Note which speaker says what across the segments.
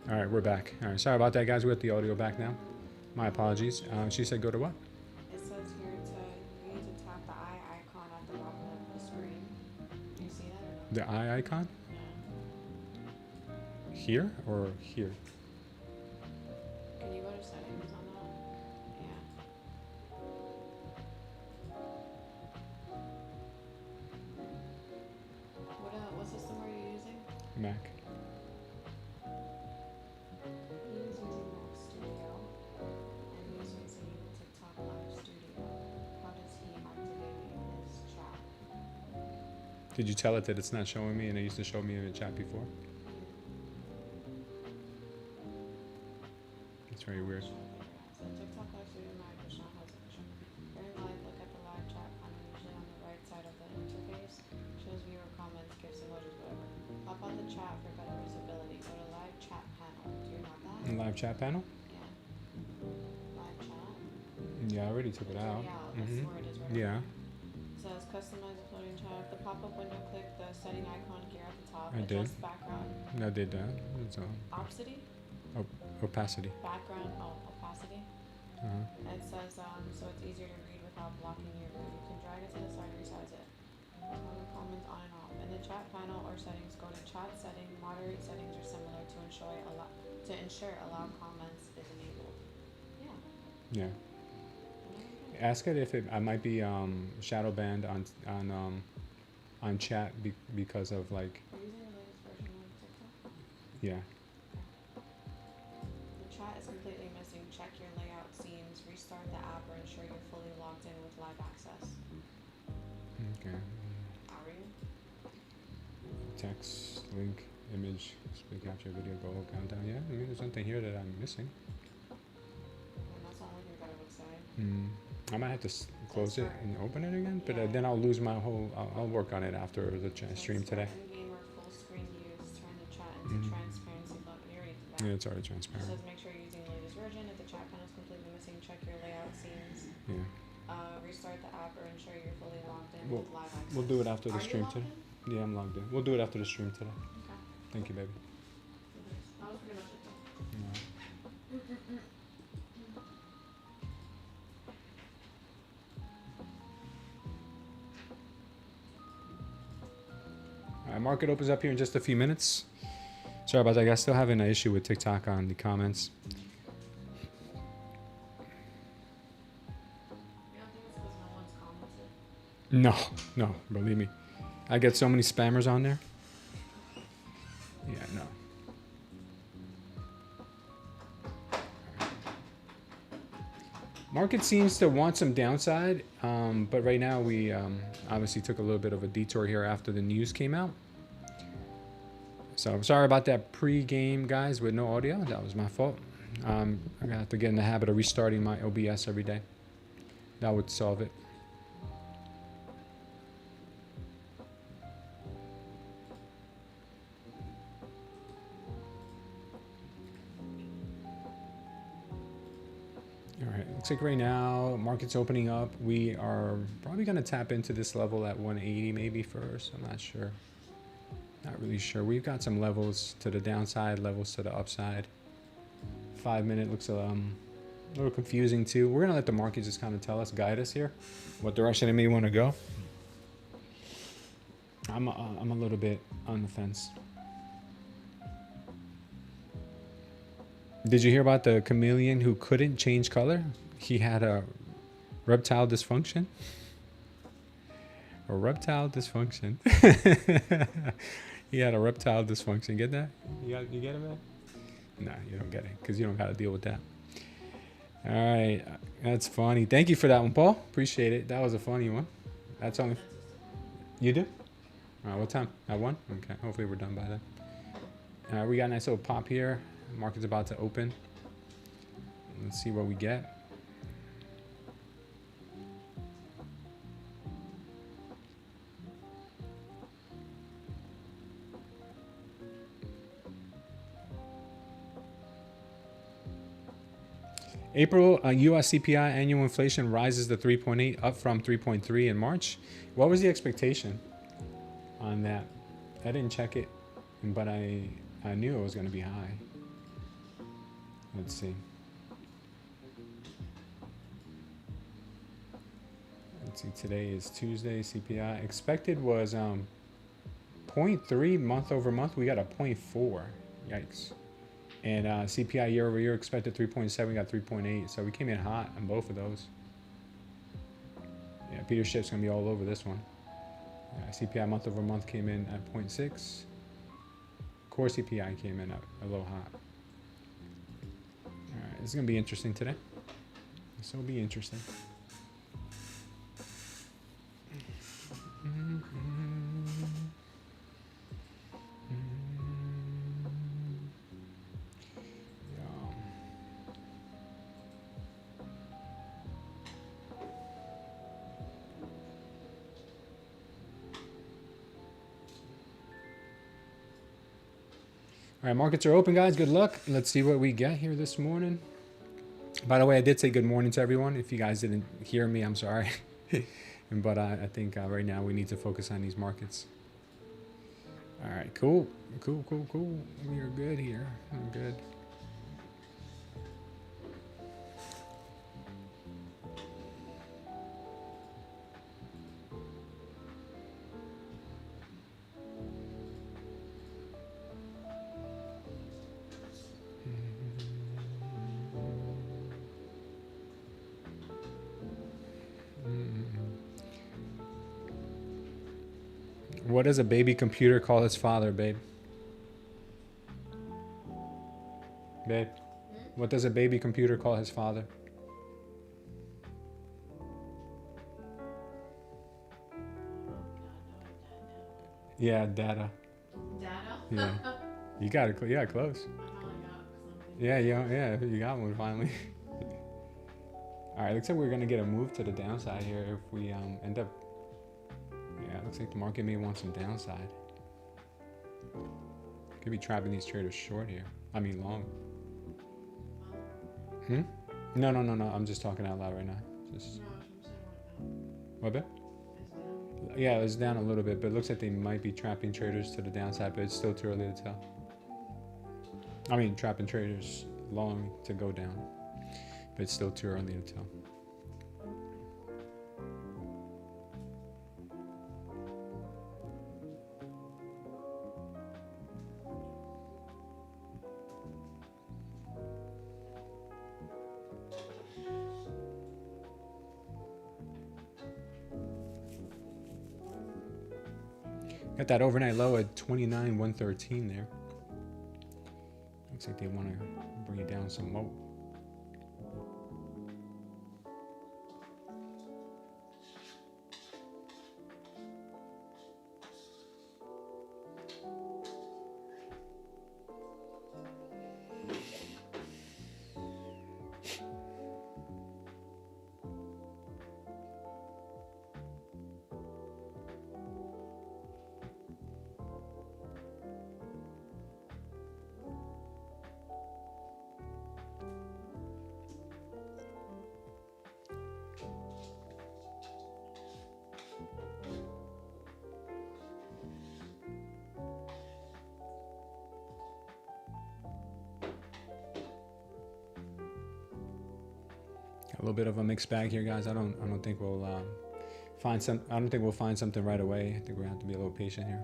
Speaker 1: All right, we're back. All right, sorry about that, guys. We're at the audio back now. My apologies. She said go to what?
Speaker 2: It says here you need to tap the eye icon at the bottom of the screen. Do you see that or no?
Speaker 1: The eye icon?
Speaker 2: Yeah.
Speaker 1: Here or here?
Speaker 2: Can you go to settings on that? Yeah. What system are you using?
Speaker 1: Mac.
Speaker 2: He's using Mac Studio, and he's using TikTok Live Studio. How does he activate his chat?
Speaker 1: Did you tell it that it's not showing me and it used to show me in the chat before? It's very weird.
Speaker 2: So TikTok Live Studio Microsoft has a picture. During live, look at the live chat panel, usually on the right side of the interface. Shows viewer comments, gifs, emojis, whatever. Up on the chat for better visibility. Go to live chat panel. Do you have that?
Speaker 1: Live chat panel?
Speaker 2: Yeah. Live chat.
Speaker 1: Yeah, I already took it out.
Speaker 2: That's where it is right
Speaker 1: Yeah.
Speaker 2: It says customize the floating chat. At the pop-up window, click the setting icon here at the top.
Speaker 1: I did.
Speaker 2: Adjust background.
Speaker 1: I did that. It's
Speaker 2: Opacity?
Speaker 1: opacity.
Speaker 2: Background, opacity. It says so it's easier to read without blocking your view. You can drag it to the side, resize it. Comments on and off. In the chat panel or settings, go to chat setting. Moderate settings are similar to ensure allow comments is enabled. Yeah.
Speaker 1: Yeah. Ask it if I might be shadow banned on chat because of like.
Speaker 2: Are you using the latest version of TikTok?
Speaker 1: Yeah.
Speaker 2: The chat is completely missing. Check your layout scenes. Restart the app or ensure you're fully logged in with live access.
Speaker 1: Okay.
Speaker 2: Are you?
Speaker 1: Text, link, image, speed capture, video, goal, countdown. Yeah, I mean, there's something here that I'm missing.
Speaker 2: And that's the only thing that it would say.
Speaker 1: I might have to close it and open it again, but then I'll lose my whole. I'll work on it after the stream today.
Speaker 2: In-game or full screen use. Turn the chat into transparency mode. You already did that.
Speaker 1: Yeah, it's already
Speaker 2: It
Speaker 1: transparent.
Speaker 2: says make sure you're using the latest version. If the chat panel is completely missing, check your layout scenes.
Speaker 1: Yeah.
Speaker 2: Restart the app or ensure you're fully logged in with live access.
Speaker 1: We'll do it after the
Speaker 2: Are you
Speaker 1: stream
Speaker 2: logged
Speaker 1: today.
Speaker 2: in?
Speaker 1: Yeah, I'm logged in. We'll do it after the stream today.
Speaker 2: Okay.
Speaker 1: Thank you, baby.
Speaker 2: That was pretty much it though.
Speaker 1: All right, market opens up here in just a few minutes. Sorry about that, guys. Still having an issue with TikTok on the comments.
Speaker 2: You don't think it's because no one's commented?
Speaker 1: No, believe me. I get so many spammers on there. Yeah, no. Market seems to want some downside, but right now we obviously took a little bit of a detour here after the news came out. So I'm sorry about that pre-game, guys, with no audio. That was my fault. I'm gonna have to get in the habit of restarting my OBS every day. That would solve it. All right, looks like right now market's opening up. We are probably gonna tap into this level at 180 maybe first. I'm not sure. Not really sure. We've got some levels to the downside, levels to the upside. 5 minute looks a little confusing too. We're gonna let the market just kind of tell us, guide us here, what direction it may want to go. I'm a little bit on the fence. Did you hear about the chameleon who couldn't change color? He had a reptile dysfunction. A reptile dysfunction. He had a reptile dysfunction. Get that? You get it, man? Nah, you don't get it because you don't got to deal with that. All right, that's funny. Thank you for that one, Paul. Appreciate it. That was a funny one. That's only. You do? All right, what time? At 1? Okay. Hopefully we're done by then. We got a nice little pop here. Market's about to open. Let's see what we get. April U.S. CPI annual inflation rises to 3.8, up from 3.3 in March. What was the expectation on that? I didn't check it, but I knew it was going to be high. Let's see. Let's see, today is Tuesday, CPI. Expected was 0.3 month over month. We got a 0.4. Yikes. And CPI year over year expected 3.7, we got 3.8. So we came in hot on both of those. Yeah, Peter Schiff's gonna be all over this one. CPI month over month came in at 0.6. Core CPI came in a little hot. All right, this is gonna be interesting today. This will be interesting. All right, markets are open, guys. Good luck. Let's see what we get here this morning. By the way, I did say good morning to everyone. If you guys didn't hear me, I'm sorry. But I think right now we need to focus on these markets. All right, cool. Cool. We are good here. We're good. What does a baby computer call his father, babe? Babe, what does a baby computer call his father? Yeah, data.
Speaker 2: Data?
Speaker 1: Yeah. You got it. Yeah, close. Yeah, you got one finally. All right, looks like we're gonna get a move to the downside here if we end up. Yeah, looks like the market may want some downside. Could be trapping these traders short here. I mean long. No. I'm just talking out loud right now. Just. What bit? Yeah, it's down a little bit, but it looks like they might be trapping traders to the downside, but it's still too early to tell. I mean, trapping traders long to go down, but it's still too early to tell. Got that overnight low at 29,113 there. Looks like they want to bring it down some more. A little bit of a mixed bag here, guys. I don't think we'll find some. I don't think we'll find something right away. I think we're gonna have to be a little patient here.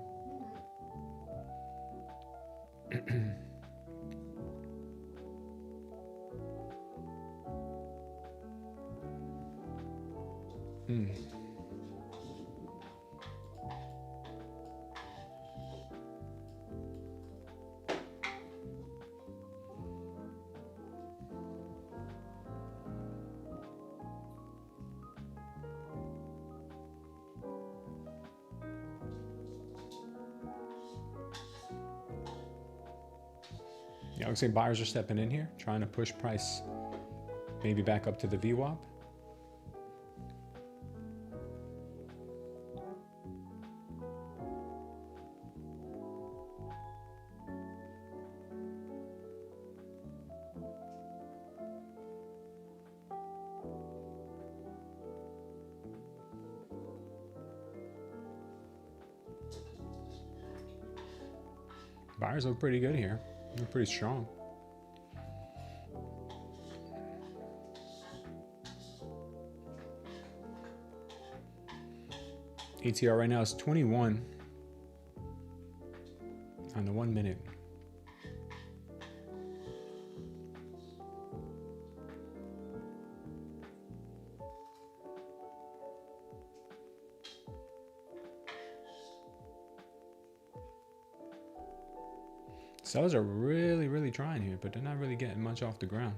Speaker 1: Yeah, I would say buyers are stepping in here, trying to push price maybe back up to the VWAP. Buyers look pretty good here. They're pretty strong. ATR right now is 21 on the 1 minute. Sellers are really trying here, but they're not really getting much off the ground.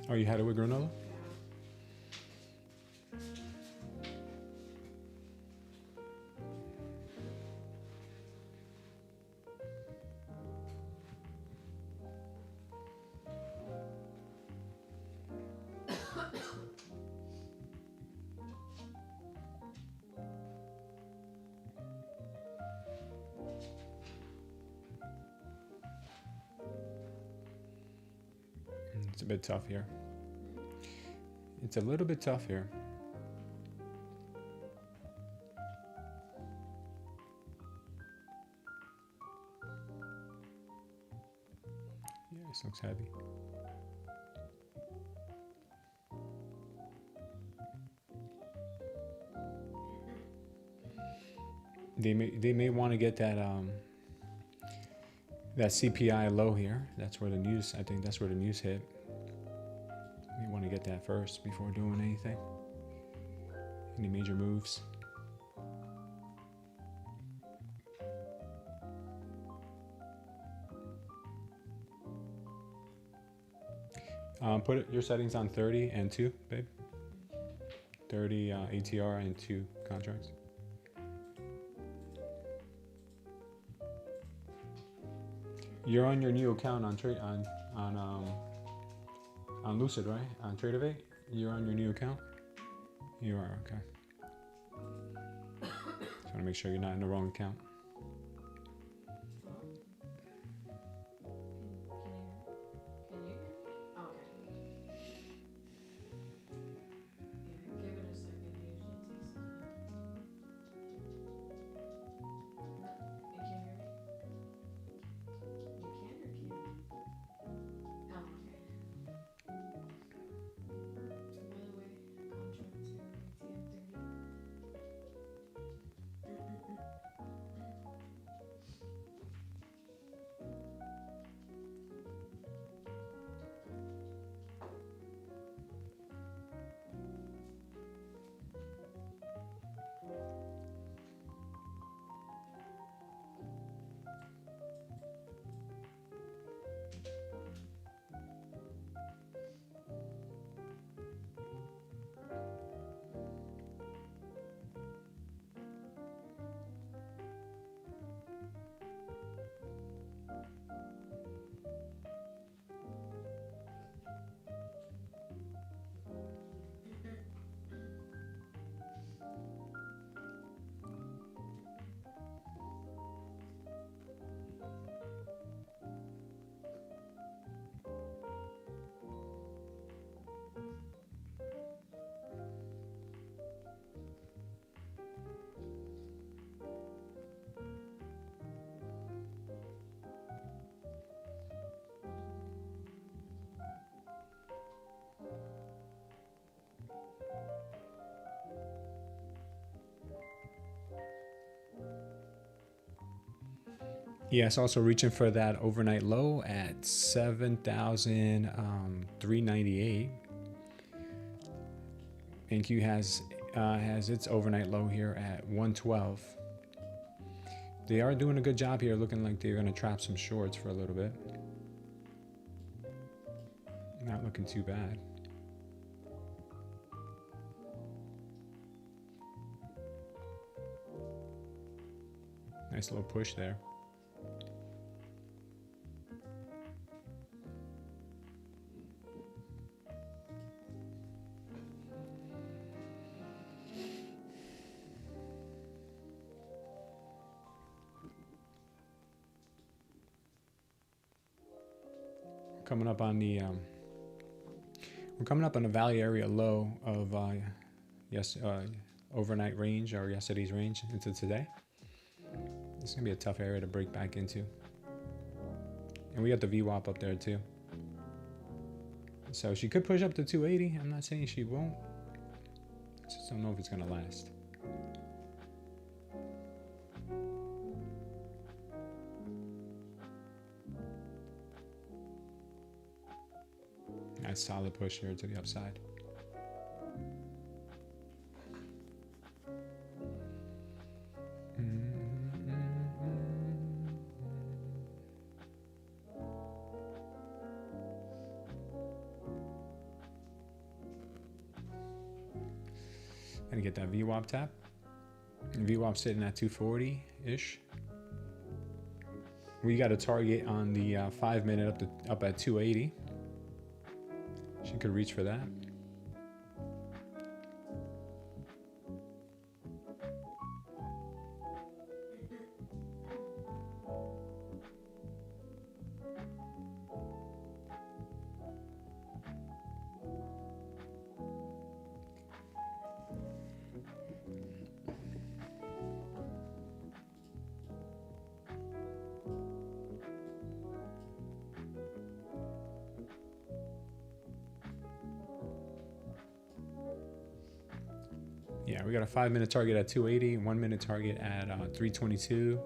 Speaker 1: Oh, you had it with granola? It's a bit tough here. It's a little bit tough here. Yeah, this looks heavy. They may want to get that that CPI low here. That's where the news, I think that's where the news hit. You want to get that first before doing anything. Any major moves. Put your settings on 30 and 2, babe. 30 ATR and 2 contracts. You're on your new account on trade on Lucid, right? On Tradeday, you're on your new account. You are, okay. Just want to make sure you're not in the wrong account. Yes, also reaching for that overnight low at 7,398. NQ has its overnight low here at 112. They are doing a good job here, looking like they're going to trap some shorts for a little bit. Not looking too bad. Nice little push there. coming up on the we're coming up on the value area low of overnight range or yesterday's range into today. It's gonna be a tough area to break back into, and we got the VWAP up there too. So she could push up to 280. I'm not saying she won't. I just don't know if it's gonna last. Nice solid push here to the upside. Gonna get that VWAP tap. VWAP sitting at 240-ish. We got a target on the 5 minute up at 280. She could reach for that. Yeah, we got a 5 minute target at 280, 1 minute target at 322.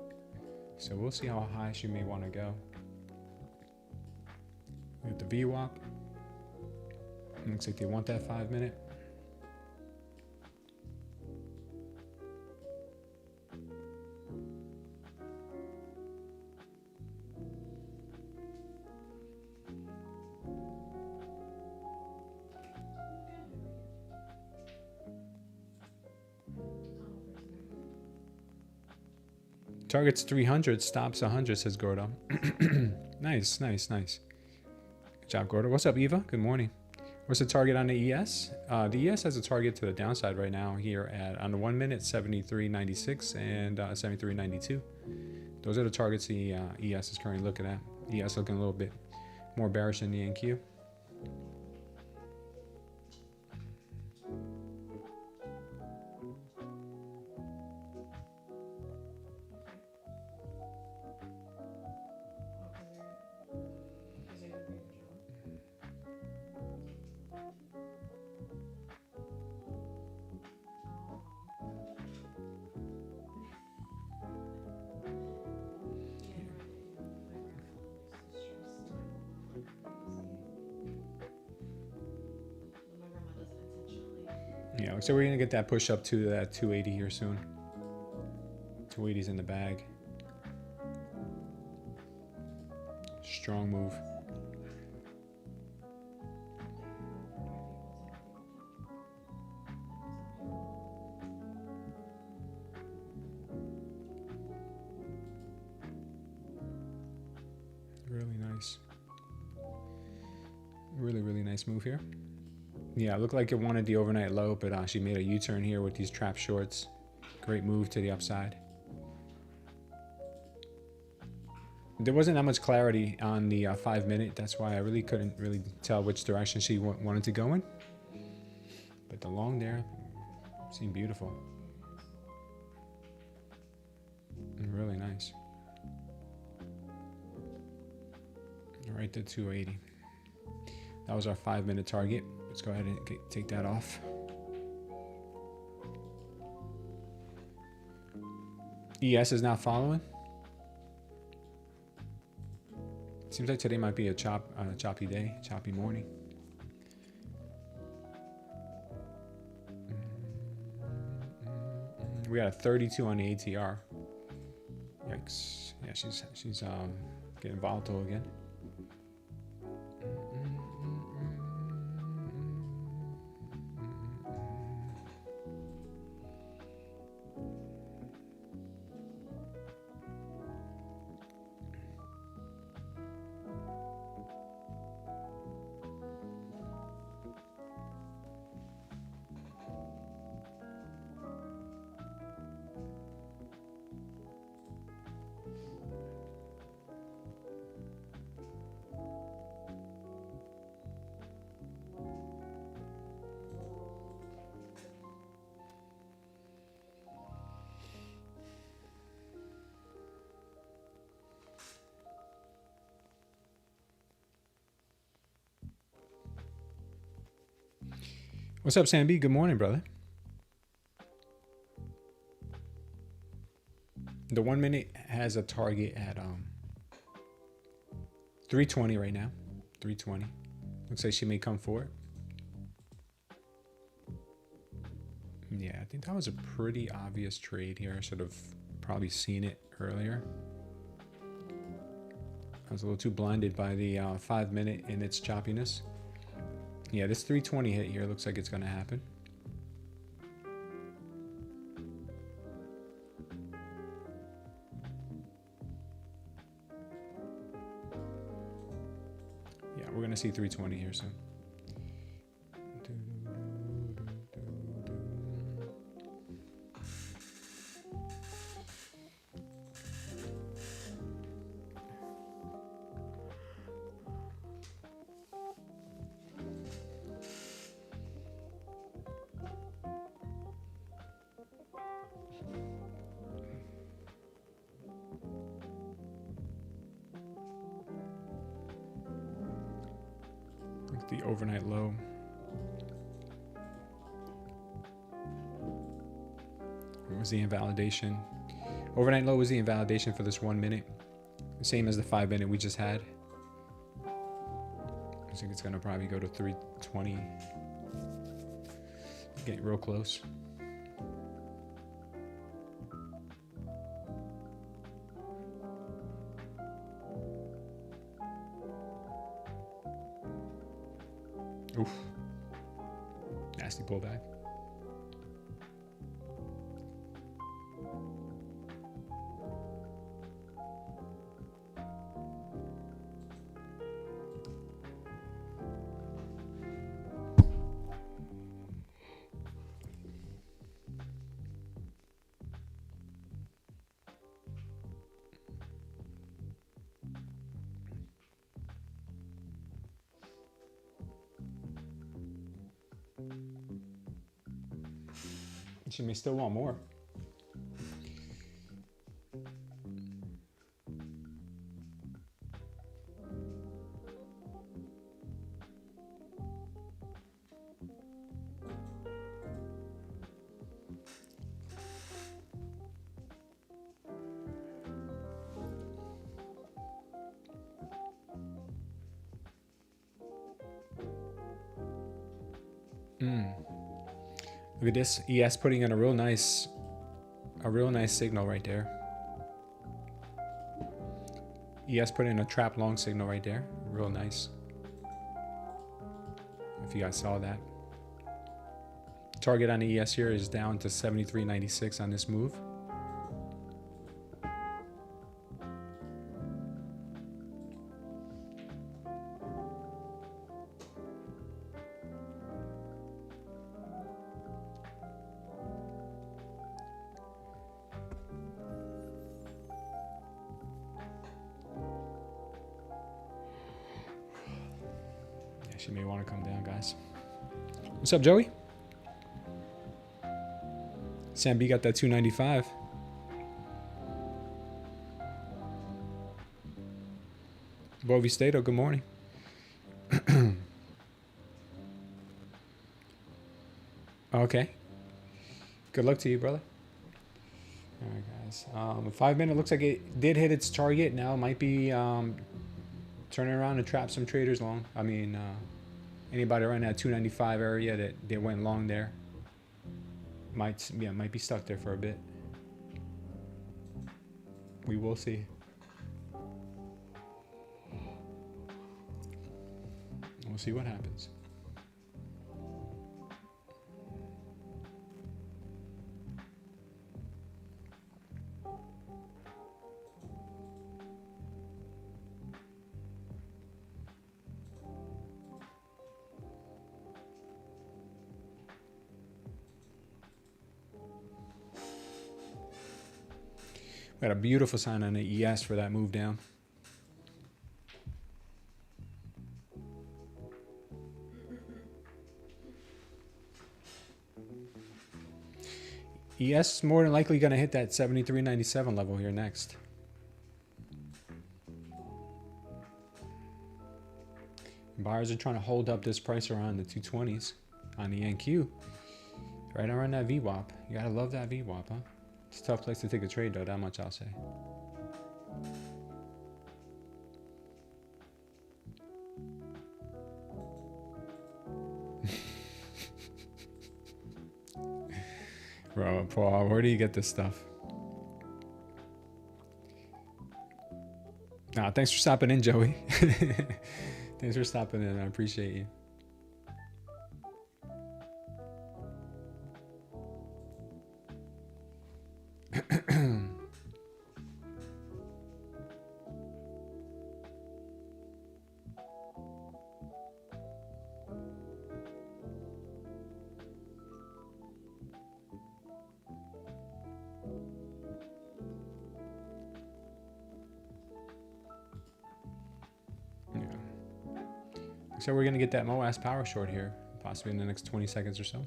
Speaker 1: So we'll see how high she may want to go. We got the VWAP. Looks like they want that 5 minute. Target's 300, stops 100, says Gordo. Nice, nice, nice. Good job, Gordo. What's up, Eva? Good morning. What's the target on the ES? The ES has a target to the downside right now here at, on the 1 minute, 73.96 and 73.92. Those are the targets the ES is currently looking at. ES looking a little bit more bearish than the NQ. Yeah, so we're gonna get that push up to that 280 here soon. 280's in the bag. Strong move. Really nice. Really, really nice move here. Yeah, it looked like it wanted the overnight low, but she made a U-turn here with these trap shorts. Great move to the upside. There wasn't that much clarity on the 5 minute. That's why I really couldn't really tell which direction she wanted to go in. But the long there seemed beautiful. And really nice. Right to 280. That was our 5 minute target. Let's go ahead and take that off. ES is not following. Seems like today might be a choppy day, choppy morning. We got a 32 on the ATR. Yikes! Yeah, she's getting volatile again. What's up, Sam B? Good morning, brother. The 1 minute has a target at 320 right now. 320. Looks like she may come for it. Yeah, I think that was a pretty obvious trade here. I should have probably seen it earlier. I was a little too blinded by the 5 minute and its choppiness. Yeah, this 320 hit here looks like it's going to happen. Yeah, we're going to see 320 here soon. The overnight low. What was the invalidation? Overnight low was the invalidation for this 1 minute. Same as the 5 minute we just had. I think it's gonna probably go to 320. Getting real close. Oof. Nasty pullback. She may still want more. Look at this. ES putting in a real nice signal right there. ES put in a trap long signal right there. Real nice. If you guys saw that. Target on the ES here is down to 73.96 on this move. She may want to come down, guys. What's up, Joey? Sam B got that 295. Bovi Stato, good morning. Okay. Good luck to you, brother. All right, guys. 5 minute looks like it did hit its target. Now it might be turning around and trap some traders long. I mean, anybody around that 295 area that they went long there might be stuck there for a bit. We will see. We'll see what happens. Got a beautiful sign on the ES for that move down. ES is more than likely going to hit that 73.97 level here next. Buyers are trying to hold up this price around the 220s. on the NQ. Right around that VWAP. You gotta love that VWAP, huh? It's a tough place to take a trade though, that much I'll say. Bro, Paul, where do you get this stuff? Nah, thanks for stopping in, Joey. Thanks for stopping in. I appreciate you. So we're gonna get that MOAS power short here, possibly in the next 20 seconds or so.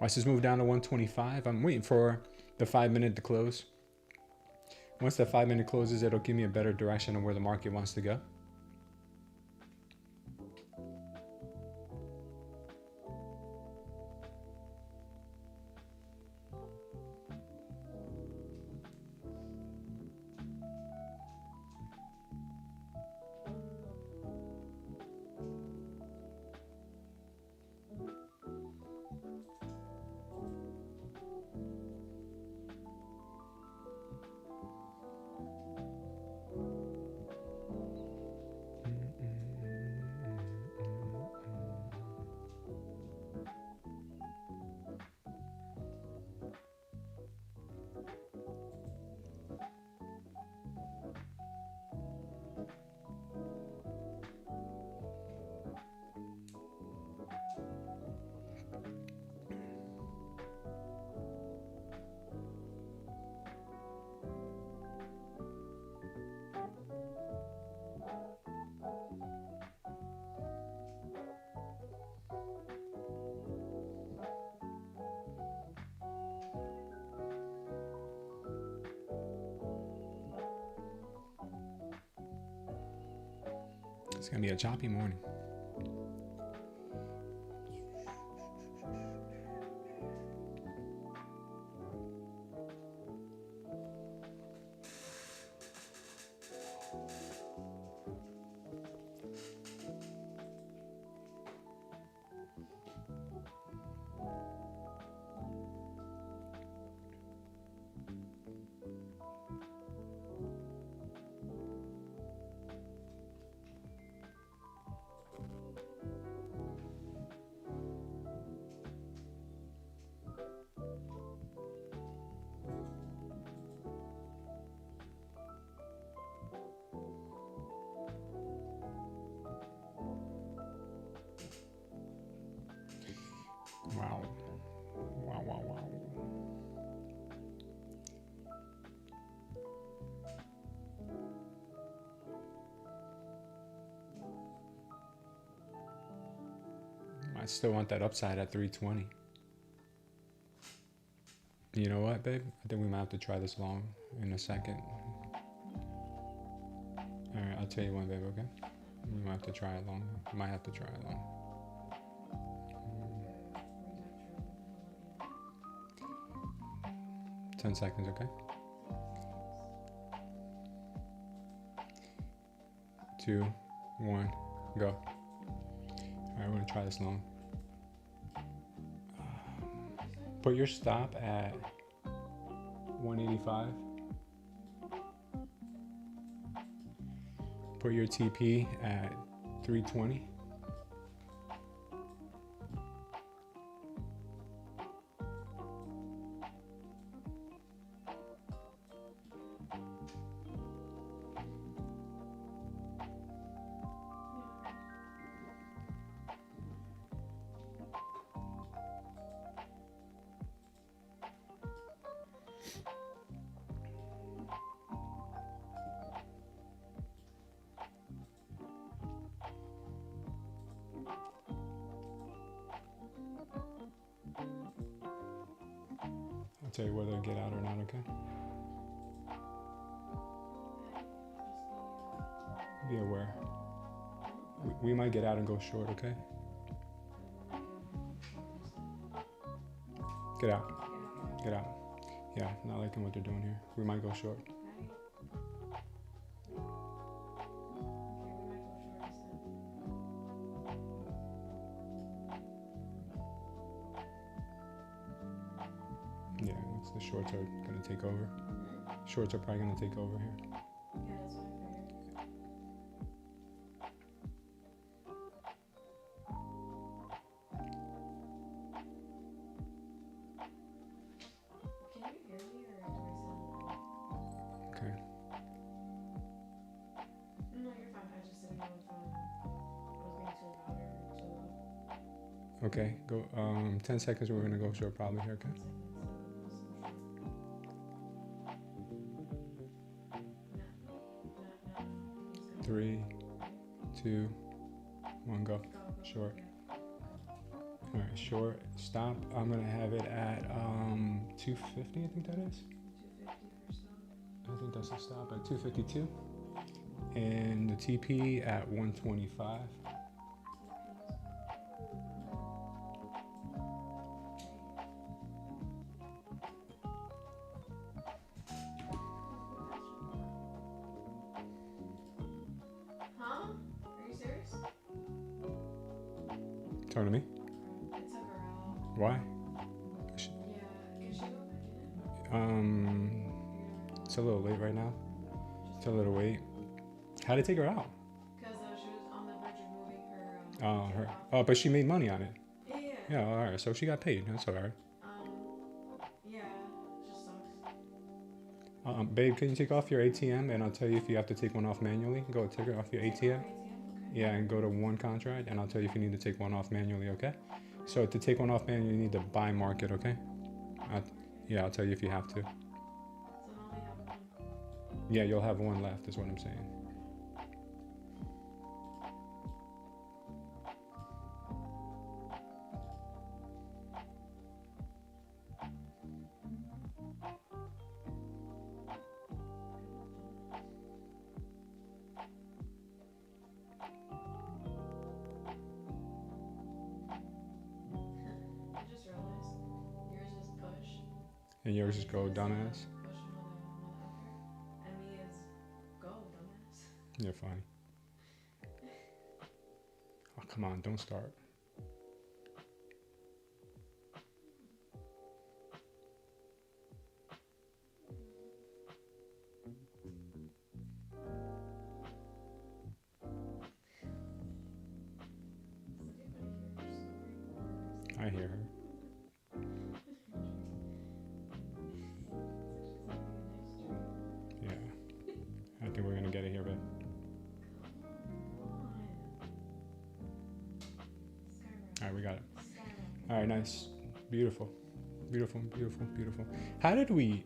Speaker 1: Watch this move down to 125. I'm waiting for the 5 minute to close. Once the 5 minute closes, it'll give me a better direction of where the market wants to go. It's gonna be a choppy morning. Wow. Wow, wow, wow. I still want that upside at 320. You know what, babe? I think we might have to try this long in a second. All right, I'll tell you when, babe, okay? We might have to try it long. Might have to try it long. 10 seconds, okay? 2, 1, go. All right, we're gonna try this long. Put your stop at 185. Put your TP at 320. tell you whether to get out or not, okay? Be aware. We might get out and go short, okay? Get out. Get out. Yeah, not liking what they're doing here. We might go short. Yeah, looks the shorts are going to take over. Shorts are probably going to take over here.
Speaker 2: Yeah, that's what I figured. Can you hear me or do I sound?
Speaker 1: Okay.
Speaker 2: No, you're fine. I just didn't know if I was being too loud or too low.
Speaker 1: Okay, go 10 seconds, we're going to go short probably here, okay? 3, 2, 1, go. Short. All right, short. Stop. I'm gonna have it at 250. I think that is.
Speaker 2: 250 for stop.
Speaker 1: I think that's the stop at 252, and the TP at 125.
Speaker 2: Huh? Are you serious?
Speaker 1: Talking to me?
Speaker 2: It took her out.
Speaker 1: Why?
Speaker 2: Yeah, can she go back in?
Speaker 1: It's a little late right now. It's a little late. How did it take her out?
Speaker 2: Because she was on the verge of moving her.
Speaker 1: But she made money on it.
Speaker 2: Yeah.
Speaker 1: Yeah, all right. So she got paid. That's all right.
Speaker 2: Yeah, it just sucks.
Speaker 1: Babe, can you take off your ATM and I'll tell you if you have to take one off manually? Go take it off your ATM.
Speaker 2: Okay.
Speaker 1: Yeah, and go to one contract and I'll tell you if you need to take one off manually, okay? So to take one off manually, you need to buy market, okay? Yeah, I'll tell you if you have to.
Speaker 2: So now they have one.
Speaker 1: Yeah, you'll have one left is what I'm saying.
Speaker 2: I just realized yours is push.
Speaker 1: And yours is go, dumbass.
Speaker 2: Push motherfucker. And me is go, dumbass.
Speaker 1: You're funny. Oh, come on, don't start. I hear her. Yeah. I think we're gonna get it here, babe. Alright, we got it. Alright, nice. Beautiful. Beautiful, beautiful, beautiful. How did we...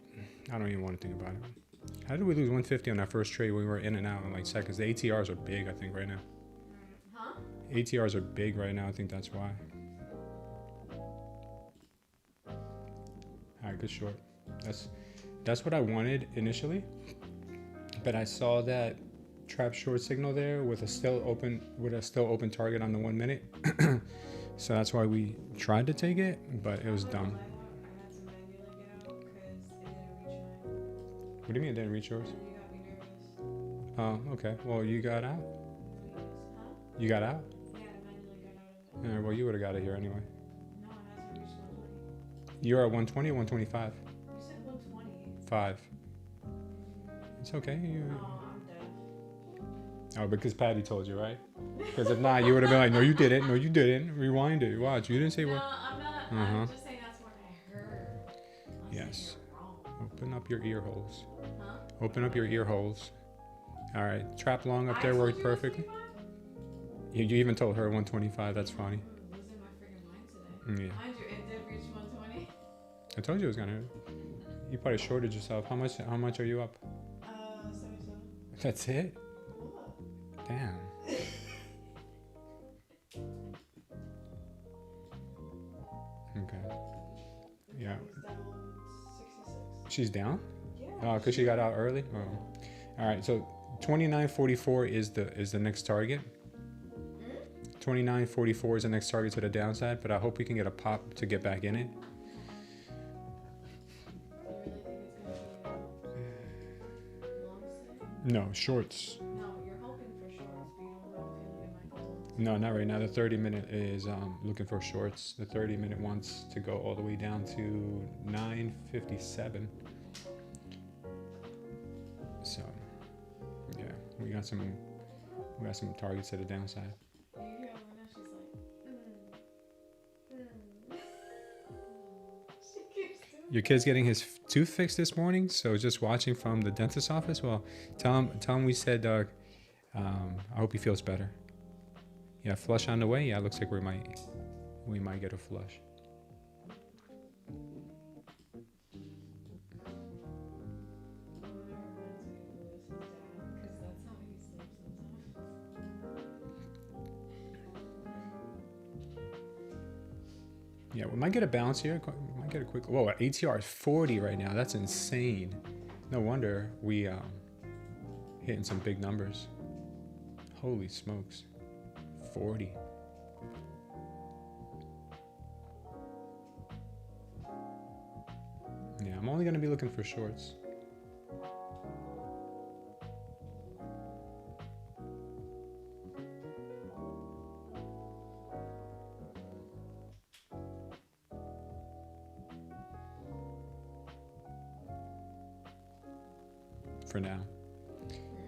Speaker 1: I don't even want to think about it. How did we lose 150 on that first trade? We were in and out in like seconds. The ATRs are big, I think, right now.
Speaker 2: Huh?
Speaker 1: ATRs are big right now. I think that's why. Alright, good short. That's what I wanted initially. But I saw that trap short signal there with a still open target on the 1 minute. So that's why we tried to take it, but it was dumb.
Speaker 2: I had to manually get out because it didn't reach mine.
Speaker 1: What do you mean it didn't reach yours?
Speaker 2: And you got me nervous.
Speaker 1: Oh, okay. Well, you got out?
Speaker 2: Huh?
Speaker 1: You got out?
Speaker 2: Yeah, I manually got out of it.
Speaker 1: Yeah, well, you would have got it here anyway.
Speaker 2: No, it hasn't reached 120.
Speaker 1: You're at 120 or 125?
Speaker 2: You said 120.
Speaker 1: 5. It's okay.
Speaker 2: Oh, I'm dead.
Speaker 1: Oh, because Patty told you, right? Because if not, you would have been like, no, you didn't. No, you didn't. Rewind it. Watch. You didn't say
Speaker 2: No,
Speaker 1: what?
Speaker 2: I'm not.
Speaker 1: Uh-huh.
Speaker 2: I'm just saying that's what I heard. I'm saying
Speaker 1: Yes.
Speaker 2: you're wrong.
Speaker 1: Open up your ear holes.
Speaker 2: Huh?
Speaker 1: Open up your ear holes. All right. Trap long up
Speaker 2: I
Speaker 1: there
Speaker 2: told
Speaker 1: worked
Speaker 2: you
Speaker 1: perfectly.
Speaker 2: 125?
Speaker 1: You even told her 125. That's funny.
Speaker 2: I'm losing my freaking mind today.
Speaker 1: Yeah.
Speaker 2: Mind you, it did reach 120.
Speaker 1: I told you it was gonna. You probably shorted yourself. How much are you up?
Speaker 2: 77.
Speaker 1: That's it.
Speaker 2: What?
Speaker 1: Damn. Okay. Yeah.
Speaker 2: It's down
Speaker 1: She's down?
Speaker 2: Yeah.
Speaker 1: Oh, because she got out early? Oh. All right, so 29.44 is the next target. 29.44 is the next target to the downside, but I hope we can get a pop to get back in it.
Speaker 2: You really think it's going to be long today?
Speaker 1: No, shorts.
Speaker 2: No, you're hoping for shorts, but you don't have a feeling it might go long.
Speaker 1: No, not right now. The 30-minute is looking for shorts. The 30-minute wants to go all the way down to 9.57. So, yeah, we got some targets to the downside.
Speaker 2: You hear Luna, she's like, She keeps doing
Speaker 1: Your kid's getting his tooth fixed this morning, so just watching from the dentist's office. Well, tell him we said I hope he feels better. Yeah, flush on the way. Yeah, it looks like we might get a flush. Yeah, we might get a bounce here. We might get a quick. Whoa, ATR is 40 right now. That's insane. No wonder we hitting some big numbers. Holy smokes, 40. Yeah, I'm only gonna be looking for shorts. For now.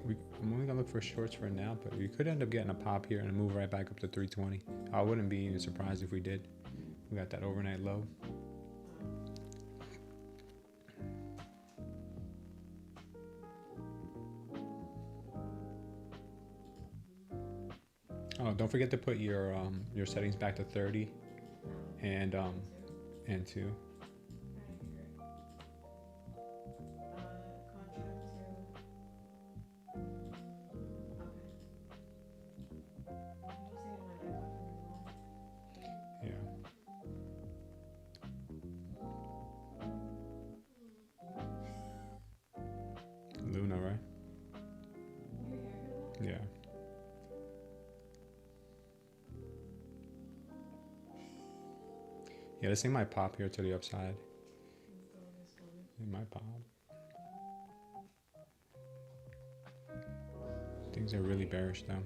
Speaker 1: I'm only gonna look for shorts for now, but we could end up getting a pop here and move right back up to 320. I wouldn't be even surprised if we did. We got that overnight low. Oh, don't forget to put your settings back to 30 and 2. Luna, right? Yeah. Yeah, this thing might pop here to the upside. It might pop. Things are really bearish though.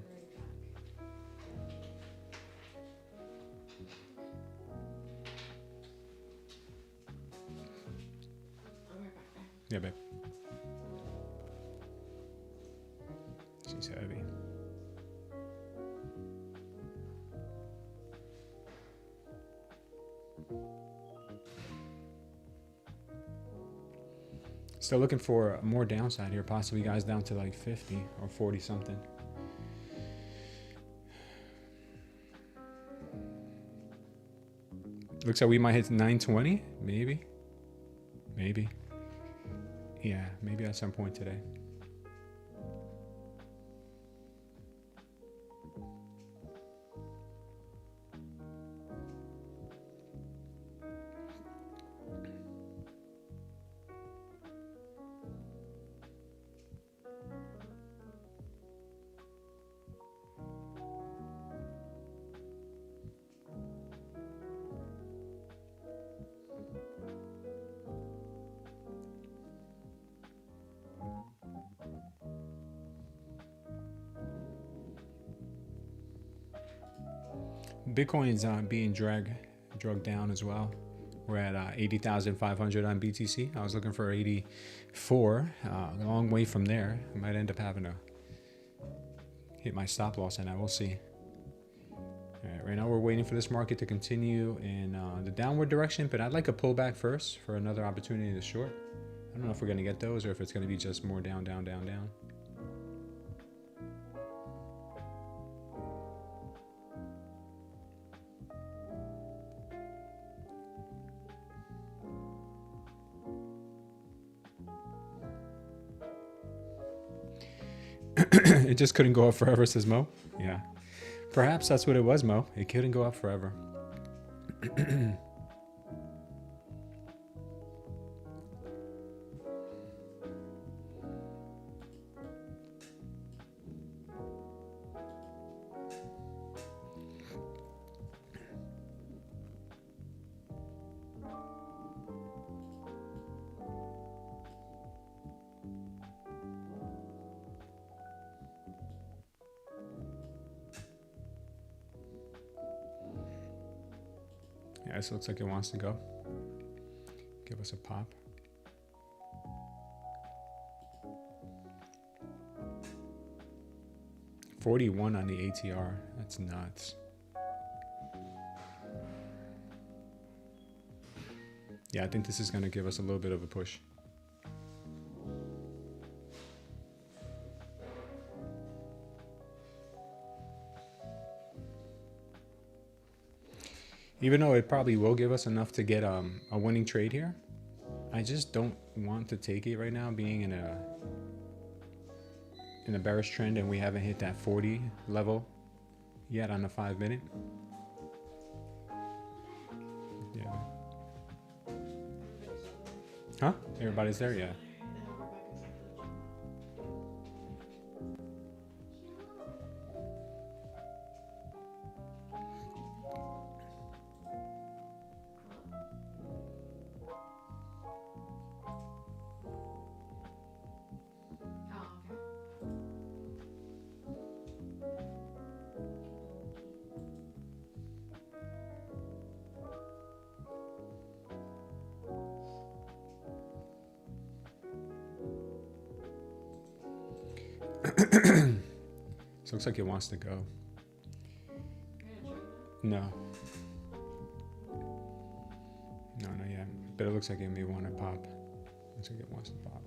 Speaker 1: Yeah, babe. She's heavy. Still looking for more downside here, possibly guys down to like 50 or 40 something. Looks like we might hit 920, maybe. Yeah, maybe at some point today. Bitcoin's being drugged down as well. We're at 80,500 on BTC. I was looking for 84. A long way from there. I might end up having to hit my stop loss, and I will see. All right, right now we're waiting for this market to continue in the downward direction, but I'd like a pullback first for another opportunity to short. I don't know if we're going to get those or if it's going to be just more down. It just couldn't go up forever, says Mo. Yeah. Perhaps that's what it was, Mo. It couldn't go up forever. Yeah, this looks like it wants to go. Give us a pop. $41 on the ATR. That's nuts. Yeah, I think this is going to give us a little bit of a push. Even though it probably will give us enough to get a winning trade here, I just don't want to take it right now, being in a bearish trend, and we haven't hit that 40 level yet on the 5 minute. Yeah. Huh? Everybody's there? Yeah. So looks like it wants to go. No. No, not yet. But it looks like it may want to pop. Looks like it wants to pop.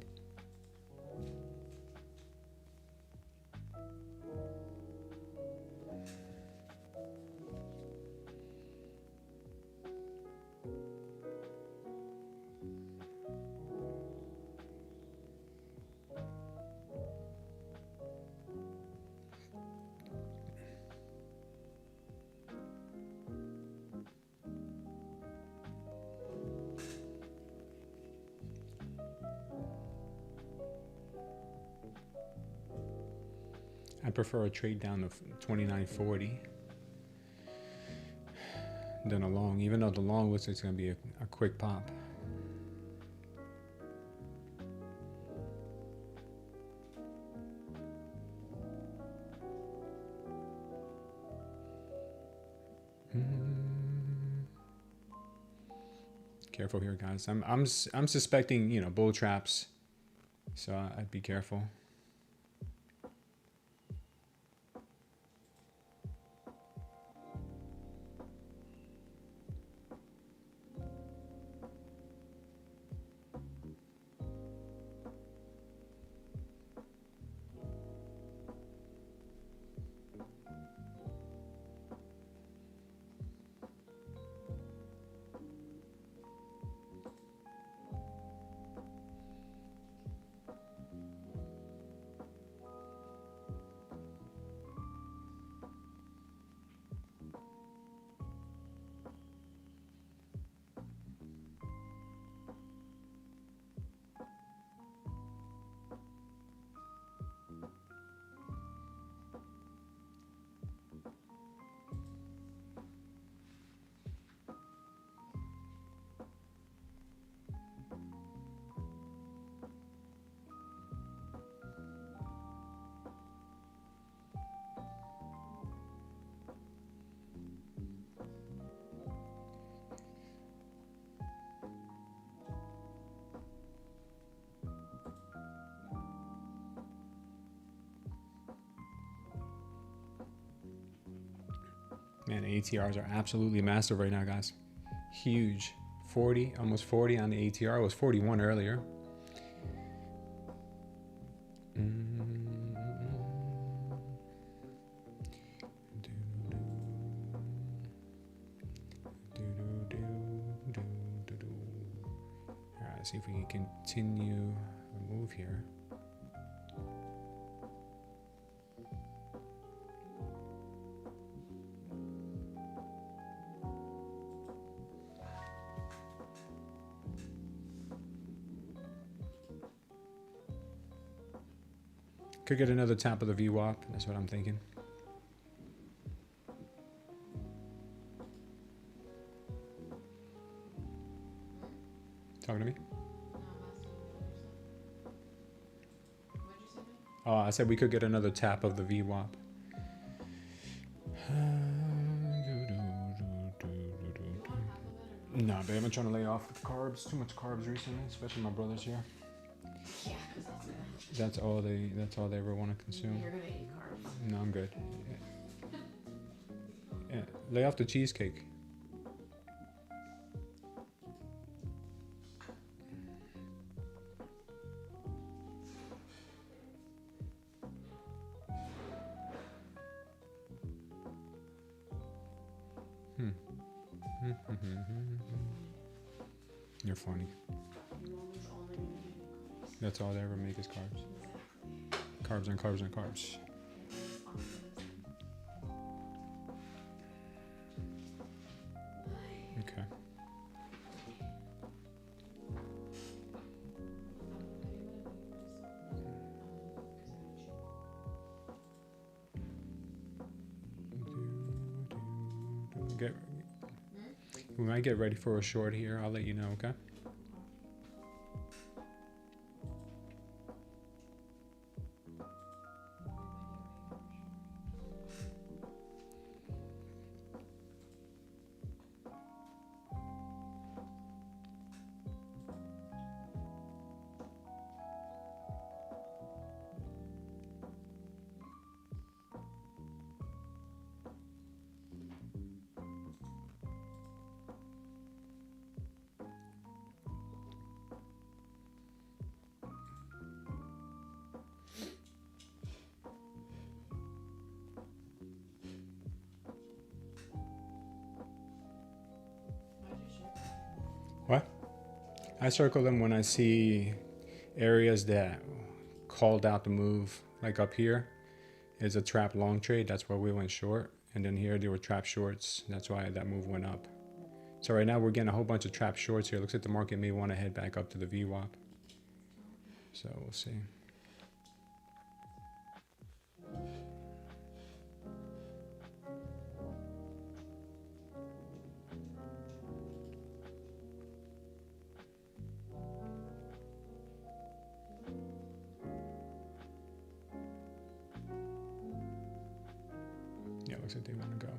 Speaker 1: I prefer a trade down to 29.40 than a long, even though the long looks like it's going to be a quick pop. Careful here, guys. I'm suspecting, you know, bull traps, so I'd be careful. Man, ATRs are absolutely massive right now, guys. Huge. 40, almost 40 on the ATR. It was 41 earlier. All right, see if we can continue the move here. Could get another tap of the VWAP. That's what I'm thinking. Talking to me? Oh, I said we could get another tap of the VWAP. Nah, babe, I'm trying to lay off the carbs. Too much carbs recently, especially my brothers here.
Speaker 2: Yeah, because that's good.
Speaker 1: That's all they ever want to consume.
Speaker 2: You're gonna eat carbs.
Speaker 1: No, I'm good. Yeah, lay off the cheesecake. You're funny. That's all they ever make is carbs. Carbs and carbs and carbs. Okay. We might get ready for a short here. I'll let you know, okay? What? I circle them when I see areas that called out the move. Like up here is a trap long trade. That's why we went short. And then here there were trap shorts. That's why that move went up. So right now we're getting a whole bunch of trap shorts here. Looks like the market may want to head back up to the VWAP. So we'll see. Yeah, looks like they want to go.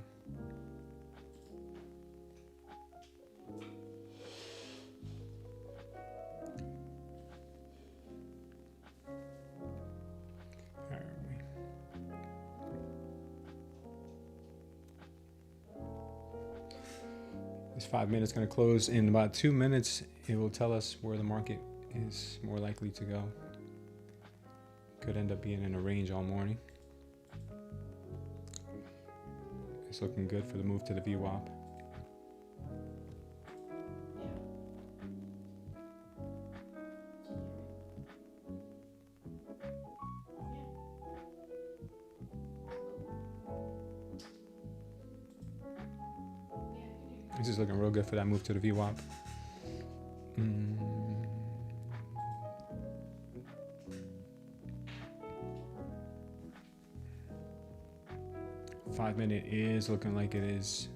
Speaker 1: This 5 minutes going to close in about 2 minutes. It will tell us where the market is more likely to go. Could end up being in a range all morning. It's looking good for the move to the VWAP. This is looking real good for that move to the VWAP. 5 minute is looking like it is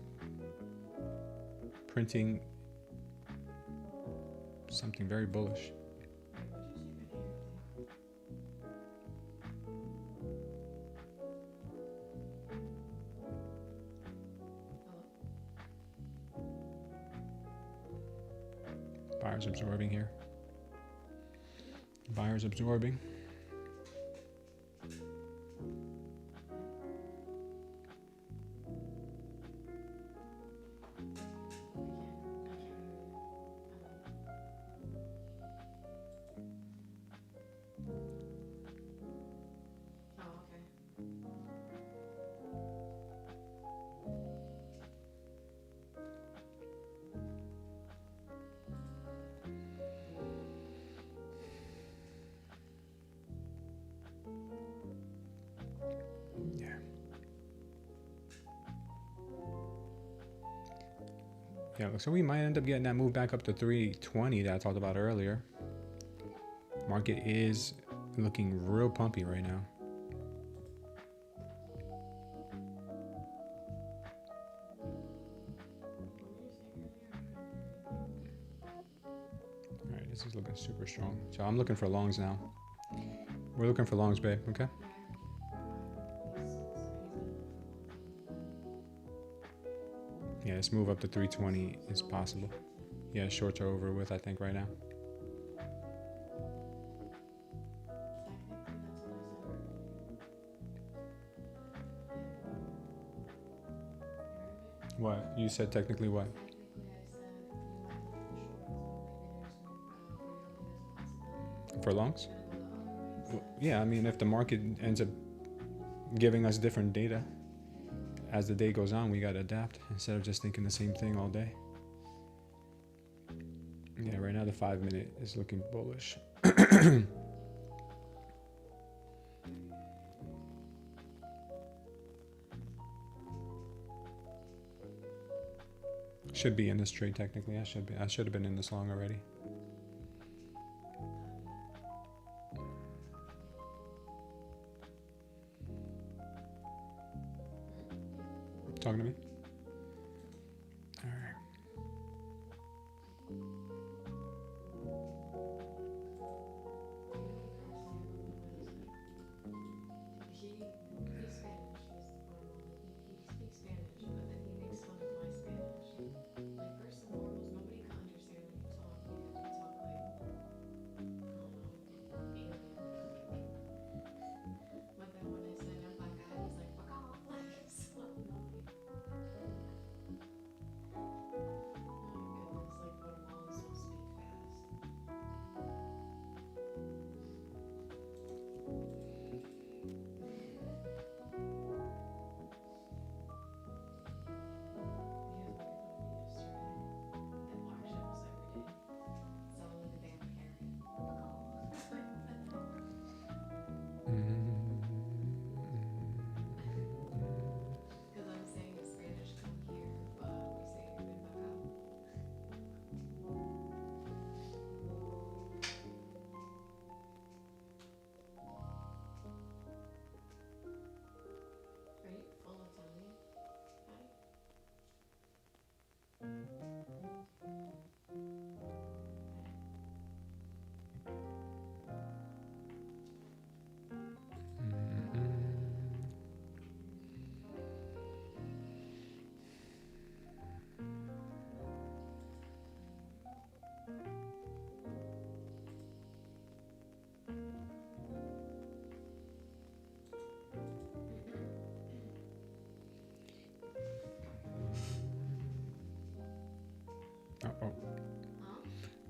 Speaker 1: printing something very bullish. Buyers absorbing here. Buyers absorbing. Yeah, so we might end up getting that move back up to 320 that I talked about earlier. Market is looking real pumpy right now. All right, this is looking super strong. So I'm looking for longs now. We're looking for longs, babe, okay? Yeah, this move up to 320 is possible. Yeah, shorts are over with, I think, right now. What? You said technically what? For longs? Yeah, I mean, if the market ends up giving us different data as the day goes on, we got to adapt instead of just thinking the same thing all day. Yeah, right now the 5 minute is looking bullish. Should be in this trade technically. I should have been in this long already. Talking to me? All right.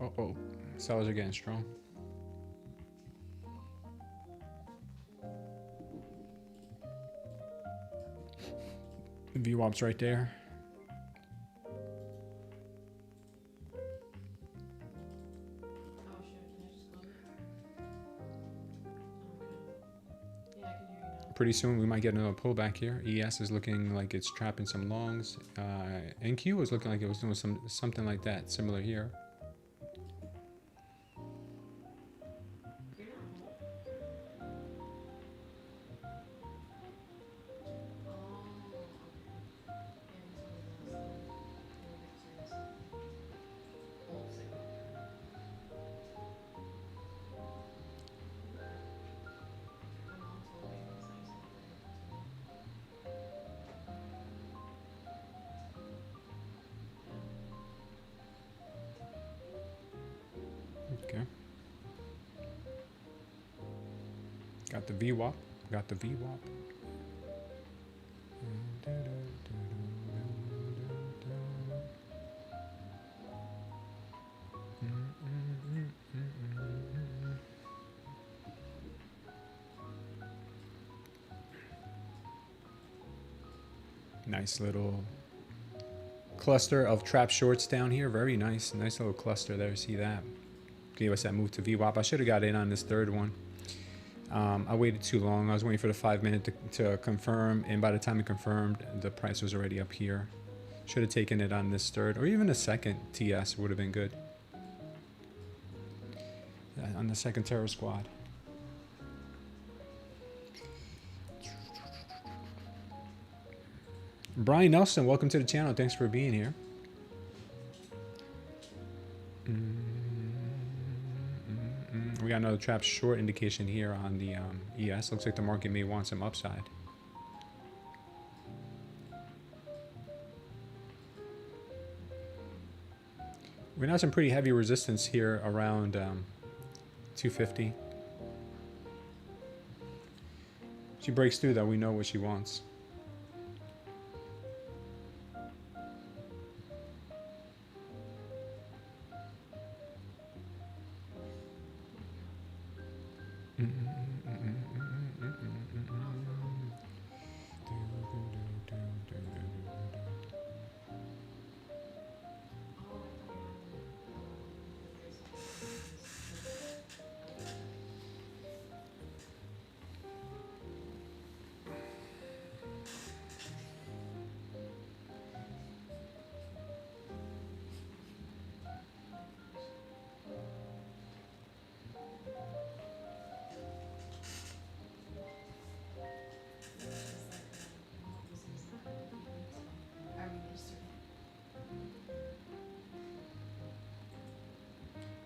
Speaker 1: Uh-oh. Sellers are getting strong. VWAP's right there. Pretty soon we might get another pullback here. ES is looking like it's trapping some longs. NQ was looking like it was doing something like that, similar here. Okay. Got the VWAP. Got the VWAP. Nice little cluster of trap shorts down here. Very nice. Nice little cluster there. See that? Gave us that move to VWAP. I should have got in on this third one. I waited too long. I was waiting for the 5 minute to confirm, and by the time it confirmed, the price was already up here. Should have taken it on this third, or even a second TS would have been good. On the second Terror Squad. Brian Nelson, welcome to the channel. Thanks for being here. We got another trap short indication here on the ES. Looks like the market may want some upside. We now have some pretty heavy resistance here around 250. She breaks through that, we know what she wants.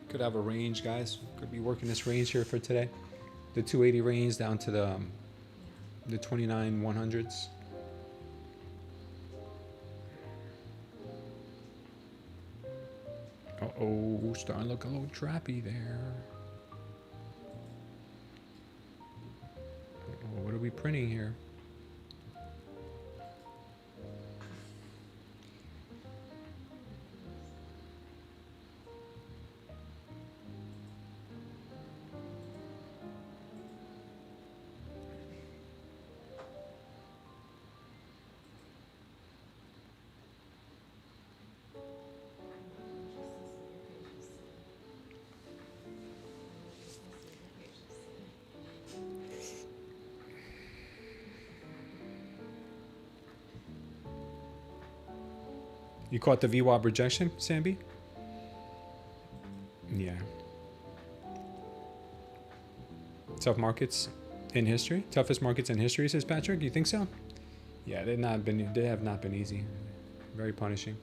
Speaker 1: Could have a range, guys. Could be working this range here for today. The 280 range down to the 29 100s. Uh-oh, starting to look a little trappy there. Uh-oh, what are we printing here? You caught the VWAP rejection, Sambi? Yeah. Tough markets in history? Toughest markets in history, says Patrick. You think so? Yeah, they have not been easy. Very punishing.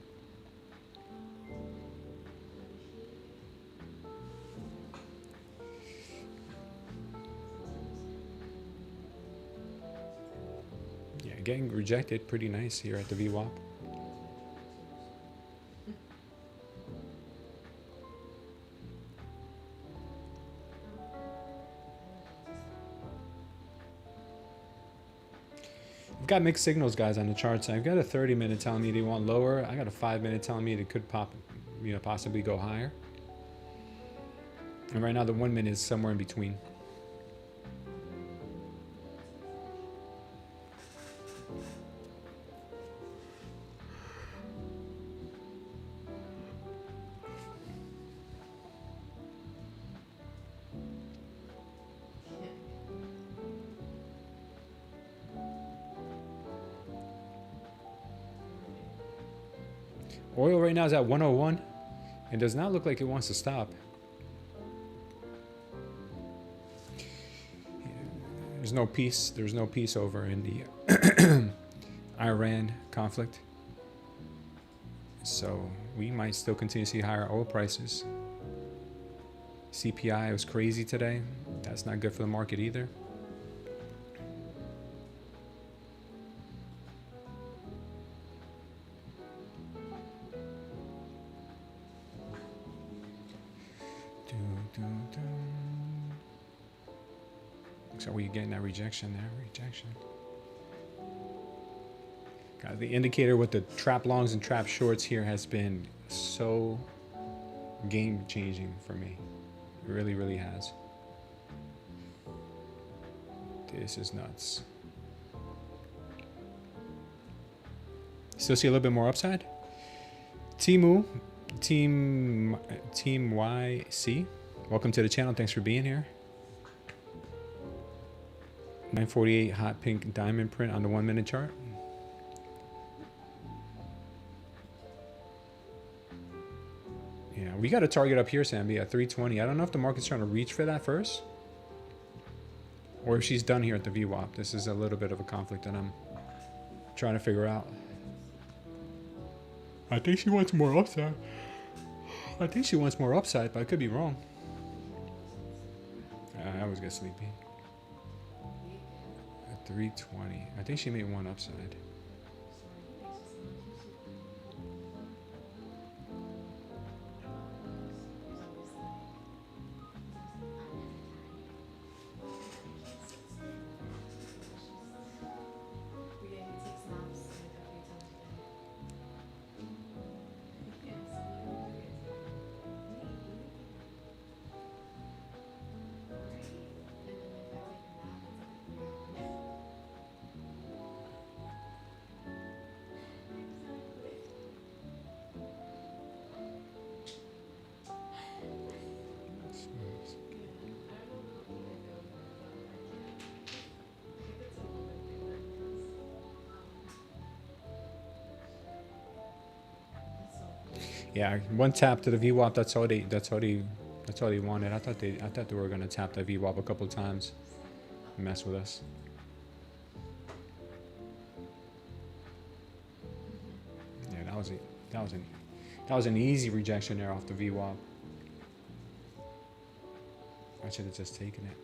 Speaker 1: Yeah, getting rejected pretty nice here at the VWAP. I've got mixed signals, guys, on the charts. I've got a 30-minute telling me they want lower. I got a 5-minute telling me it could possibly go higher. And right now the 1 minute is somewhere in between. Oil right now is at 101 and does not look like it wants to stop. There's no peace. There's no peace over in the Iran conflict. So we might still continue to see higher oil prices. CPI was crazy today. That's not good for the market either. So we're getting that rejection there, rejection. God, the indicator with the trap longs and trap shorts here has been so game changing for me. It really, really has. This is nuts. Still see a little bit more upside. Team YC, welcome to the channel. Thanks for being here. 948 hot pink diamond print on the 1 minute chart. Yeah, we got a target up here, Sambi, at 320. I don't know if the market's trying to reach for that first, or if she's done here at the VWAP. This is a little bit of a conflict that I'm trying to figure out. I think she wants more upside. I think she wants more upside, but I could be wrong. I always get sleepy. At 320. I think she made one upside. Yeah, one tap to the VWAP. That's all they wanted. I thought they were gonna tap the VWAP a couple times, and mess with us. Yeah, that was an easy rejection there off the VWAP. I should have just taken it.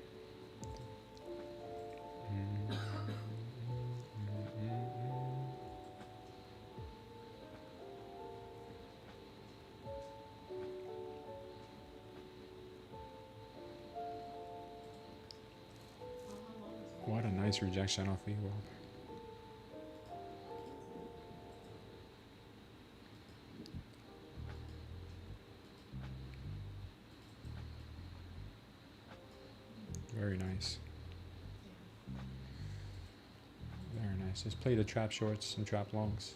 Speaker 1: What a nice rejection off VWAP. Very nice. Very nice. Just play the trap shorts and trap longs.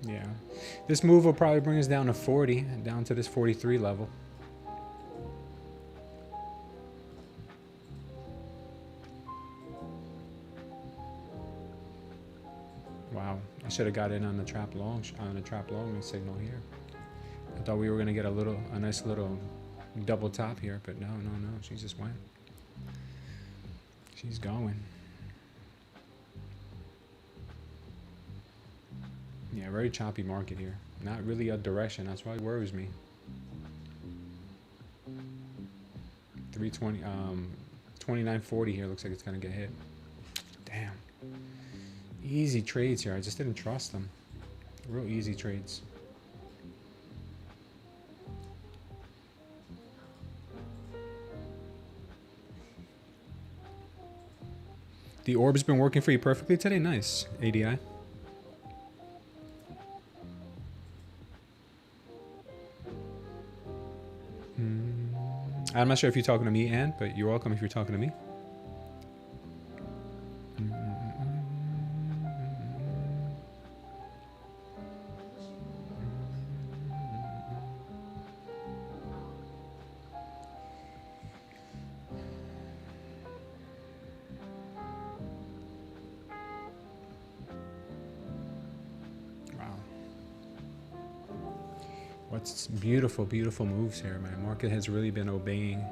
Speaker 1: Yeah, this move will probably bring us down to 40, down to this 43 level. Wow, I should have got in on the trap long signal here. I thought we were gonna get a nice little double top here, but no, she just went. She's going. Yeah, very choppy market here. Not really a direction. That's why it worries me. 320, 29.40 here. Looks like it's gonna get hit. Damn. Easy trades here. I just didn't trust them. Real easy trades. The orb's been working for you perfectly today. Nice. ADI. I'm not sure if you're talking to me, Ann, but you're welcome if you're talking to me. What's beautiful, beautiful moves here, man. Market has really been obeying.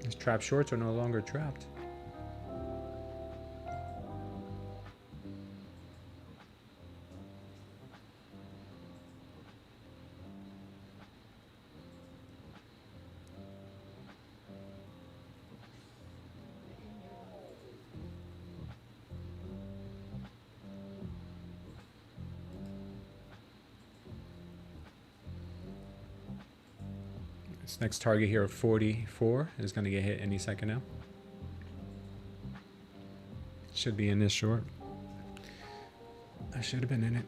Speaker 1: These trap shorts are no longer trapped. This next target here of 44 is going to get hit any second now. Should be in this short. I should have been in it.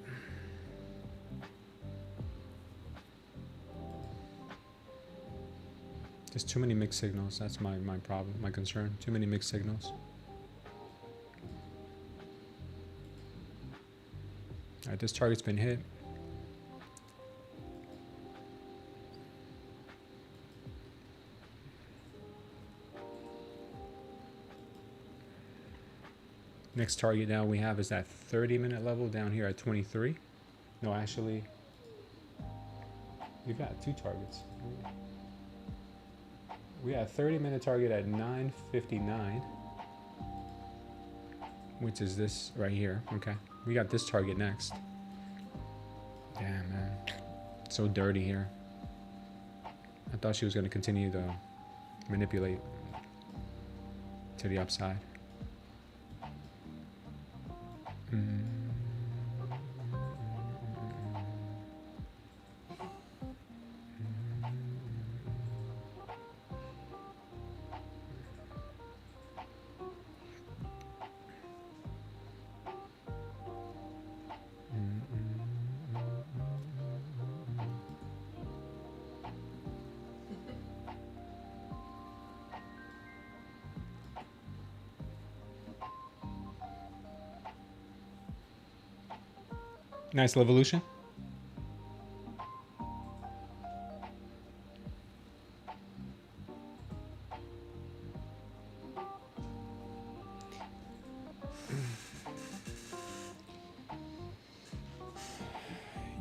Speaker 1: There's too many mixed signals. That's my problem, my concern. Too many mixed signals. All right, this target's been hit. Next target now we have is that 30-minute level down here at 23. No, actually, we've got two targets. We got a 30-minute target at 9:59, which is this right here. Okay, we got this target next. Damn, man, so dirty here. I thought she was going to continue to manipulate to the upside. Nice evolution.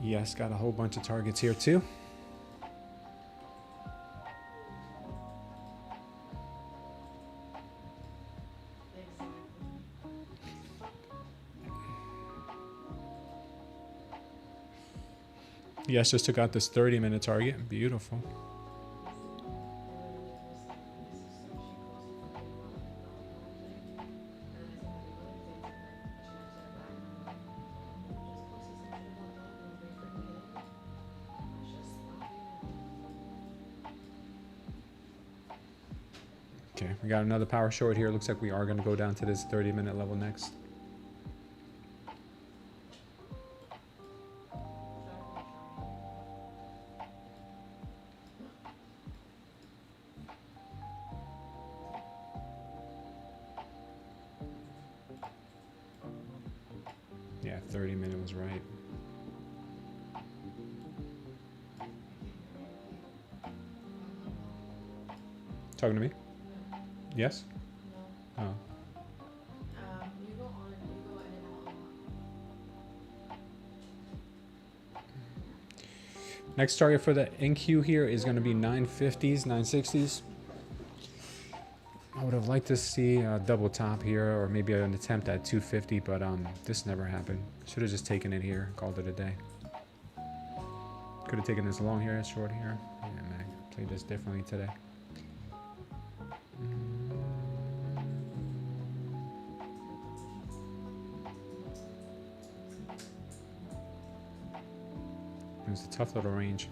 Speaker 1: Yes, got a whole bunch of targets here too. Yes, just took out this 30-minute target. Beautiful. Okay, we got another power short here. Looks like we are going to go down to this 30-minute level next. Yeah, 30-minute was right. Talking to me? Yes? No. Oh.
Speaker 2: You go on, you go in and out a lot.
Speaker 1: Next target for the NQ here is going to be 950s, 960s. I would have liked to see a double top here, or maybe an attempt at 250, but this never happened. Should have just taken it here, called it a day. Could have taken this long here, short here. Yeah, man, I played this differently today. It was a tough little range.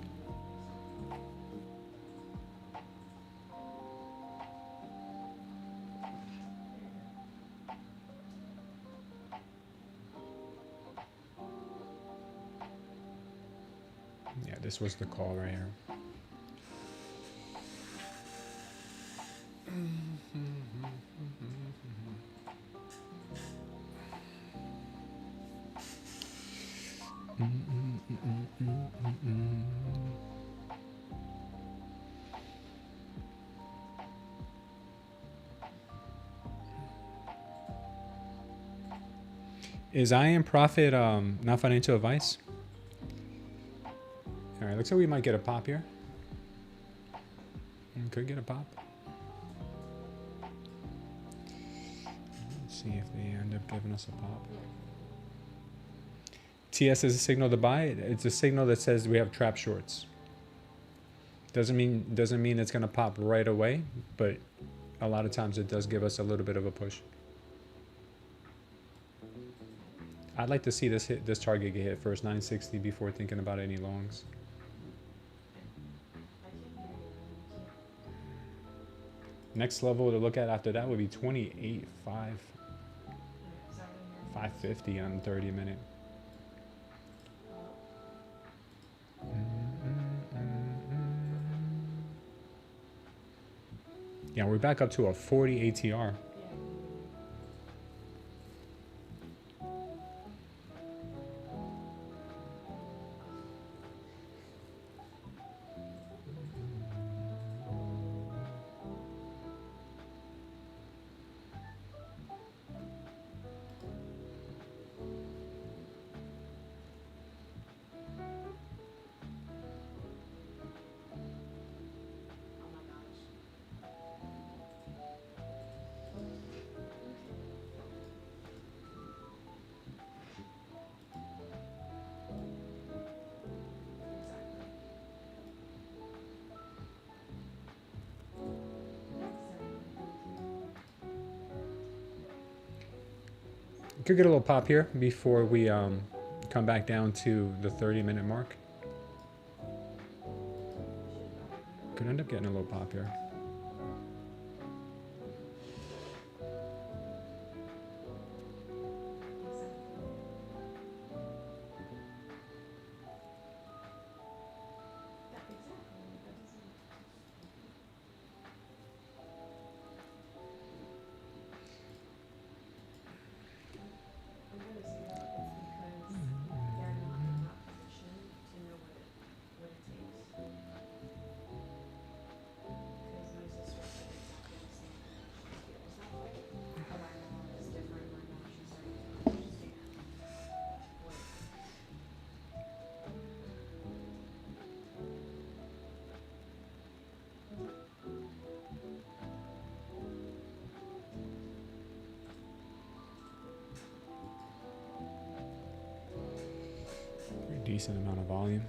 Speaker 1: Yeah, this was the call right here. Is I am profit not financial advice? All right, looks like we might get a pop here. Could get a pop. Let's see if they end up giving us a pop. TS is a signal to buy. It's a signal that says we have trap shorts. Doesn't mean it's gonna pop right away, but a lot of times it does give us a little bit of a push. I'd like to see this target get hit first, 960, before thinking about any longs. Next level to look at after that would be 28.5, 550 on 30-minute. Yeah, we're back up to a 40 ATR. Could get a little pop here before we come back down to the 30-minute mark. Could end up getting a little pop here. Decent amount of volume.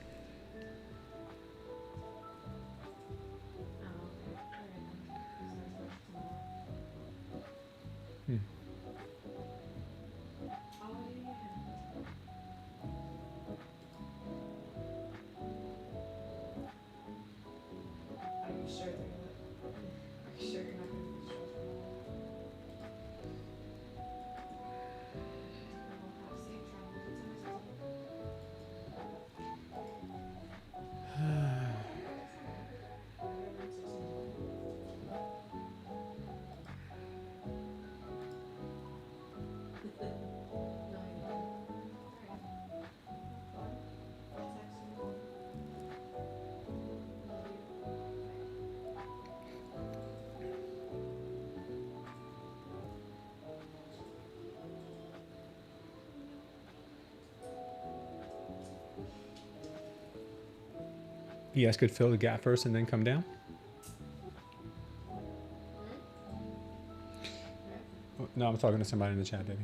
Speaker 1: You guys could fill the gap first and then come down. No, I'm talking to somebody in the chat, baby.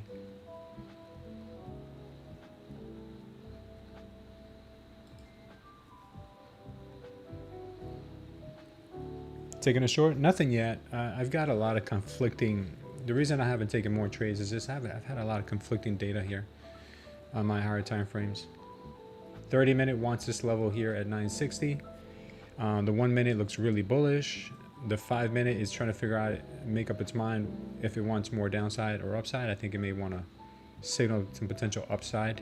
Speaker 1: Taking a short? Nothing yet. I've got a lot of conflicting. The reason I haven't taken more trades is just I've had a lot of conflicting data here on my higher time frames. 30-minute wants this level here at 960. The 1 minute looks really bullish. The 5 minute is trying to figure out, make up its mind if it wants more downside or upside. I think it may want to signal some potential upside.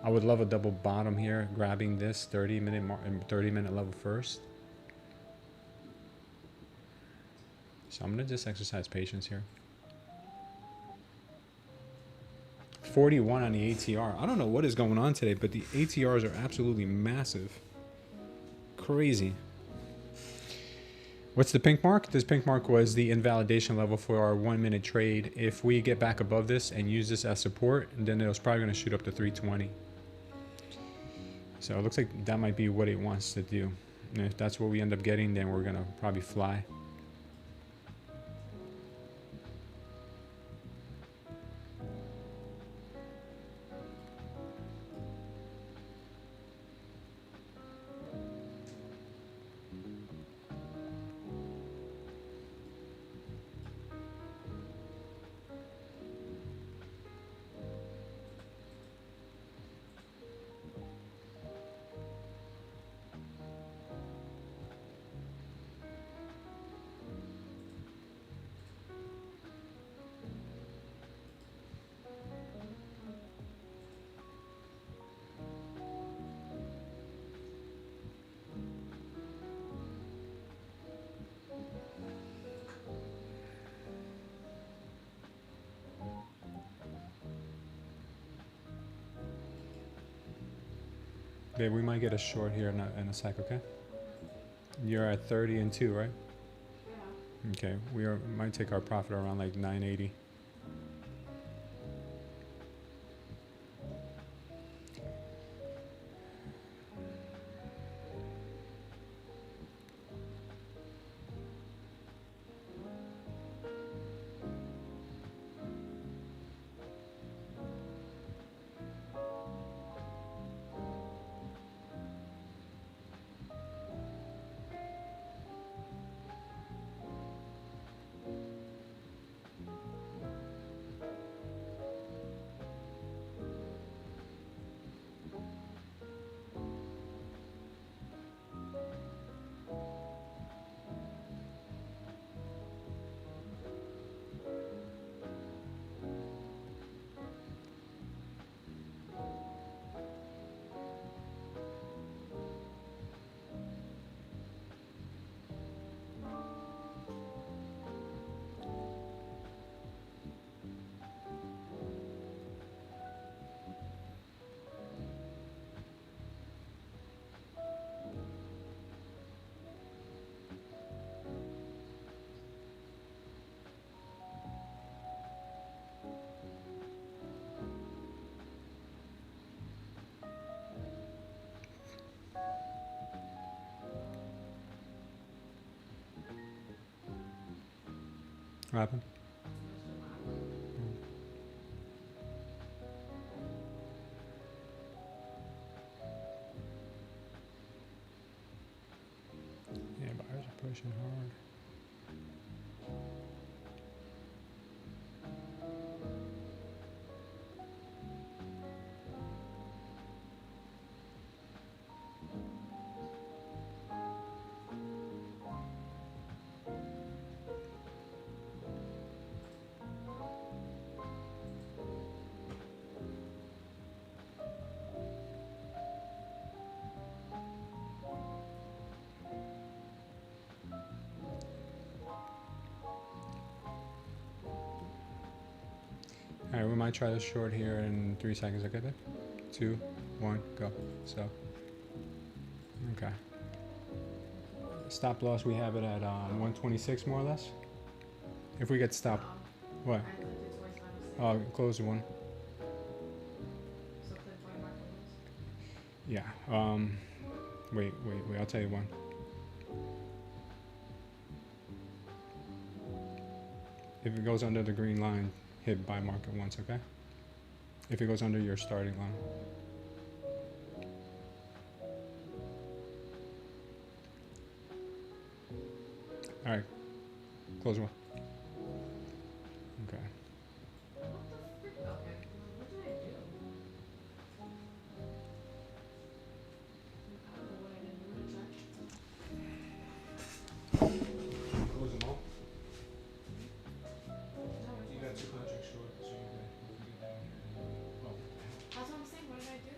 Speaker 1: I would love a double bottom here, grabbing this 30-minute level first. So I'm going to just exercise patience here. 41 on the ATR. I don't know what is going on today, but the ATRs are absolutely massive. Crazy. What's the pink mark? This pink mark was the invalidation level for our 1 minute trade. If we get back above this and use this as support, then it was probably going to shoot up to 320. So it looks like that might be what it wants to do. And if that's what we end up getting, then we're going to probably fly. Babe, we might get a short here in a sec, okay? You're at 30 and 2, right?
Speaker 2: Yeah.
Speaker 1: Okay, might take our profit around like 980. What happened? Yeah, buyers are pushing hard. All right, we might try this short here in 3 seconds. Okay, babe? 2, 1, go. So, okay. Stop loss, we have it at 126 more or less. If we get stopped, what?
Speaker 2: I clicked it twice by mistake.
Speaker 1: Oh, close one.
Speaker 2: So click 20 market lows.
Speaker 1: Yeah. Wait. I'll tell you one. If it goes under the green line, hit buy market once, okay? If it goes under your starting line. All right, close one. Okay.
Speaker 2: What the frick? Okay. What did I do? I don't know what I did. You wanna check?
Speaker 1: Close them all.
Speaker 2: No, it's
Speaker 1: You
Speaker 2: fine.
Speaker 1: got 2 contracts short, so you can get down here. Oh,
Speaker 2: That's what I'm saying. What did I do?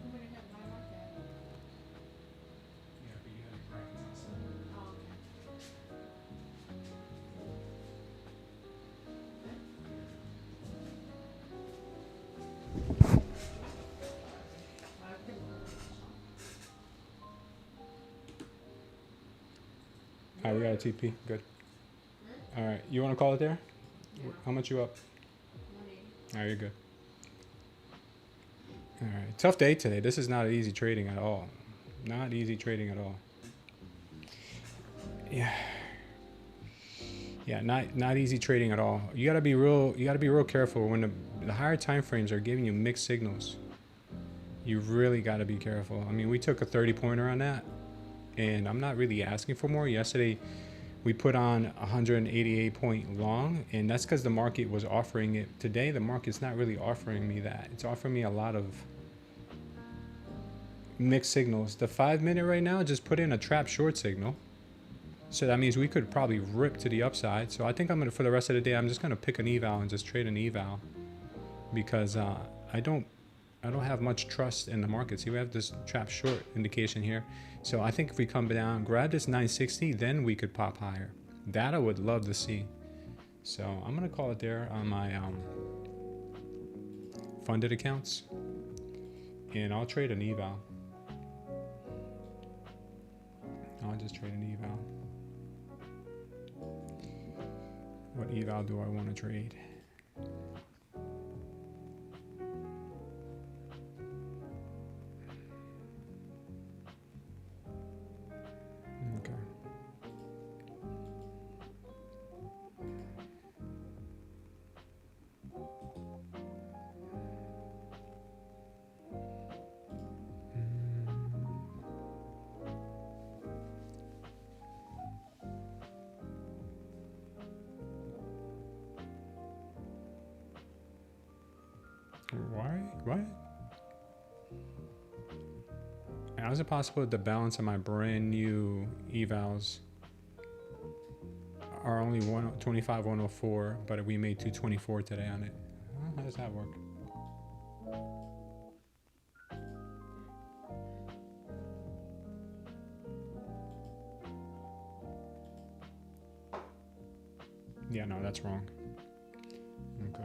Speaker 2: I'm gonna hit buy market.
Speaker 1: yeah, but you have your brackets outside.
Speaker 2: Oh, okay.
Speaker 1: All right, we got a TP. Good.
Speaker 2: Hmm?
Speaker 1: All right, you want to call it there?
Speaker 2: Yeah.
Speaker 1: How much you up?
Speaker 2: 180.
Speaker 1: All right, you're good. All right, tough day today. This is not easy trading at all. Not easy trading at all. Yeah. Yeah, not easy trading at all. You gotta be real careful when the higher time frames are giving you mixed signals. You really gotta be careful. I mean, we took a 30-pointer on that, and I'm not really asking for more. Yesterday, we put on 188 point long, and that's because the market was offering it. Today, the market's not really offering me that. It's offering me a lot of mixed signals. The 5-minute right now just put in a trap short signal. So that means we could probably rip to the upside. So I think for the rest of the day, I'm just gonna pick an eval and just trade an eval, because I don't have much trust in the market. See, we have this trap short indication here. So I think if we come down, grab this 960, then we could pop higher. That I would love to see. So I'm gonna call it there on my funded accounts. And I'll trade an eval. I'll just trade an eval. What eval do I want to trade? Okay. Why? What? How is it possible that the balance of my brand new evals are only 125, 104, but we made 224 today on it? How does that work? Yeah, no, that's wrong. Okay.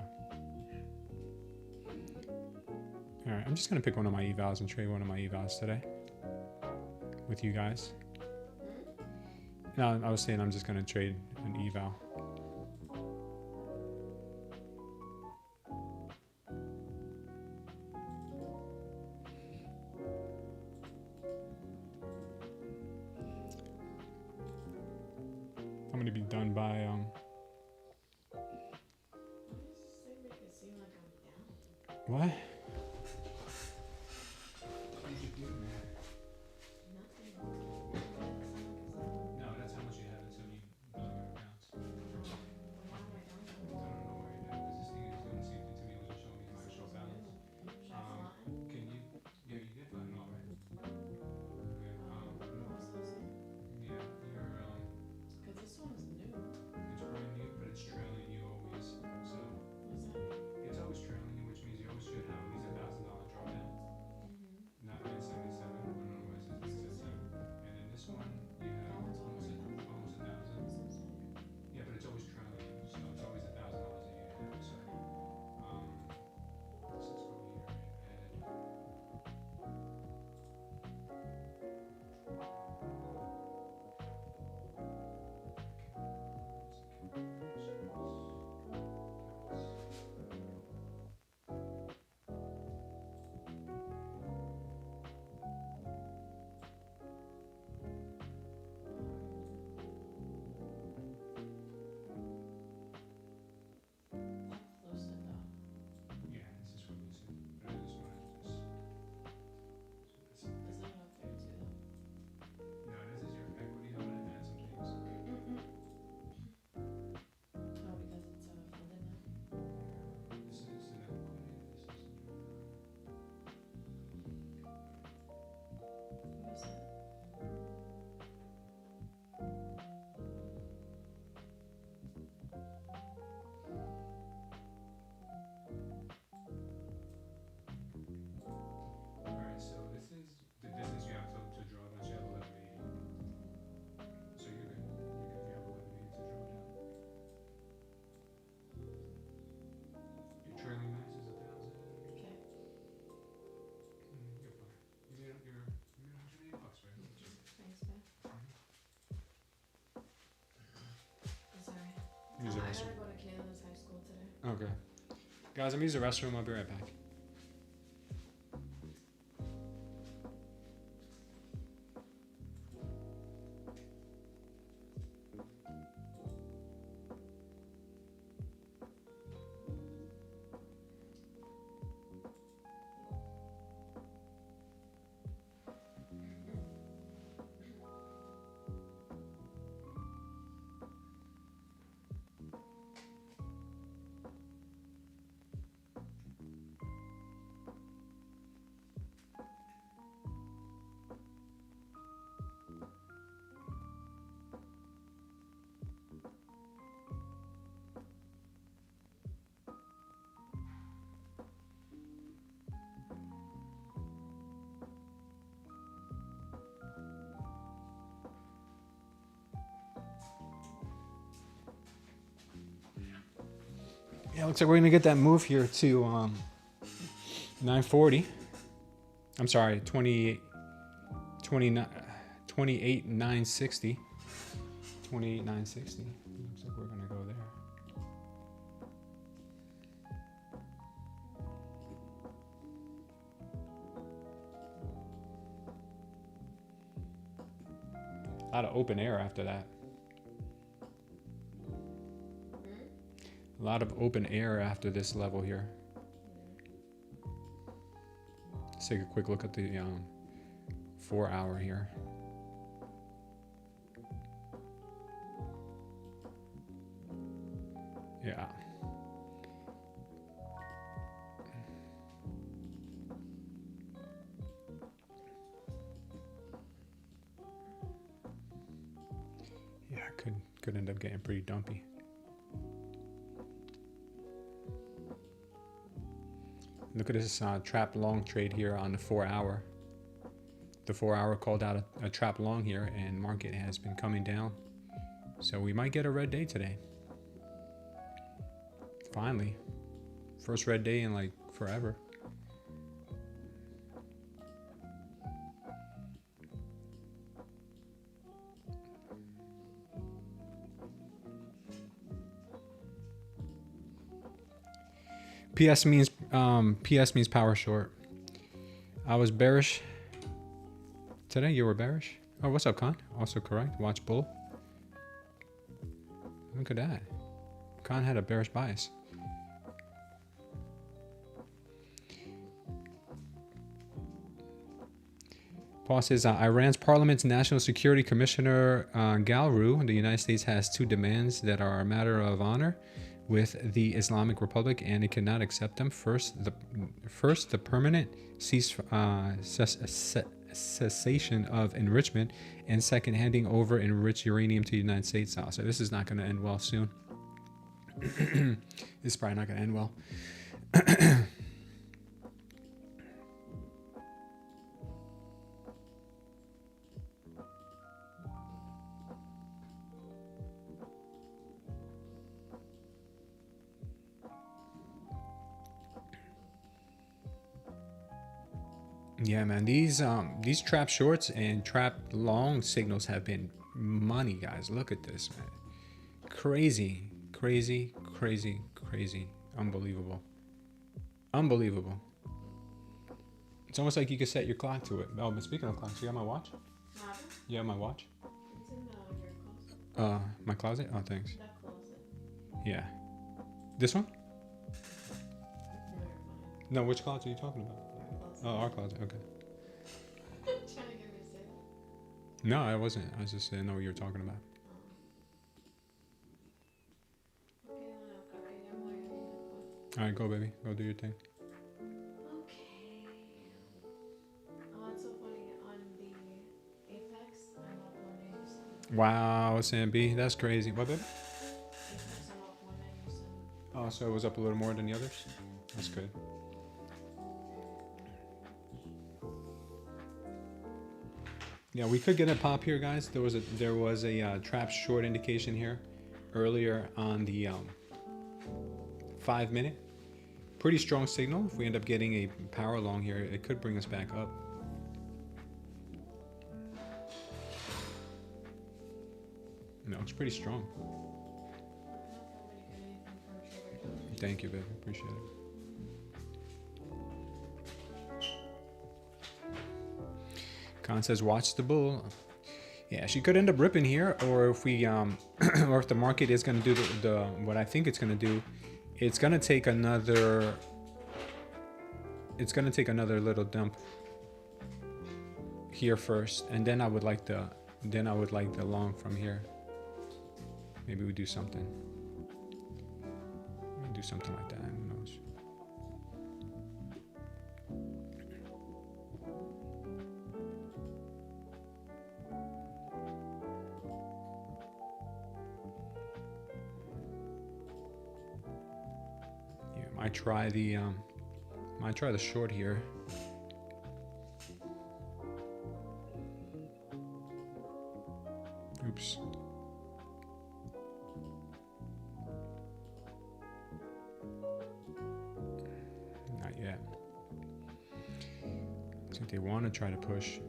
Speaker 1: All right, I'm just gonna pick one of my evals and trade one of my evals today with you guys. No, I was saying I'm just gonna trade an eval. I'm gonna be done by what? No, that's how much you have until you blow your accounts. I don't know why you did, because this thing is doing the same thing to me. It doesn't show me my actual balance. Can you? Yeah, you did flatten all right. Yeah,
Speaker 2: Because this one's new.
Speaker 1: it's brand new, but it's trailing you always. So it's always trailing you, which means you always should have at least $1,000 drawdown. Not 977. I don't know why it says 977. And then this one, you have almost a thousand. Yeah, but it's always trailing you, so it's always $1,000 that you have. So, let's just go here and add. Yeah, this is what we said. But I just wanted to just. So this,
Speaker 2: Is that up there too?
Speaker 1: no, this is your equity. I'm gonna add some things.
Speaker 2: Oh, because it's funded now?
Speaker 1: This is an equity. This is.
Speaker 2: What is that?
Speaker 1: Alright, so this is the distance you have to draw down. So you have 1180. So you're good. You're good. You have 1180 to draw down. Your trailing max is 1,000.
Speaker 2: Okay.
Speaker 1: You're fine. You made $180, right?
Speaker 2: Thanks, babe. Sorry.
Speaker 1: Use the
Speaker 2: I
Speaker 1: restroom.
Speaker 2: gotta go to Kayla's high school today.
Speaker 1: Okay. Guys, I'm using the restroom. I'll be right back. Yeah, looks like we're gonna get that move here to 940. I'm sorry, 28,960. 28,960. Looks like we're gonna go there. A lot of open air after that. A lot of open air after this level here. Let's take a quick look at the 4 hour here. Yeah. Yeah, could end up getting pretty dumpy. Look at this trap long trade here on the 4 hour. The 4 hour called out a trap long here, and market has been coming down. So we might get a red day today. Finally. First red day in like forever. PS means power short. I was bearish today. You were bearish. Oh, what's up, Con? Also correct. Watch bull. Look at that. Con had a bearish bias. Paul says Iran's Parliament's National Security Commissioner Galru in the United States has two demands that are a matter of honor with the Islamic Republic, and it cannot accept them. First, the permanent cessation of enrichment, and second, handing over enriched uranium to the United States. So this is not going to end well soon. This is probably not going to end well. Yeah, man, these trap shorts and trap long signals have been money, guys. Look at this, man. Crazy, crazy, crazy, crazy. Unbelievable. Unbelievable. It's almost like you could set your clock to it. Oh, but speaking of clocks, you got my watch? You have my watch?
Speaker 2: It's in your closet.
Speaker 1: My closet? Oh, thanks.
Speaker 2: That closet.
Speaker 1: Yeah. This one?
Speaker 2: Never mind.
Speaker 1: No, which closet are you talking about? Oh, our closet. Okay.
Speaker 2: Trying to get me to say that.
Speaker 1: No, I wasn't. I was just saying, know what you were talking about.
Speaker 2: Okay, then I'll cut right now while you're doing that.
Speaker 1: All right, go, baby. Go do your thing.
Speaker 2: Okay. Oh, it's so funny. On the Apex, I'm up 197.
Speaker 1: Wow, Sam B. That's crazy. What, baby?
Speaker 2: Apex, I'm up 197.
Speaker 1: Oh, so it was up a little more than the others? That's good. Yeah, we could get a pop here, guys. There was a trap short indication here earlier on the 5 minute. Pretty strong signal. If we end up getting a power long here, it could bring us back up. No, it's pretty strong. Thank you, baby. Appreciate it. Khan says, watch the bull. Yeah, she could end up ripping here, or if we, or if the market is going to do the what I think it's going to do, it's going to take another. It's going to take another little dump here first, and then I would like the long from here. Maybe we do something. Maybe do something like that. Who knows? Might try the short here. Oops. Not yet. Looks like they want to try to push.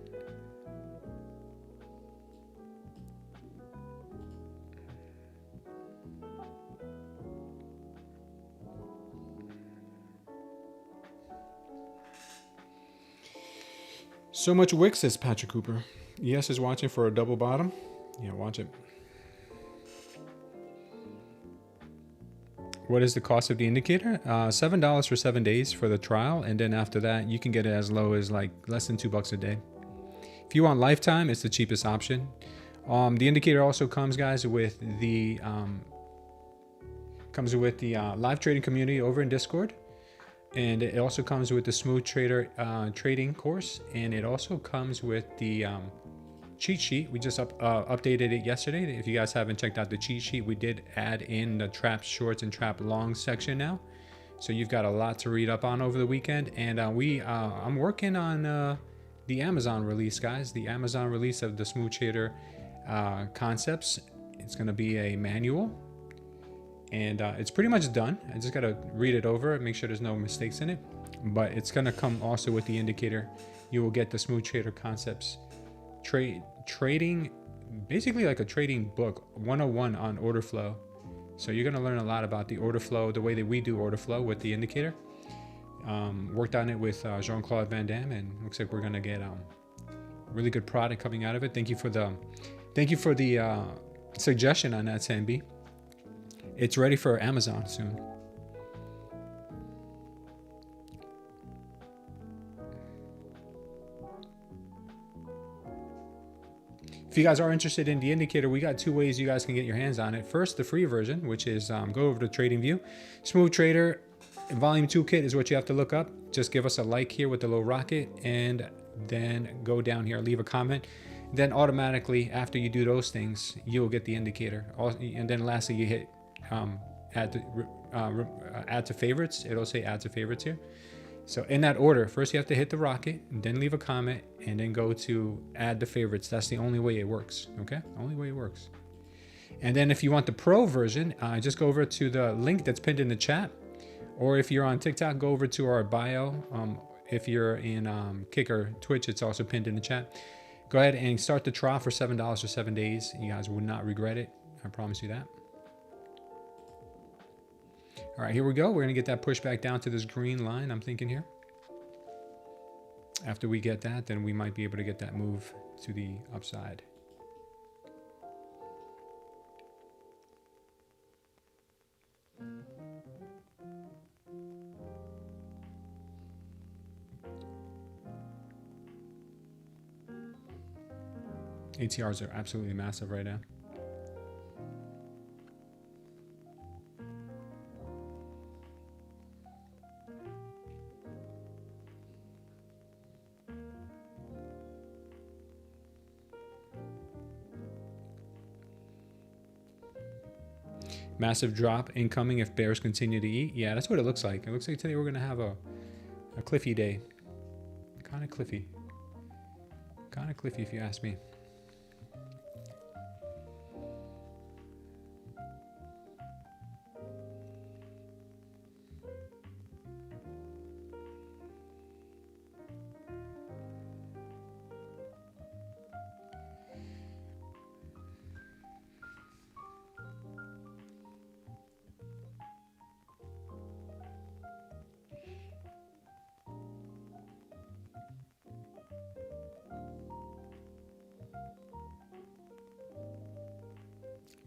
Speaker 1: So much wick, says Patrick Cooper. ES is watching for a double bottom. Yeah, watch it. What is the cost of the indicator? $7 for 7 days for the trial, and then after that, you can get it as low as like less than $2 a day. If you want lifetime, it's the cheapest option. The indicator also comes, guys, with the live trading community over in Discord, and it also comes with the Smooth Trader trading course, and it also comes with the cheat sheet. We just updated it yesterday. If you guys haven't checked out the cheat sheet, we did add in the trap shorts and trap long section now, so you've got a lot to read up on over the weekend. And I'm working on the Amazon release, guys. The Amazon release of the Smooth Trader concepts. It's going to be a manual, and it's pretty much done. I just got to read it over and make sure there's no mistakes in it, but it's going to come also with the indicator. You will get the Smooth Trader concepts trading, basically like a trading book 101 on order flow. So you're going to learn a lot about the order flow, the way that we do order flow with the indicator. Worked on it with Jean-Claude Van Damme, and looks like we're going to get really good product coming out of it. Thank you for the suggestion on that, Sambi. It's ready for Amazon soon. If you guys are interested in the indicator, we got two ways you guys can get your hands on it. First, the free version, which is go over to TradingView. Smooth Trader Volume Toolkit is what you have to look up. Just give us a like here with the little rocket, and then go down here, leave a comment. Then automatically, after you do those things, you'll get the indicator. And then lastly, you hit add to favorites. It'll say add to favorites here. So in that order, first you have to hit the rocket, then leave a comment, and then go to add to favorites. That's the only way it works, okay? Only way it works. And then if you want the pro version, just go over to the link that's pinned in the chat. Or if you're on TikTok, go over to our bio. If you're in Kick or Twitch, it's also pinned in the chat. Go ahead and start the trial for $7 for 7 days. You guys would not regret it. I promise you that. All right, here we go. We're going to get that push back down to this green line, I'm thinking here. After we get that, then we might be able to get that move to the upside. ATRs are absolutely massive right now. Massive drop incoming if bears continue to eat. Yeah, that's what it looks like. It looks like today we're going to have a cliffy day. Kind of cliffy. Kind of cliffy if you ask me.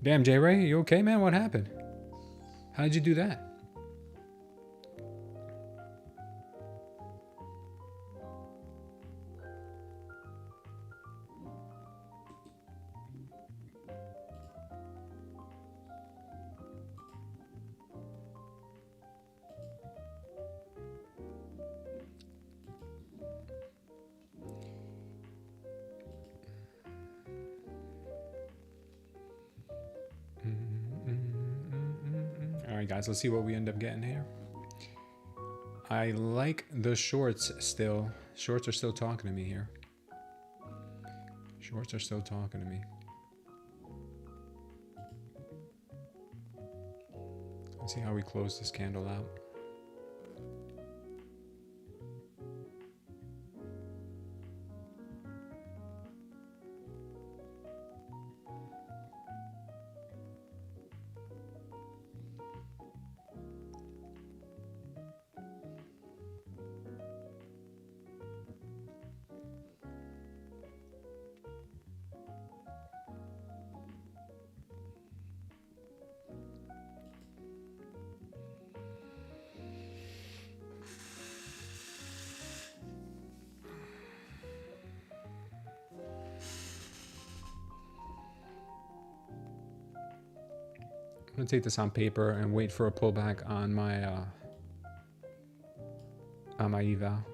Speaker 1: Damn, J Ray, you okay, man? What happened? How did you do that? All right, guys, let's see what we end up getting here. I like the shorts still. Shorts are still talking to me here. Shorts are still talking to me. Let's see how we close this candle out. gonna take this on paper and wait for a pullback on my eval.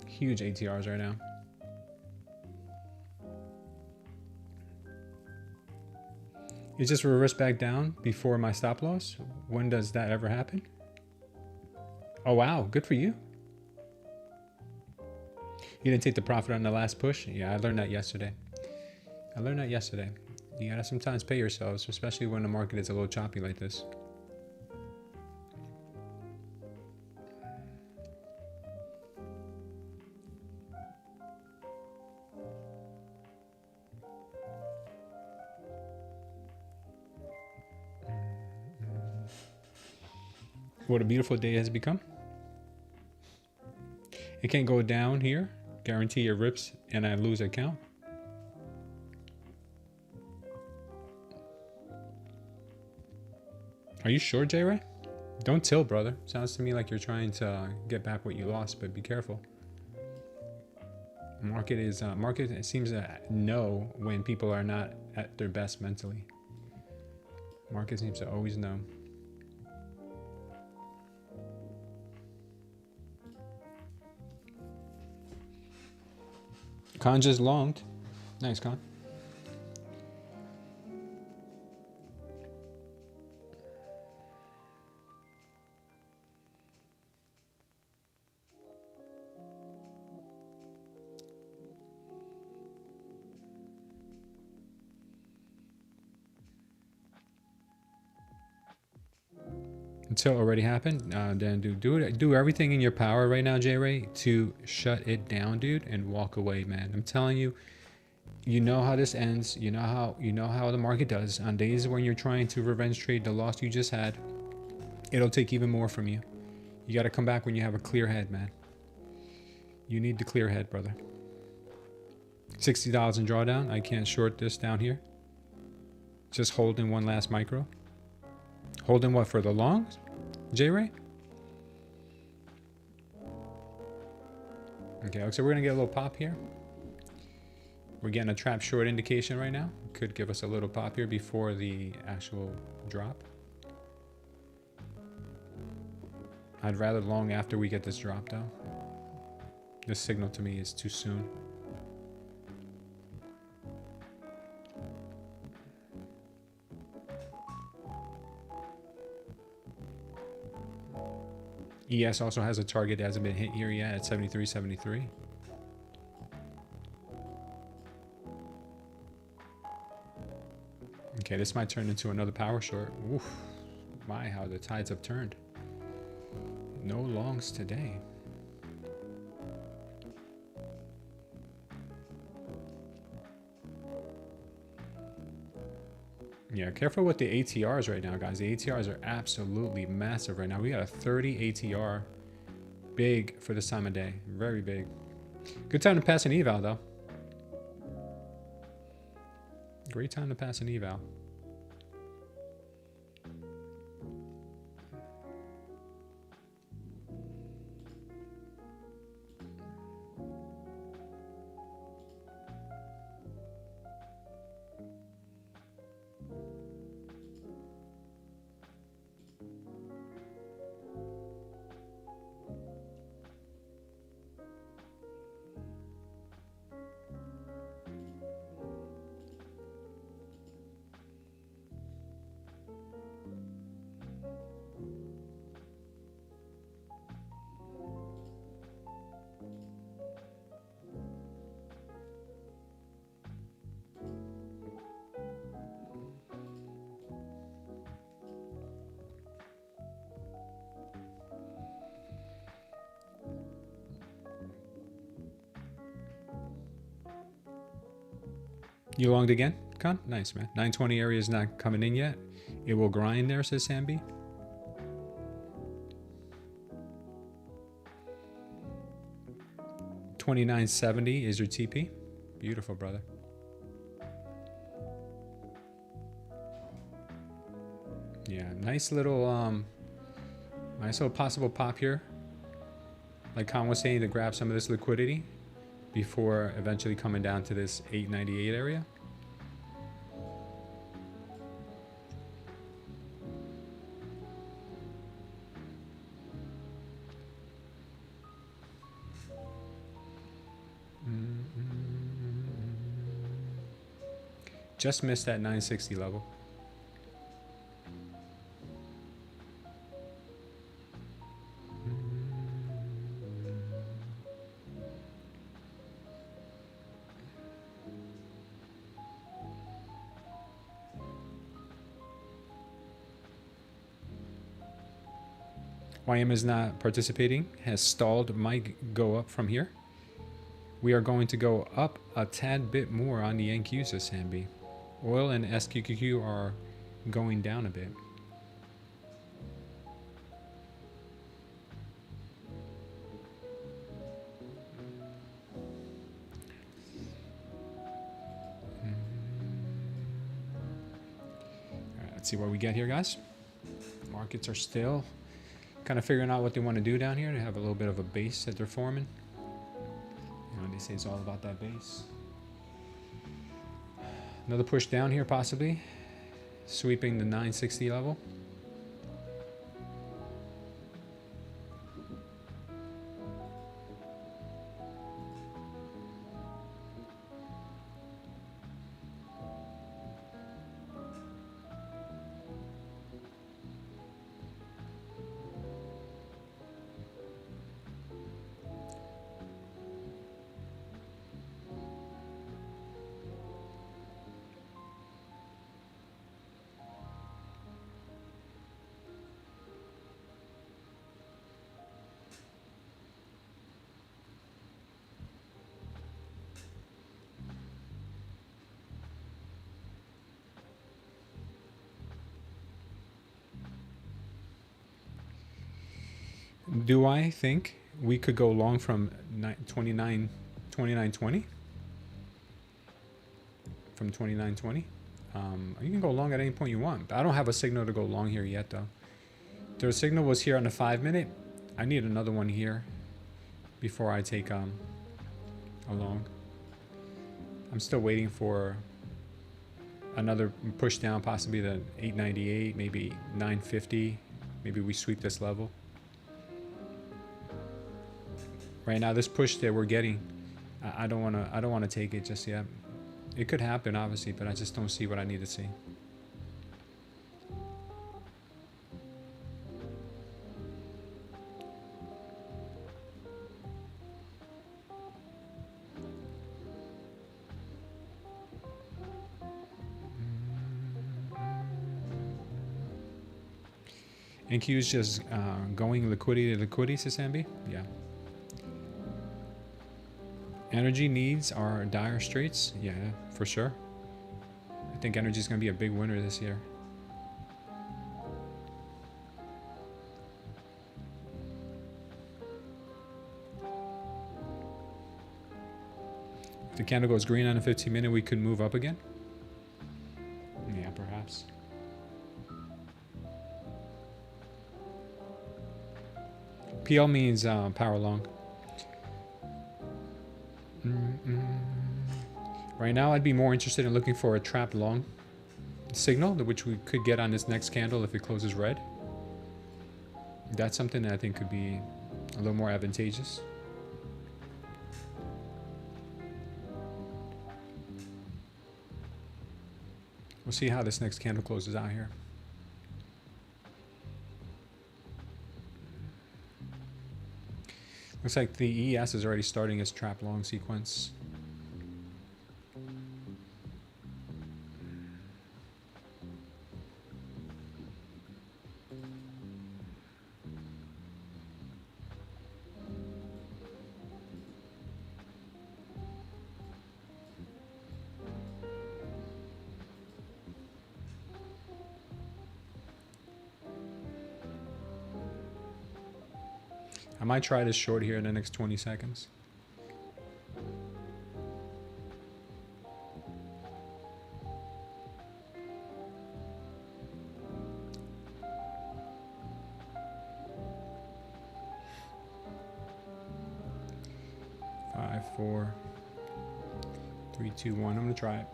Speaker 1: Huge ATRs right now. It just reversed back down before my stop loss. When does that ever happen? Oh, wow. Good for you. You didn't take the profit on the last push? Yeah, I learned that yesterday. You gotta sometimes pay yourselves, especially when the market is a little choppy like this. What a beautiful day has become. It can't go down here. Guarantee it rips and I lose account. Are you sure, J-Ray? Don't tilt, brother. Sounds to me like you're trying to get back what you lost, but be careful. Market seems to know when people are not at their best mentally. Market seems to always know. Con just longed. Nice, Con. Until already happened, then do everything in your power right now, J-Ray, to shut it down, dude, and walk away, man. I'm telling you, you know how this ends. You know how the market does. On days when you're trying to revenge trade the loss you just had, it'll take even more from you. You got to come back when you have a clear head, man. You need the clear head, brother. $60 in drawdown. I can't short this down here. Just holding one last micro. Holding what for the longs? J-Ray? Okay, so we're gonna get a little pop here. We're getting a trap short indication right now. Could give us a little pop here before the actual drop. I'd rather long after we get this drop though. This signal to me is too soon. ES also has a target that hasn't been hit here yet at 73.73. Okay, this might turn into another power short. Oof, my, how the tides have turned. No longs today. Yeah, careful with the ATRs right now, guys. The ATRs are absolutely massive right now. We got a 30 ATR. Big for this time of day. Very big. Good time to pass an eval, though. Great time to pass an eval. You longed again, Con? Nice, man. 920 area is not coming in yet. It will grind there, says Samby. $29.70 is your TP. Beautiful, brother. Yeah, nice little possible pop here. like Khan was saying, to grab some of this liquidity before eventually coming down to this 898 area. Just missed that 960 level. YM is not participating, has stalled, might go up from here. We are going to go up a tad bit more on the NQs, says Sambi. Oil and SQQQ are going down a bit. All right, let's see what we get here, guys. Markets are still kind of figuring out what they want to do down here. They have a little bit of a base that they're forming. You know, they say it's all about that base. Another push down here, possibly sweeping the 960 level. Do I think we could go long from 29.20 from 29.20? You can go long at any point you want. I don't have a signal to go long here yet, though. The signal was here on the 5-minute. I need another one here before I take a long. I'm still waiting for another push down, possibly the 898, maybe 950. Maybe we sweep this level. Right now, this push that we're getting, I don't want to take it just yet. It could happen, obviously, but I just don't see what I need to see. NQ is just going liquidity to liquidity, says Sambi. Yeah. Energy needs are dire straits. Yeah, for sure. I think energy is going to be a big winner this year. If the candle goes green on a 15-minute, we could move up again. Yeah, perhaps. PL means power long. Right now, I'd be more interested in looking for a trap long signal, which we could get on this next candle if it closes red. That's something that I think could be a little more advantageous. We'll see how this next candle closes out here. Looks like the ES is already starting its trap long sequence. I might try this short here in the next 20 seconds. 4, 3, 2, 1. I'm gonna try it.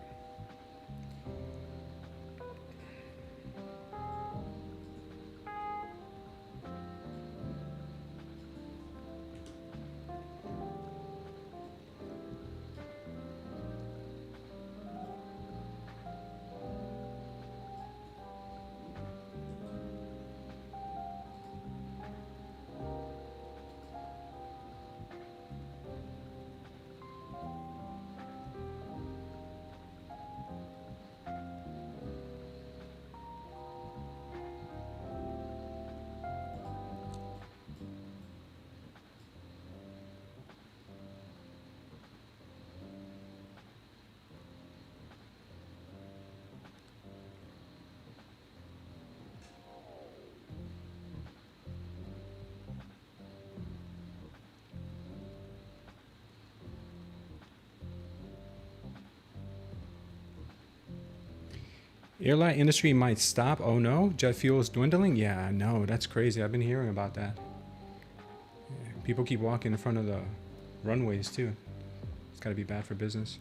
Speaker 1: Airline industry might stop. Oh no, jet fuel is dwindling. Yeah, no, that's crazy. I've been hearing about that. Yeah, people keep walking in front of the runways too. It's got to be bad for business.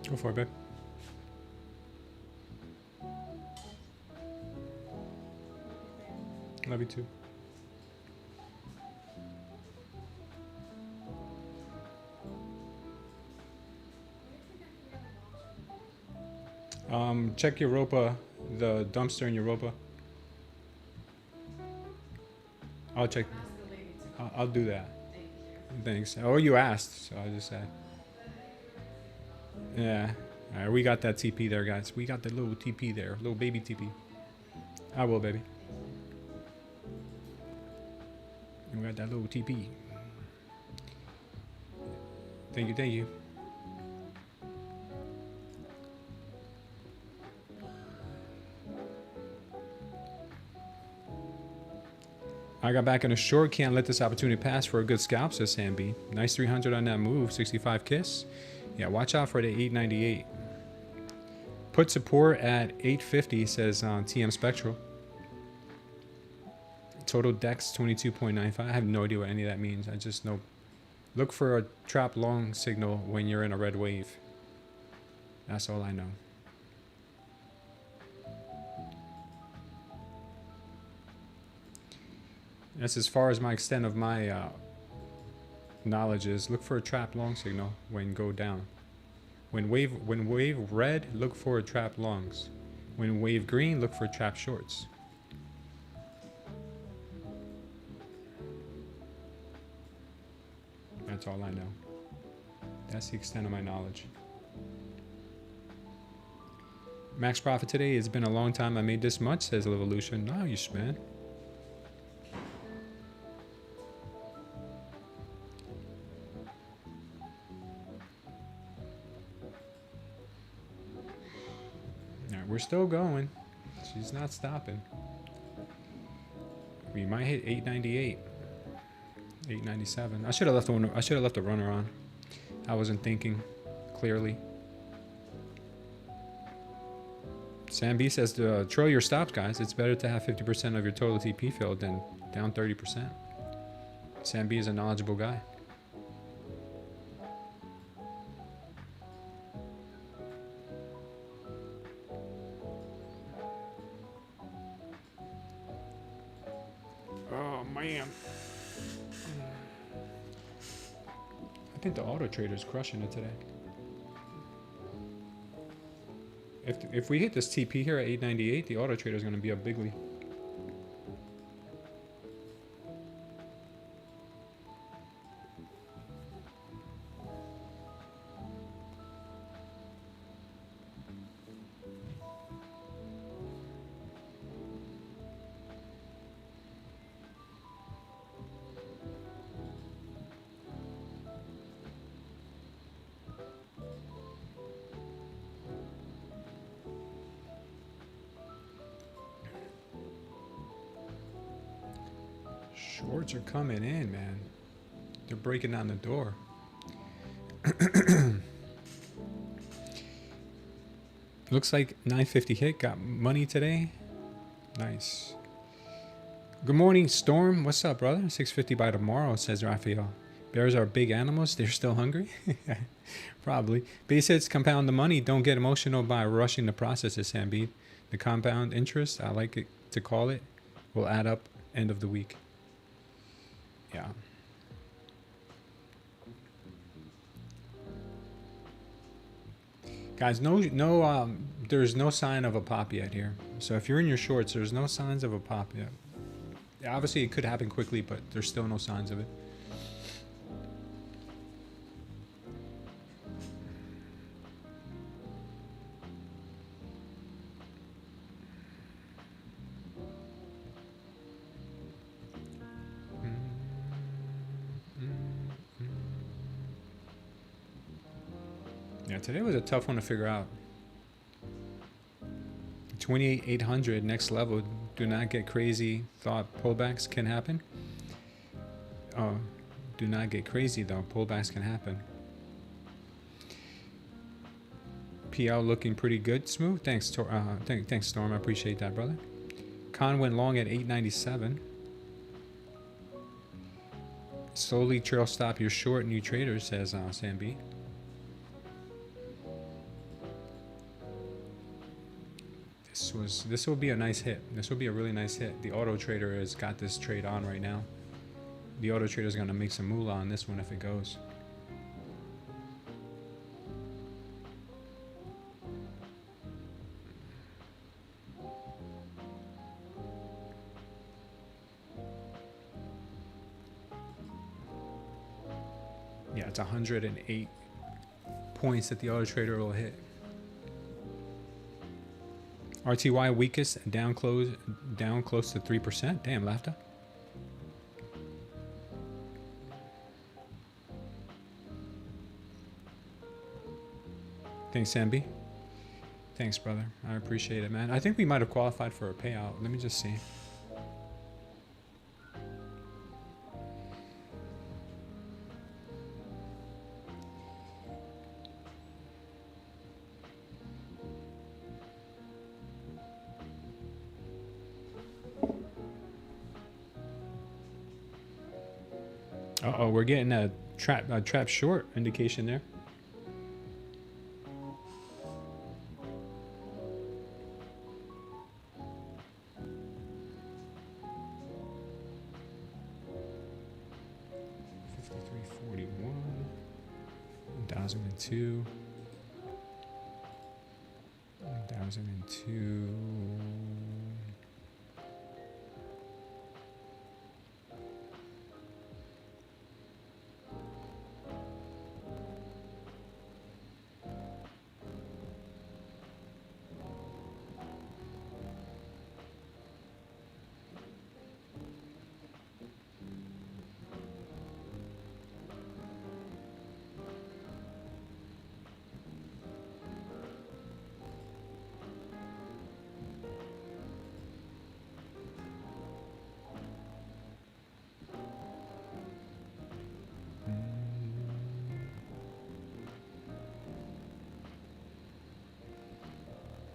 Speaker 1: Go for it, babe. Love you too. Check Europa, the dumpster in Europa. I'll check. I'll do that. Thanks. Oh, you asked, so I just said. Yeah. All right, we got that TP there, guys. We got the little TP there, little baby TP. I will, baby. We got that little TP. Thank you, thank you. I got back in a short. Can't let this opportunity pass for a good scalp, says Sam B. Nice 300 on that move. 65 kiss. Yeah, watch out for the 898. Put support at 850, says TM Spectral. Total dex 22.95. I have no idea what any of that means. I just know. Look for a trap long signal when you're in a red wave. That's all I know. That's as far as my extent of my knowledge is. Look for a trap long signal when go down. When wave red, look for trap longs. When wave green, look for trap shorts. That's all I know. That's the extent of my knowledge. Max profit today. It's been a long time I made this much, says Evolution. Nice, man. We're still going. She's not stopping. We might hit 898, 897. I should have left one. I should have left a runner on. I wasn't thinking clearly. Sam B says to trail your stops, guys. It's better to have 50% of your total TP filled than down 30%. Sam B is a knowledgeable guy. Oh man. I think the auto trader is crushing it today. If we hit this TP here at 898, the auto trader is going to be up bigly. Shorts are coming in, man. They're breaking down the door. Looks like 950 hit. Got money today. Nice. Good morning, Storm. What's up, brother? 650 by tomorrow, says Raphael. Bears are big animals. They're still hungry? Probably. Base hits compound the money. Don't get emotional by rushing the process, Sambid. The compound interest, I like it to call it, will add up end of the week. Yeah. Guys, there's no sign of a pop yet here. So if you're in your shorts, there's no signs of a pop yet. Yeah, obviously, it could happen quickly, but there's still no signs of it. Yeah, today was a tough one to figure out. 28,800 next level. Do not get crazy. Thought pullbacks can happen. Oh, do not get crazy though. Pullbacks can happen. PL looking pretty good. Smooth. Thanks, thanks Storm. I appreciate that, brother. Con went long at 897. Slowly trail stop your short, new traders, says Sam B. This will be a nice hit. This will be a really nice hit. The auto trader has got this trade on right now. The auto trader is going to make some moolah on this one if it goes. Yeah, it's 108 points that the auto trader will hit. RTY weakest down close to 3%. Damn, laughter. Thanks, Sambi. Thanks, brother. I appreciate it, man. I think we might have qualified for a payout. Let me just see. Uh-oh, we're getting a trap short indication there. $53.41, 1,002, 1,002.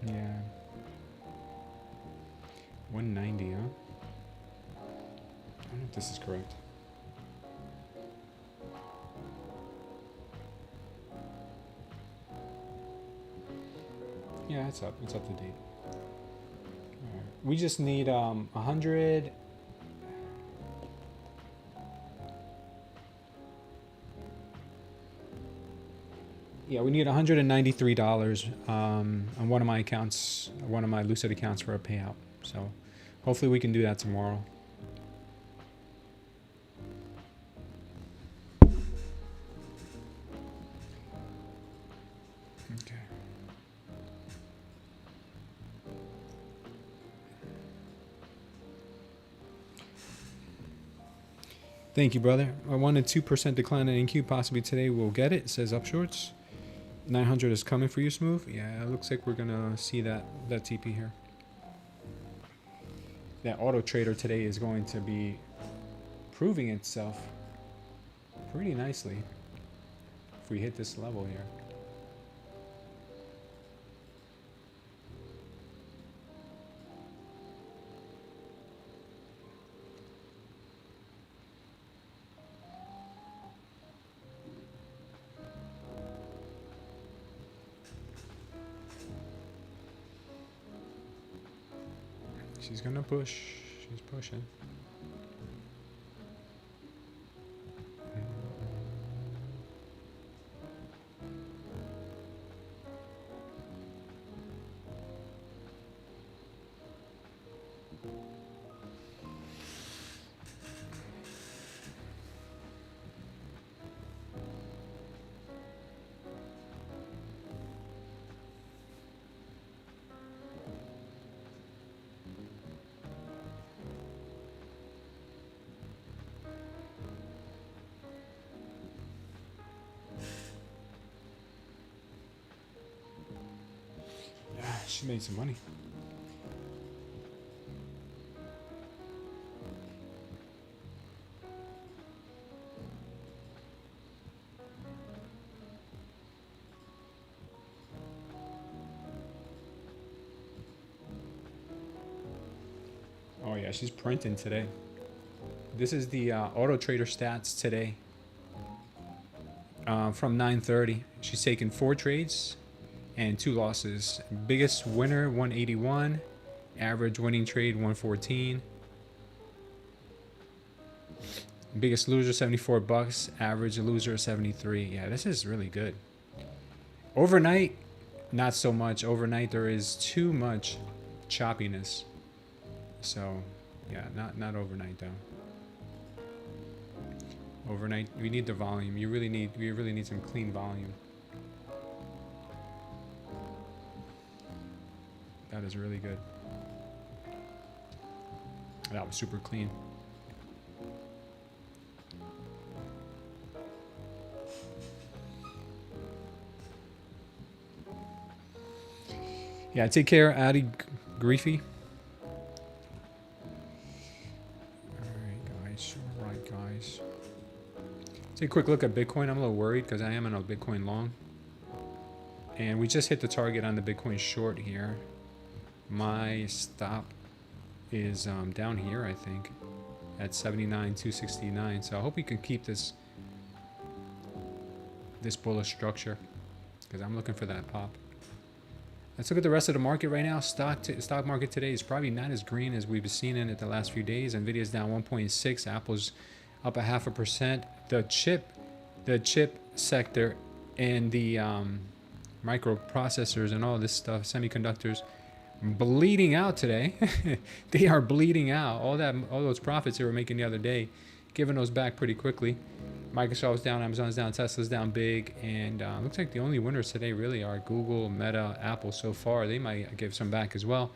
Speaker 1: Yeah. 190, huh? I don't know if this is correct. Yeah, it's up. It's up to date. All right. We just need 100. Yeah, we need $193 on one of my accounts, one of my Lucid accounts for a payout. So hopefully we can do that tomorrow. Okay. Thank you, brother. I wanted 2% decline in NQ. Possibly today we'll get it. It says up shorts. 900 is coming for you, Smooth. Yeah, it looks like we're gonna see that TP here. That auto trader today is going to be proving itself pretty nicely if we hit this level here. She's gonna push. She's pushing. She made some money. Oh yeah, she's printing today. This is the auto trader stats today from 9:30. She's taken 4 trades and 2 losses. Biggest winner 181, average winning trade 114. Biggest loser 74 bucks, average loser 73. Yeah, this is really good. Overnight, not so much. Overnight there is too much choppiness. So, yeah, not overnight though. Overnight, we need the volume. We really need some clean volume. That is really good. That was super clean. Yeah, take care, Addy Griefy. Alright, guys. Take a quick look at Bitcoin. I'm a little worried because I am in a Bitcoin long. And we just hit the target on the Bitcoin short here. My stop is down here, I think, at 79,269. So I hope we can keep this bullish structure because I'm looking for that pop. Let's look at the rest of the market right now. Stock market today is probably not as green as we've seen in it the last few days. Nvidia's down 1.6. Apple's up 0.5%. The chip sector and the microprocessors and all this stuff, semiconductors, bleeding out today. They are bleeding out. All those profits they were making the other day, giving those back pretty quickly. Microsoft's down, Amazon's down, Tesla's down big, and looks like the only winners today really are Google, Meta, Apple so far. They might give some back as well.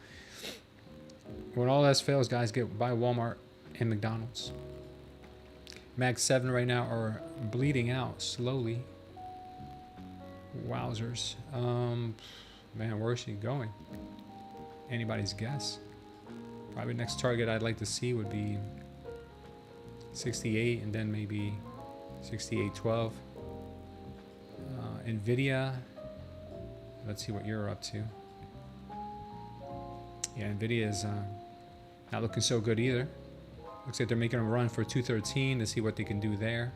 Speaker 1: When all else fails, guys, buy Walmart and McDonald's. Mag 7 right now are bleeding out slowly. Wowzers. Man, where is she going? Anybody's guess. Probably next target I'd like to see would be 68 and then maybe 68.12. Nvidia. Let's see what you're up to. Yeah, Nvidia is not looking so good either. Looks like they're making a run for 213 to see what they can do there.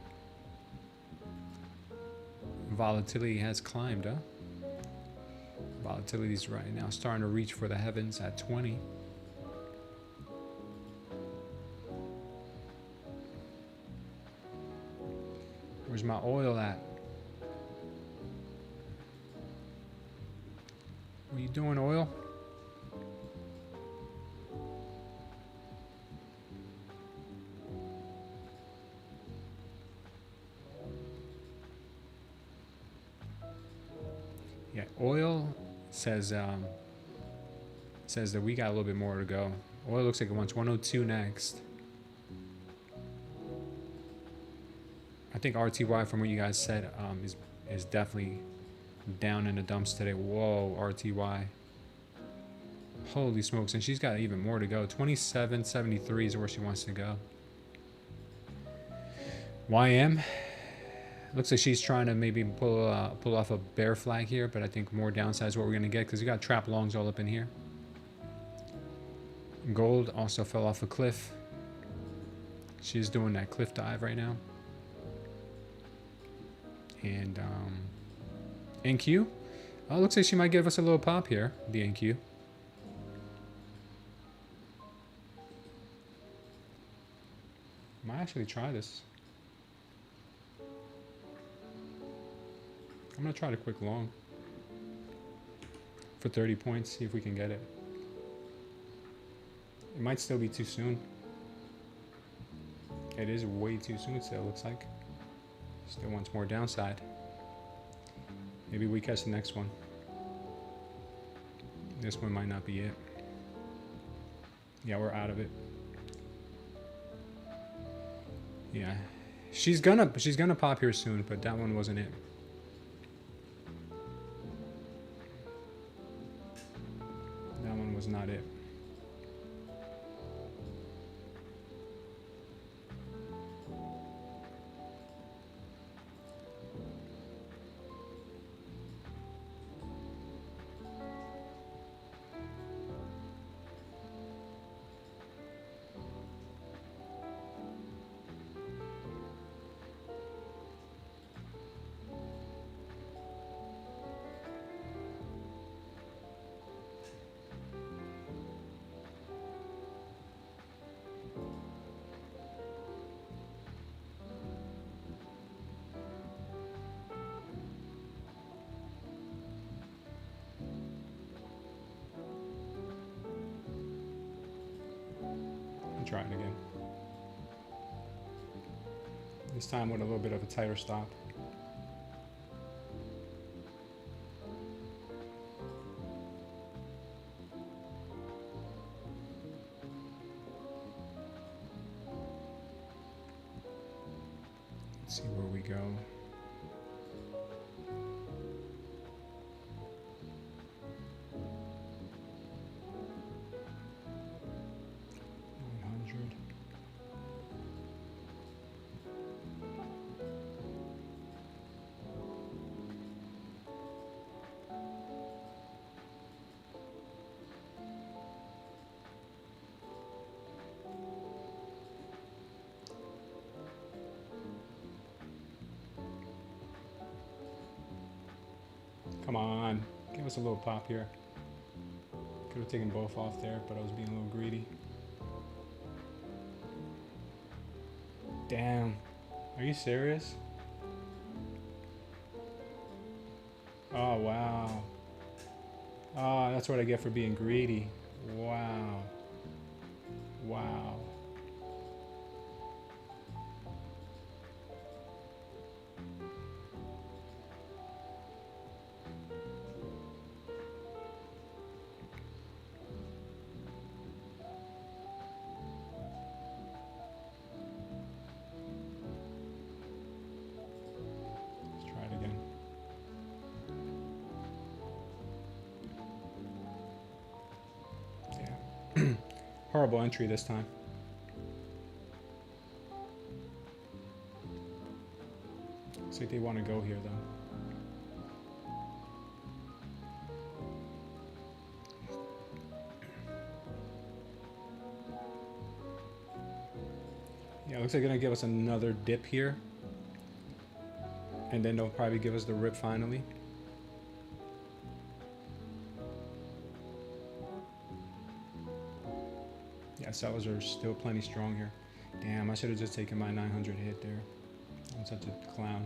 Speaker 1: Volatility has climbed, huh? Volatility is right now starting to reach for the heavens at 20. Where's my oil at? What you doing, oil? Yeah, oil says that we got a little bit more to go. Oil looks like it wants 102 next. I think RTY, from what you guys said, is definitely down in the dumps today. Whoa, RTY. Holy smokes, and she's got even more to go. 27.73 is where she wants to go. YM. Looks like she's trying to maybe pull off a bear flag here, but I think more downside is what we're going to get because we got trap longs all up in here. Gold also fell off a cliff. She's doing that cliff dive right now. And NQ. Oh, looks like she might give us a little pop here, the NQ. Might actually try this. I'm going to try the quick long for 30 points, see if we can get it. It might still be too soon. It is way too soon still, looks like. Still wants more downside. Maybe we catch the next one. This one might not be it. Yeah, we're out of it. Yeah. She's gonna pop here soon, but that one wasn't it. That one was not it. Try it again. This time with a little bit of a tighter stop. Let's see where we go. Come on, give us a little pop here. Could have taken both off there, but I was being a little greedy. Damn, are you serious? Oh, wow. Oh, that's what I get for being greedy. Wow. Wow. Horrible entry this time. Looks like they want to go here though. Yeah, looks like they're gonna give us another dip here. And then they'll probably give us the rip finally. Yeah, sellers are still plenty strong here. Damn, I should have just taken my 900 hit there. I'm such a clown.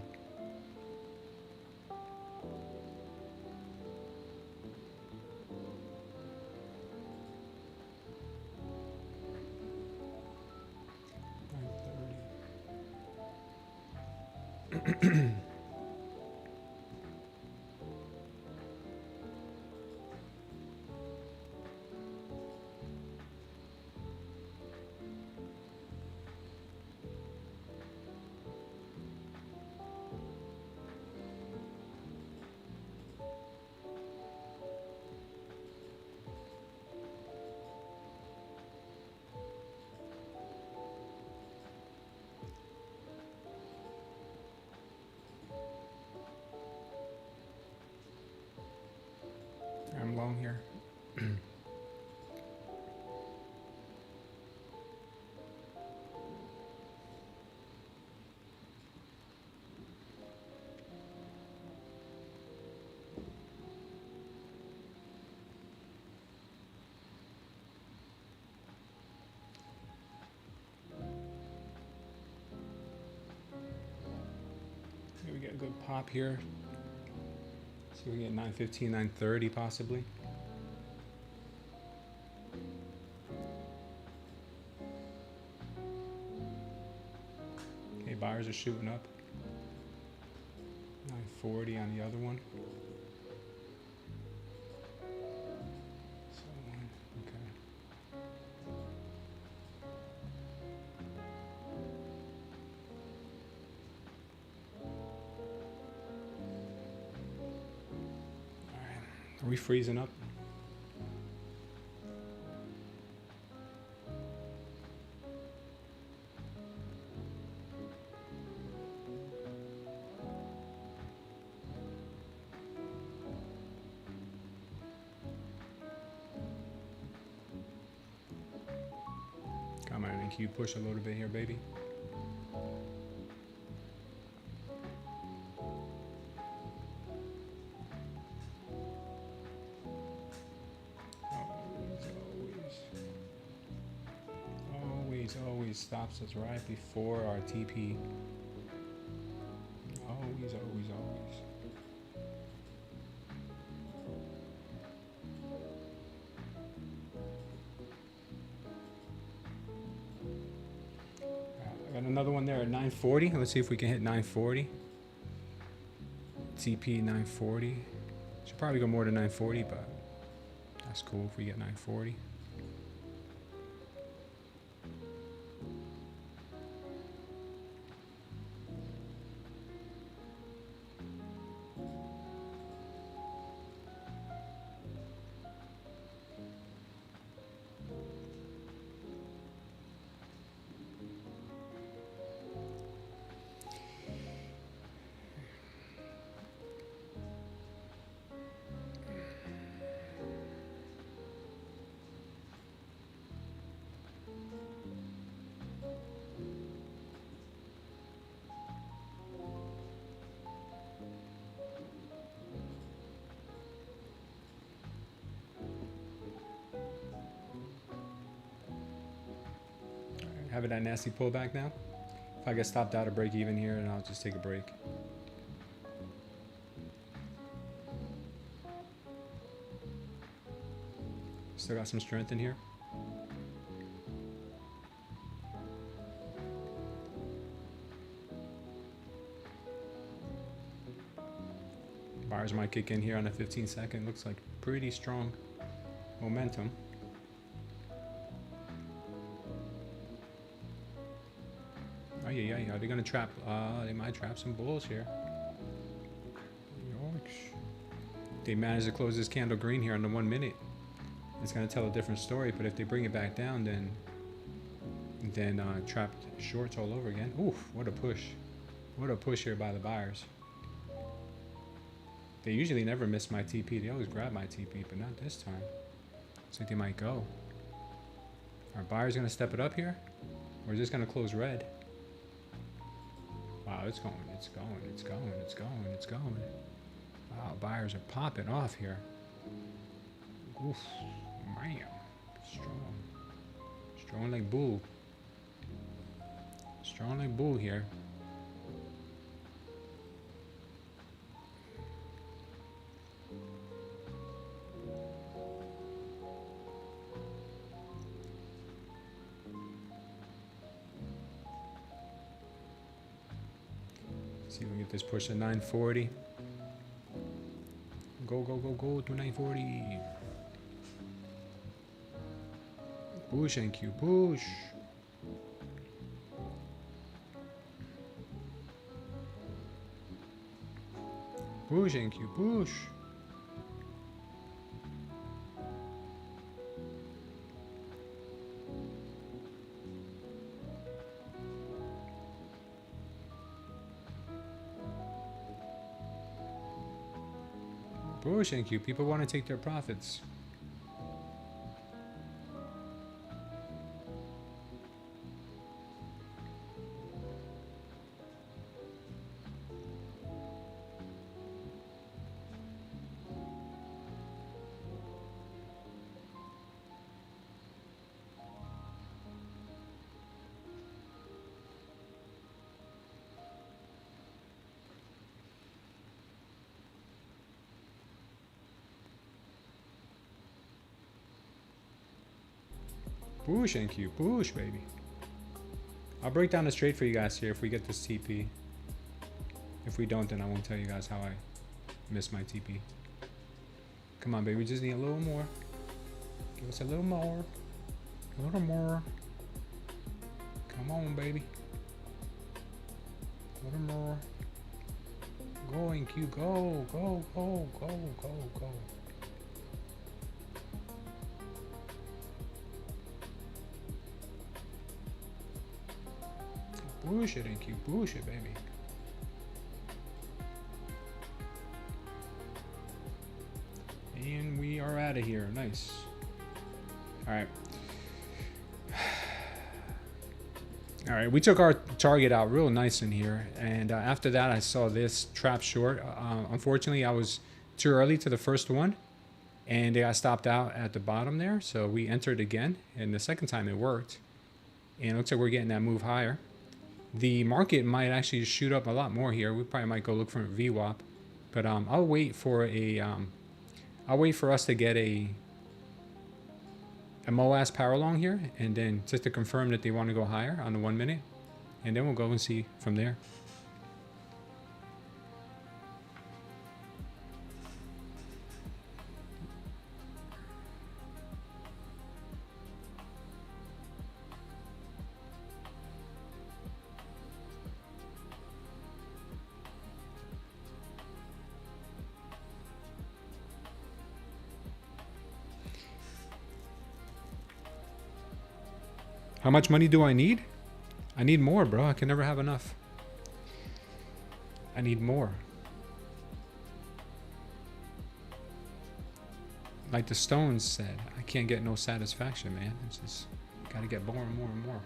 Speaker 1: I'm long here. Maybe we get a good pop here. See, we get 915, 930 possibly. Okay, buyers are shooting up. 940 on the other one. So, okay. All right, are we freezing up? Come on, and can you push a little bit here, baby? Always stops us right before our TP. Always. I got another one there at 940. Let's see if we can hit 940. TP 940. Should probably go more than 940, but that's cool if we get 940. Having that nasty pullback now. If I get stopped out of break even here, and I'll just take a break. Still got some strength in here. Buyers might kick in here on a 15-second. Looks like pretty strong momentum. Oh yeah, are they gonna trap? They might trap some bulls here. They managed to close this candle green here on the 1 minute. It's gonna tell a different story. But if they bring it back down, then trapped shorts all over again. Oof! What a push! What a push here by the buyers. They usually never miss my TP. They always grab my TP, but not this time. Looks like they might go. Are buyers gonna step it up here, or is this gonna close red? Wow, it's going. Wow, buyers are popping off here. Oof, man, strong. Strong like bull. Strong like bull here. See if we can get this push at 940. Go, go, go, go to 940. Push, NQ, push. Push, NQ, push. Push, NQ. People want to take their profits. Push, NQ, push, baby. I'll break down this trade for you guys here if we get this TP. If we don't, then I won't tell you guys how I missed my TP. Come on, baby. We just need a little more. Give us a little more. A little more. Come on, baby. A little more. Go, NQ, go, go, go, go, go, go. Push it, NQ, push it, baby. And we are out of here. Nice. All right. All right, we took our target out real nice in here. And after that, I saw this trap short. Unfortunately, I was too early to the first one. And I stopped out at the bottom there. So we entered again. And the second time it worked. And it looks like we're getting that move higher. The market might actually shoot up a lot more here. We probably might go look for a VWAP, but I'll wait for us to get a MOAS power long here, and then just to confirm that they want to go higher on the 1 minute, and then we'll go and see from there. How much money do I need? I need more, bro. I can never have enough. I need more. Like the Stones said, I can't get no satisfaction, man. It's just gotta get more and more and more.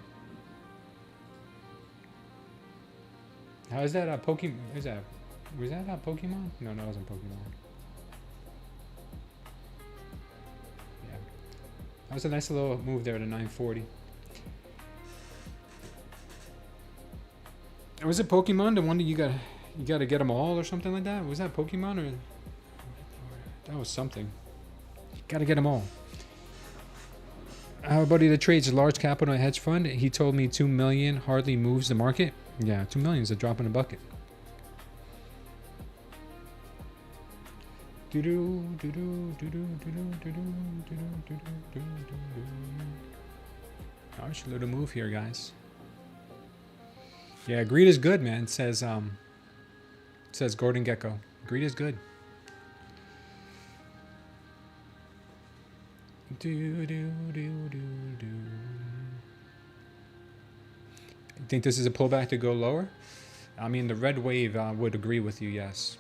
Speaker 1: How is that a Pokemon? Was that a Pokemon? No, that wasn't Pokemon. Yeah. That was a nice little move there to 940. Was it Pokemon, the one that you gotta get them all or something like that? Was that Pokemon or that was something? You gotta get them all. Our buddy that trades large capital hedge fund, he told me 2 million hardly moves the market. Yeah, 2 million is a drop in the bucket. Harsh little move here, guys. Yeah, greed is good, man. Says Gordon Gecko. Greed is good. You think this is a pullback to go lower? I mean, the red wave would agree with you, yes.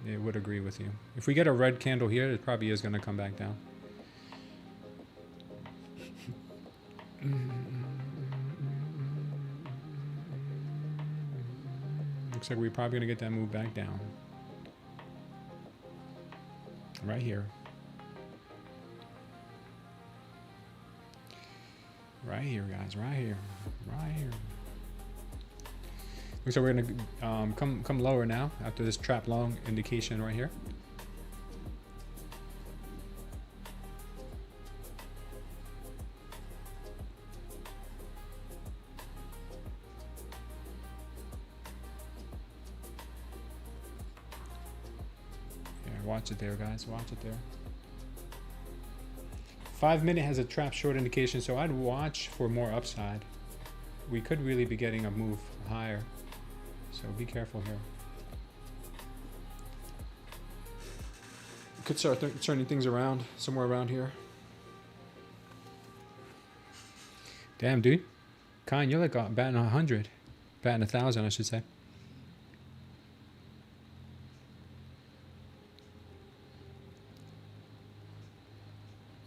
Speaker 1: It would agree with you. If we get a red candle here, it probably is going to come back down. Looks like we're probably going to get that move back down. Right here. Right here, guys. Right here. Right here. Looks like we're going to come lower now after this trap long indication right here. Watch it there, guys. Watch it there. 5 minute has a trap short indication, so I'd watch for more upside. We could really be getting a move higher, so be careful here. Could start turning things around somewhere around here. Damn, dude. Khan, you're like batting 100. Batting 1,000, I should say.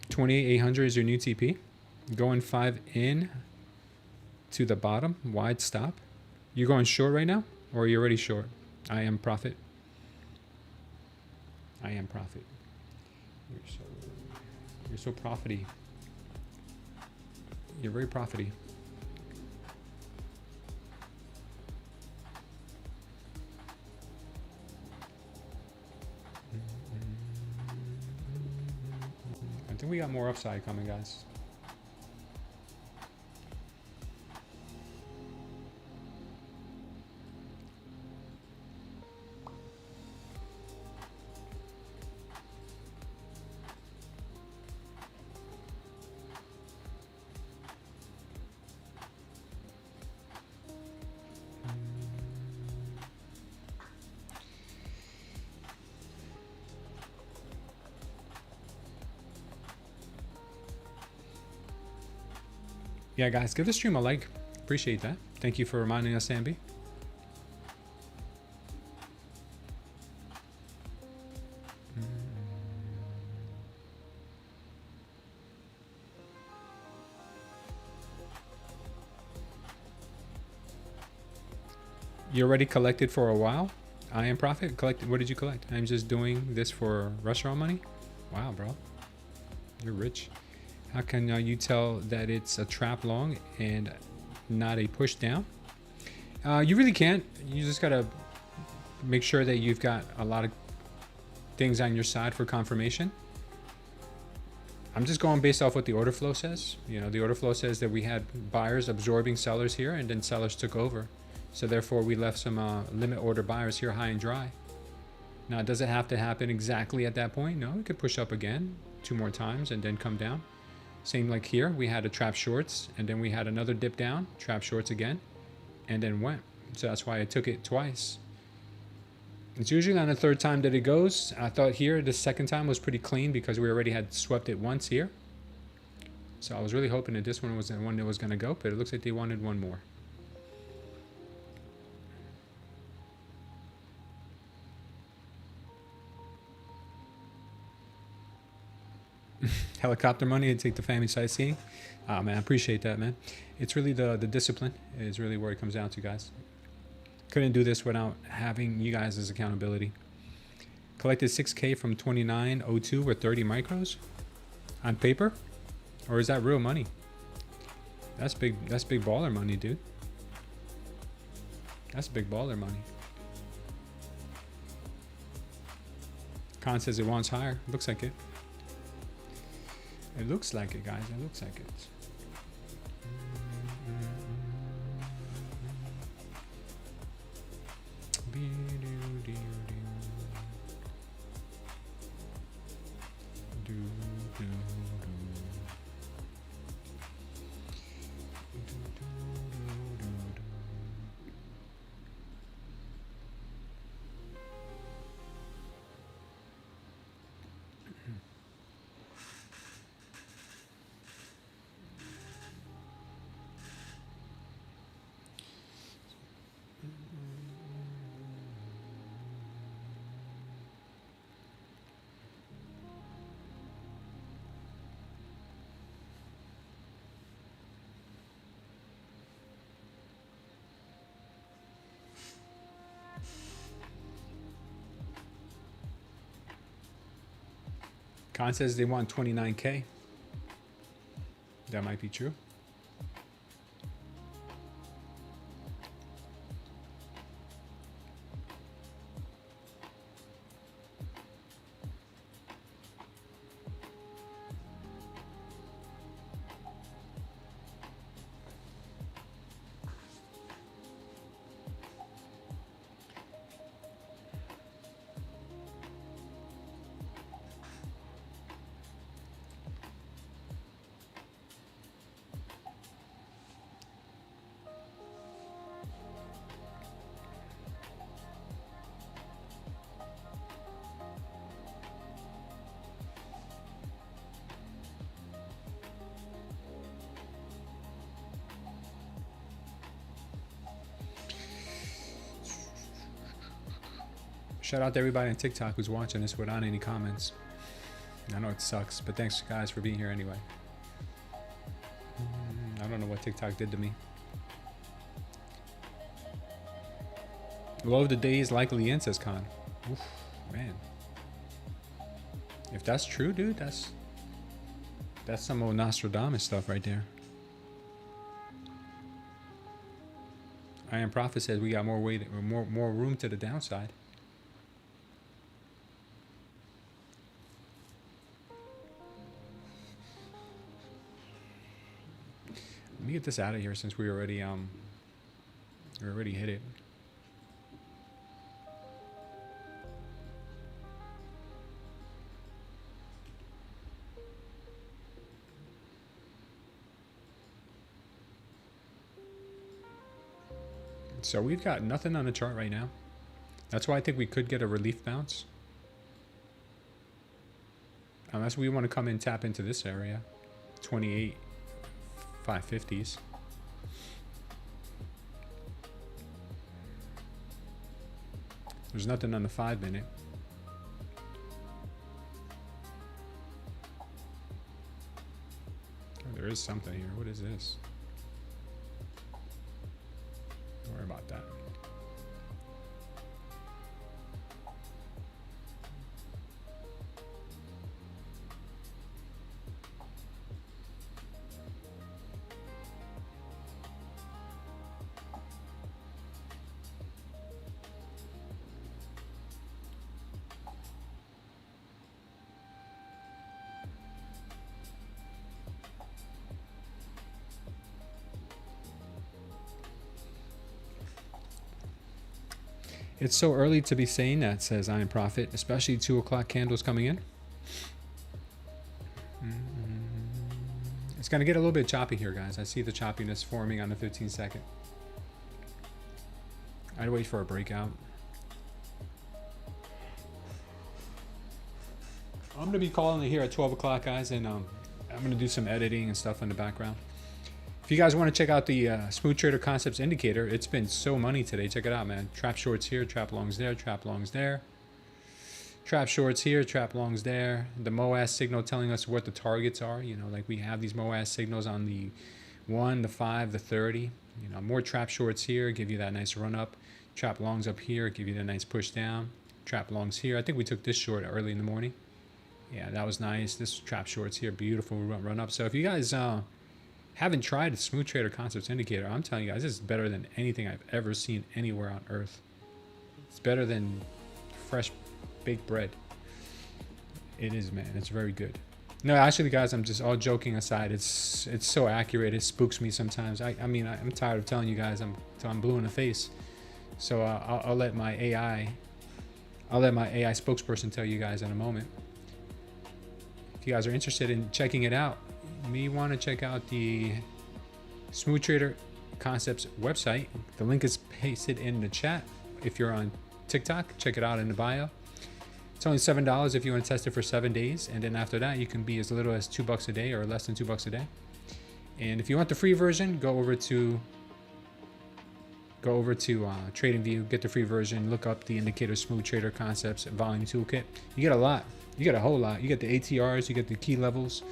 Speaker 1: $28,800 is your new TP. Going 5 in to the bottom. Wide stop. You going short right now? Or are you already short? I am profit. I am profit. You're so profity. You're very profity. I think we got more upside coming, guys. Yeah, guys, give the stream a like. Appreciate that. Thank you for reminding us, Sambi. You already collected for a while? I am profit. Collected. What did you collect? I'm just doing this for restaurant money. Wow, bro. You're rich. How can you tell that it's a trap long and not a push down? You really can't. You just gotta make sure that you've got a lot of things on your side for confirmation. I'm just going based off what the order flow says. You know, the order flow says that we had buyers absorbing sellers here, and then sellers took over. So therefore, we left some limit order buyers here high and dry. Now, does it have to happen exactly at that point? No, it could push up again 2 more times and then come down. Same like here, we had a trap shorts, and then we had another dip down, trap shorts again, and then went. So that's why I took it twice. It's usually on the 3rd time that it goes. I thought here, the 2nd time was pretty clean because we already had swept it once here. So I was really hoping that this one was the one that was going to go, but it looks like they wanted one more. Helicopter money and take the family sightseeing. Man, I appreciate that, man. It's really the discipline is really where it comes down to, guys. Couldn't do this without having you guys as accountability. Collected 6K from 29.02 with 30 micros on paper, or is that real money? That's big. That's big baller money, dude. That's big baller money. Khan says it wants higher. Looks like it. It looks like it, guys. It looks like it. Khan says they want 29K. That might be true. Shout out to everybody on TikTok who's watching this without any comments. I know it sucks, but thanks guys for being here anyway. I don't know what TikTok did to me. Low of the day is likely in, says Khan. Oof, man. If that's true, dude, that's some old Nostradamus stuff right there. I Am Prophet says we got more room to the downside. Let me get this out of here since we already hit it. So we've got nothing on the chart right now. That's why I think we could get a relief bounce. Unless we want to come in, tap into this area. 28 550s. There's nothing on the 5-minute. Oh, there is something here. What is this? Don't worry about that. It's so early to be saying that, says I Am Prophet, especially 2 o'clock candles coming in. It's going to get a little bit choppy here, guys. I see the choppiness forming on the 15-second. I'd wait for a breakout. I'm going to be calling it here at 12 o'clock, guys, and I'm going to do some editing and stuff in the background. If you guys want to check out the Smooth Trader Concepts Indicator, it's been so money today. Check it out, man. Trap shorts here, trap longs there, trap longs there. Trap shorts here, trap longs there. The MOAS signal telling us what the targets are. You know, like we have these MOAS signals on the 1, the 5, the 30. You know, more trap shorts here, give you that nice run up. Trap longs up here, give you that nice push down. Trap longs here. I think we took this short early in the morning. Yeah, that was nice. This trap shorts here, beautiful run up. So if you guys haven't tried the Smooth Trader Concepts Indicator, I'm telling you guys, this is better than anything I've ever seen anywhere on earth. It's better than fresh baked bread. It is, man. It's very good. No, actually, guys, I'm just all joking aside. It's so accurate. It spooks me sometimes. I mean, I'm tired of telling you guys I'm blue in the face. So I'll let my AI spokesperson tell you guys in a moment. If you guys are interested in checking it out, you may want to check out the Smooth Trader Concepts website. The link is pasted in the chat. If you're on TikTok, check it out in the bio. It's only $7 if you want to test it for 7 days, and then after that you can be as little as $2 a day or less than $2 a day. And if you want the free version, go over to TradingView, get the free version, look up the indicator Smooth Trader Concepts Volume Toolkit. You get a lot. You get a whole lot. You get the ATRs, you get the key levels,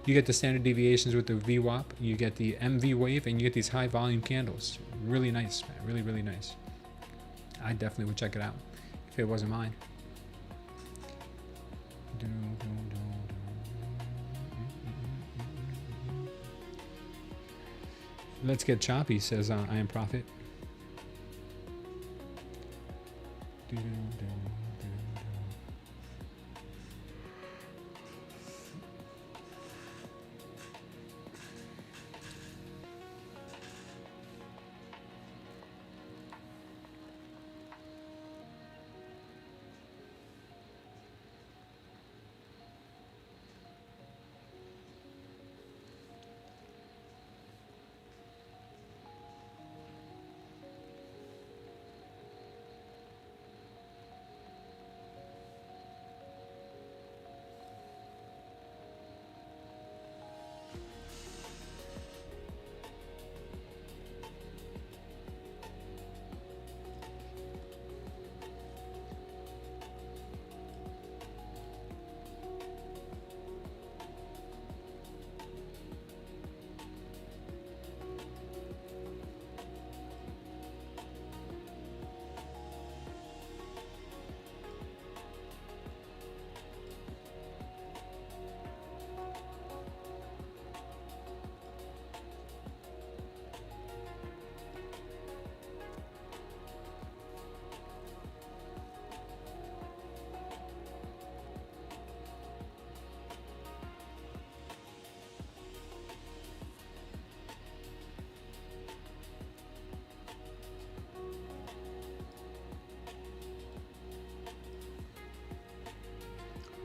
Speaker 1: you get the standard deviations with the VWAP, you get the MV wave, and you get these high volume candles. Really nice, man. Really, really nice. I definitely would check it out if it wasn't mine. Let's get choppy, says I Am Prophet.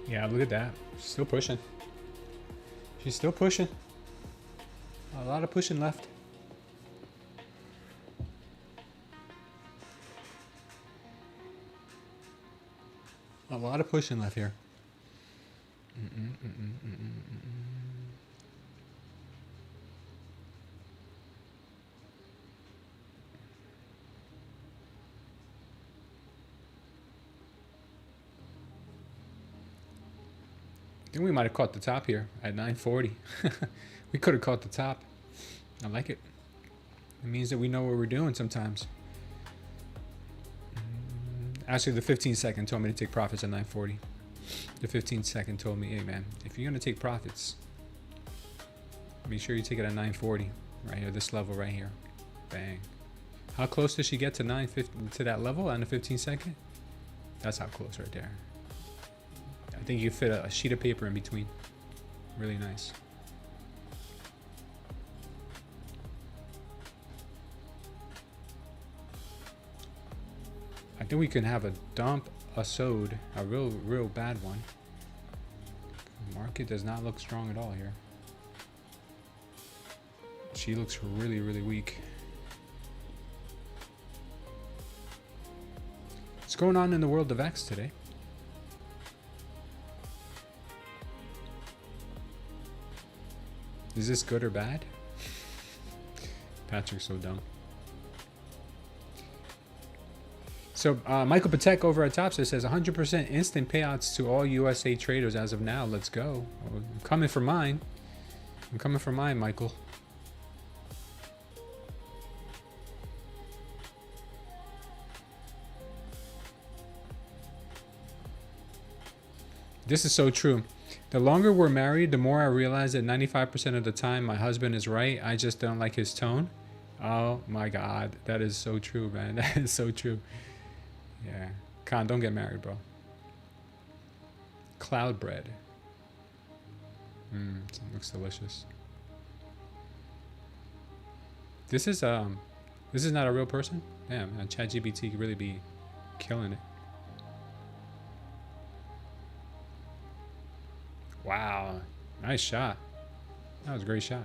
Speaker 1: Yeah, look at that. She's still pushing. She's still pushing. A lot of pushing left. A lot of pushing left here. I think we might have caught the top here at 940. We could have caught the top. I like it. It means that we know what we're doing sometimes. Actually, the 15-second told me to take profits at 940. The 15-second told me, hey man, if you're gonna take profits, make sure you take it at 940. Right here, this level right here. Bang. How close does she get to 950 to that level on the 15-second? That's how close right there. I think you fit a sheet of paper in between. Really nice. I think we can have a dump, a sode, a real bad one. The market does not look strong at all here. She looks really, really weak. What's going on in the world of X today? Is this good or bad? Patrick's so dumb. So Michael Patek over at Topster says 100% instant payouts to all USA traders as of now. Let's go. I'm coming for mine. I'm coming for mine, Michael. This is so true. The longer we're married, the more I realize that 95% of the time my husband is right. I just don't like his tone. Oh my God. That is so true, man. That is so true. Yeah. Khan, don't get married, bro. Cloud bread. It looks delicious. This is not a real person? Damn, ChatGPT could really be killing it. Wow. Nice shot. That was a great shot.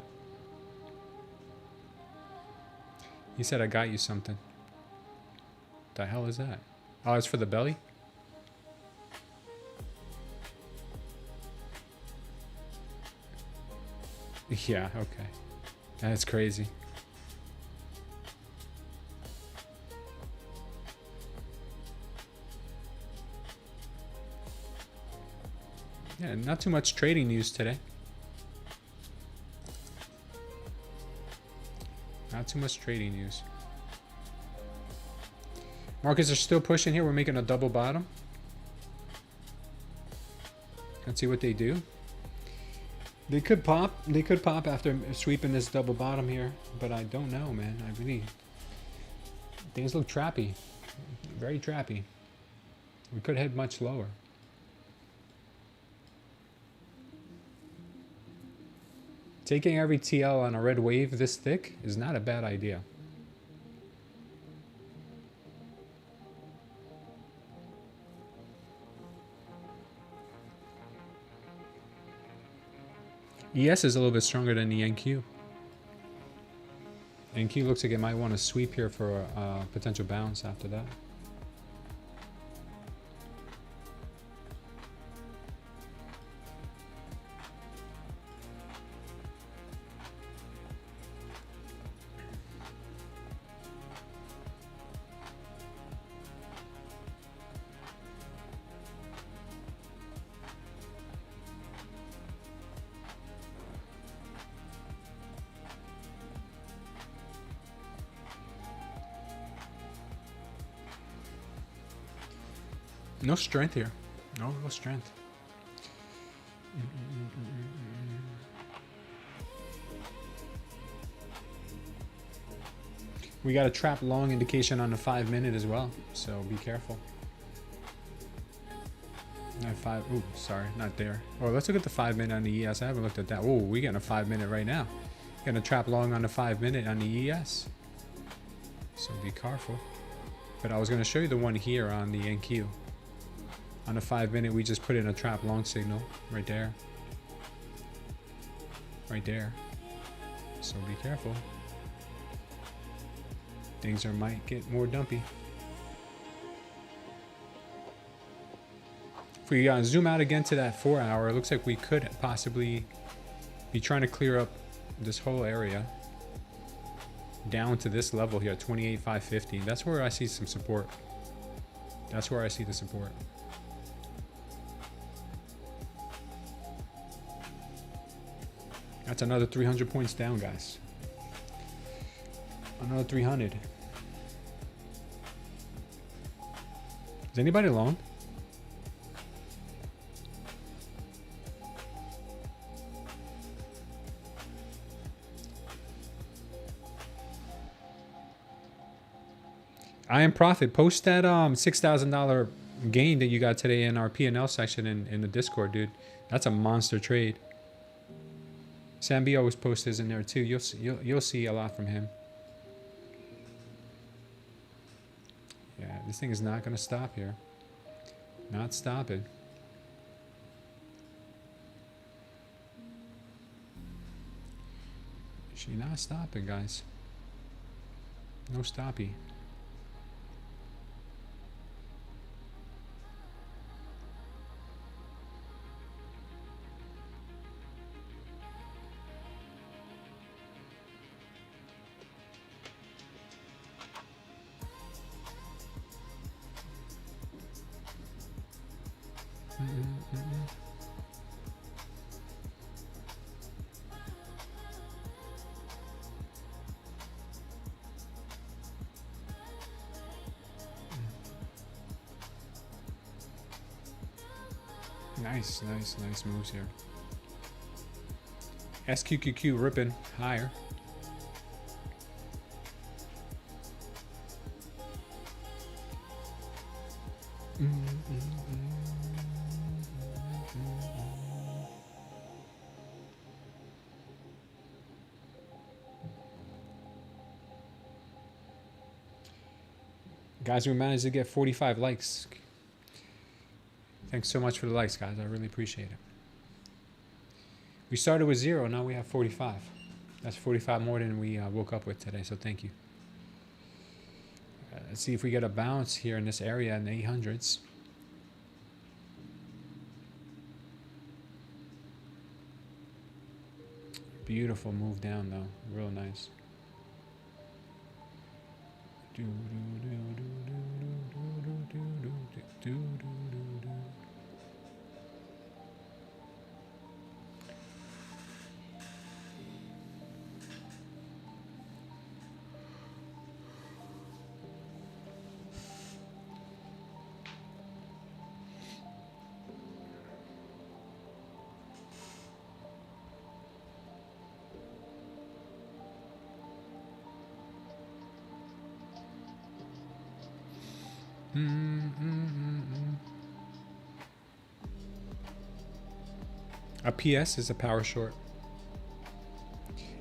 Speaker 1: He said, I got you something. The hell is that? Oh, it's for the belly? Yeah, okay. That's crazy. Yeah, not too much trading news today. Not too much trading news. Markets are still pushing here. We're making a double bottom. Let's see what they do. They could pop. They could pop after sweeping this double bottom here, but I don't know, man. Things look trappy. Very trappy. We could head much lower. Taking every TL on a red wave this thick is not a bad idea. ES is a little bit stronger than the NQ. NQ looks like it might want to sweep here for a potential bounce after that. No strength here. No strength. We got a trap long indication on the 5-minute as well, so be careful. Not 5. Ooh, sorry, not there. Oh, let's look at the 5-minute on the ES. I haven't looked at that. Oh, we got a 5-minute right now. Got a trap long on the 5-minute on the ES. So be careful. But I was going to show you the one here on the NQ. On the 5 minute, we just put in a trap long signal right there. Right there. So be careful. Things might get more dumpy. If we zoom out again to that 4 hour, it looks like we could possibly be trying to clear up this whole area down to this level here, 28,550. That's where I see some support. That's where I see the support. That's another 300 points down, guys. Another 300. Is anybody long? I am profit. Post that $6,000 gain that you got today in our P&L section in the Discord, dude. That's a monster trade. Sam B always posts his in there too. You'll see a lot from him. Yeah, this thing is not gonna stop here. Not stopping. She not stopping, guys. No stoppy. Nice moves here. SQQQ ripping higher. Guys, we managed to get 45 likes. Thanks so much for the likes, guys. I really appreciate it. We started with 0, now we have 45. That's 45 more than we woke up with today, so thank you. Let's see if we get a bounce here in this area in the 800s. Beautiful move down, though. Real nice. A PS is a power short.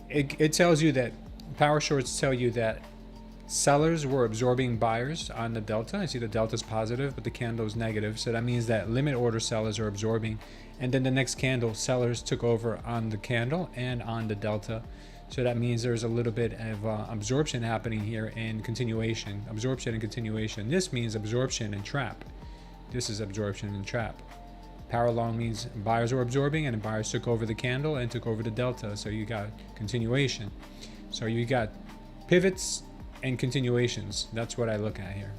Speaker 1: It tells you that power shorts tell you that sellers were absorbing buyers on the delta. I see the delta's positive, but the candle's negative. So that means that limit order sellers are absorbing. And then the next candle, sellers took over on the candle and on the delta. So that means there's a little bit of absorption happening here and continuation. Absorption and continuation. This means absorption and trap. This is absorption and trap. Power long means buyers were absorbing and the buyers took over the candle and took over the delta. So you got continuation. So you got pivots and continuations. That's what I look at here.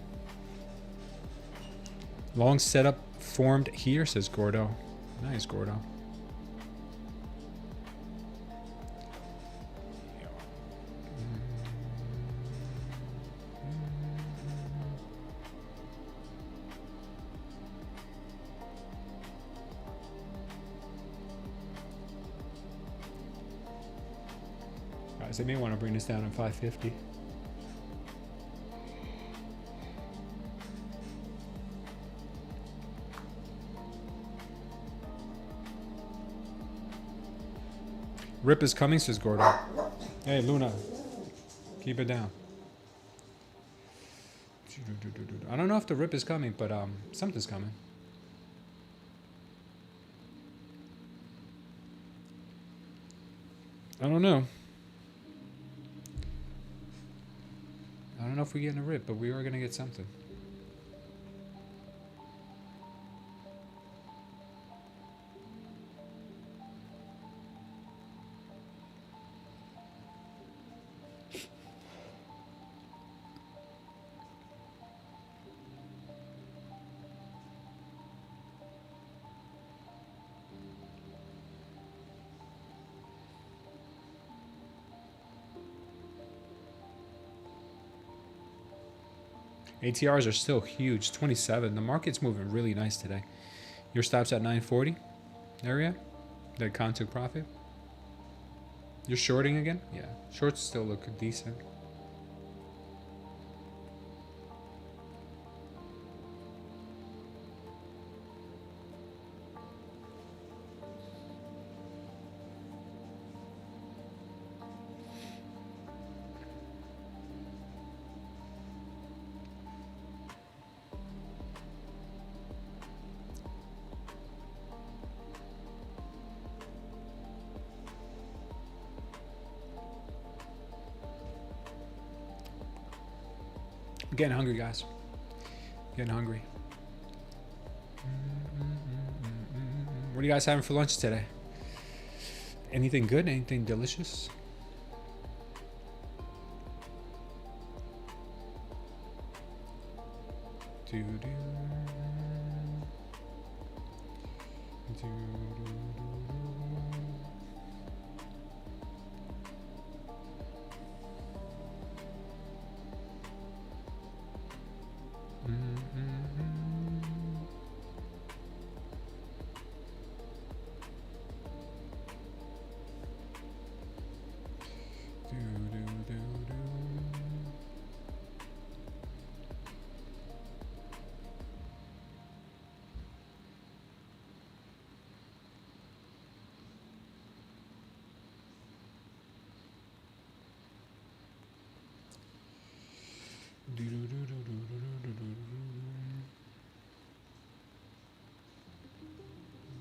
Speaker 1: Long setup formed here, says Gordo. Nice, Gordo. Guys, they may want to bring this down in 550. Rip is coming, says Gordo. Hey, Luna, keep it down. I don't know if the rip is coming, but something's coming. I don't know. I don't know if we're getting a rip, but we are going to get something. ATRs are still huge, 27. The market's moving really nice today. Your stop's at 940 area. That con took profit. You're shorting again? Yeah, shorts still look decent. I'm getting hungry, guys. Getting hungry. What are you guys having for lunch today? Anything good? Anything delicious?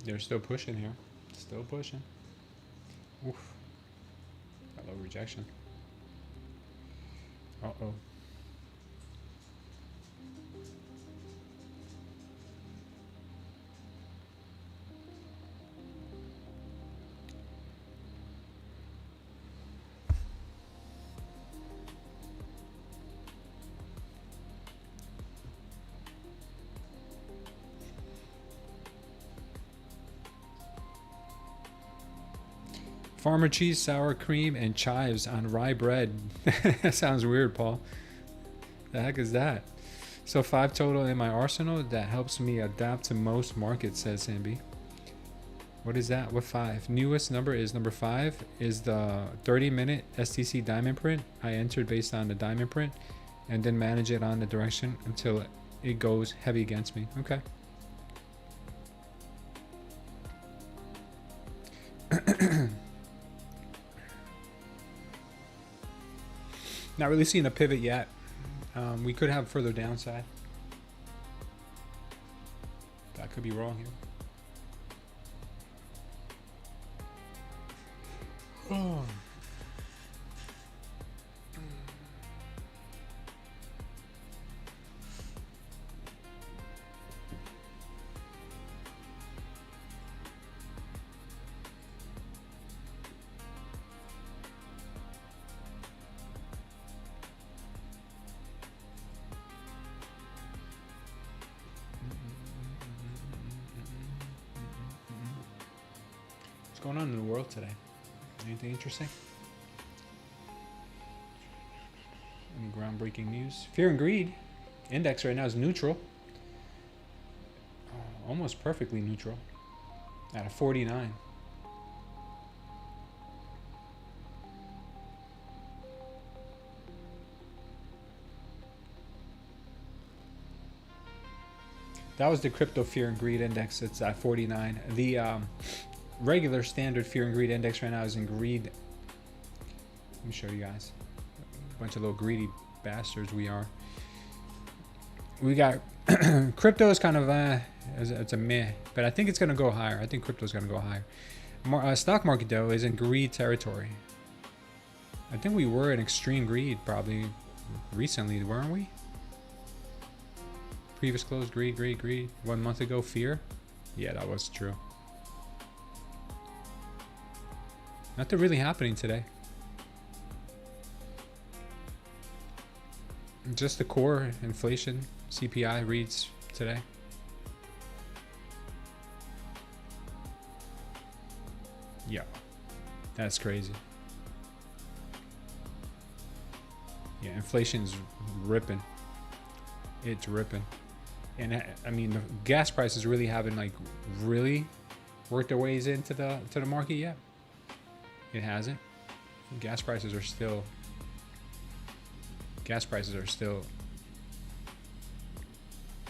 Speaker 1: They're still pushing here. Still pushing. Oof. Got low rejection. Uh-oh. Farmer cheese, sour cream, and chives on rye bread. That sounds weird, Paul. The heck is that? So 5 total in my arsenal. That helps me adapt to most markets, says Sambi. What is that? What 5? Newest number is number 5 is the 30-minute STC diamond print. I entered based on the diamond print and then manage it on the direction until it goes heavy against me. Okay. Not really seeing a pivot yet. We could have further downside. That could be wrong here. Oh. What's going on in the world today? Anything interesting? Any groundbreaking news? Fear and greed index right now is neutral. Almost perfectly neutral at a 49. That was the crypto fear and greed index. It's at 49. The regular standard fear and greed index right now is in greed. Let me show you guys. A bunch of little greedy bastards we are. We got crypto is kind of it's a meh, but I think it's gonna go higher. I think crypto is gonna go higher. Stock market though is in greed territory. I think we were in extreme greed probably recently, weren't we? Previous close, greed, greed, greed. 1 month ago, fear. Yeah, that was true. Nothing really happening today. Just the core inflation, CPI reads today. Yeah, that's crazy. Yeah, inflation's ripping. It's ripping. And I mean, the gas prices really haven't like really worked their ways into the market yet. It hasn't. Gas prices are still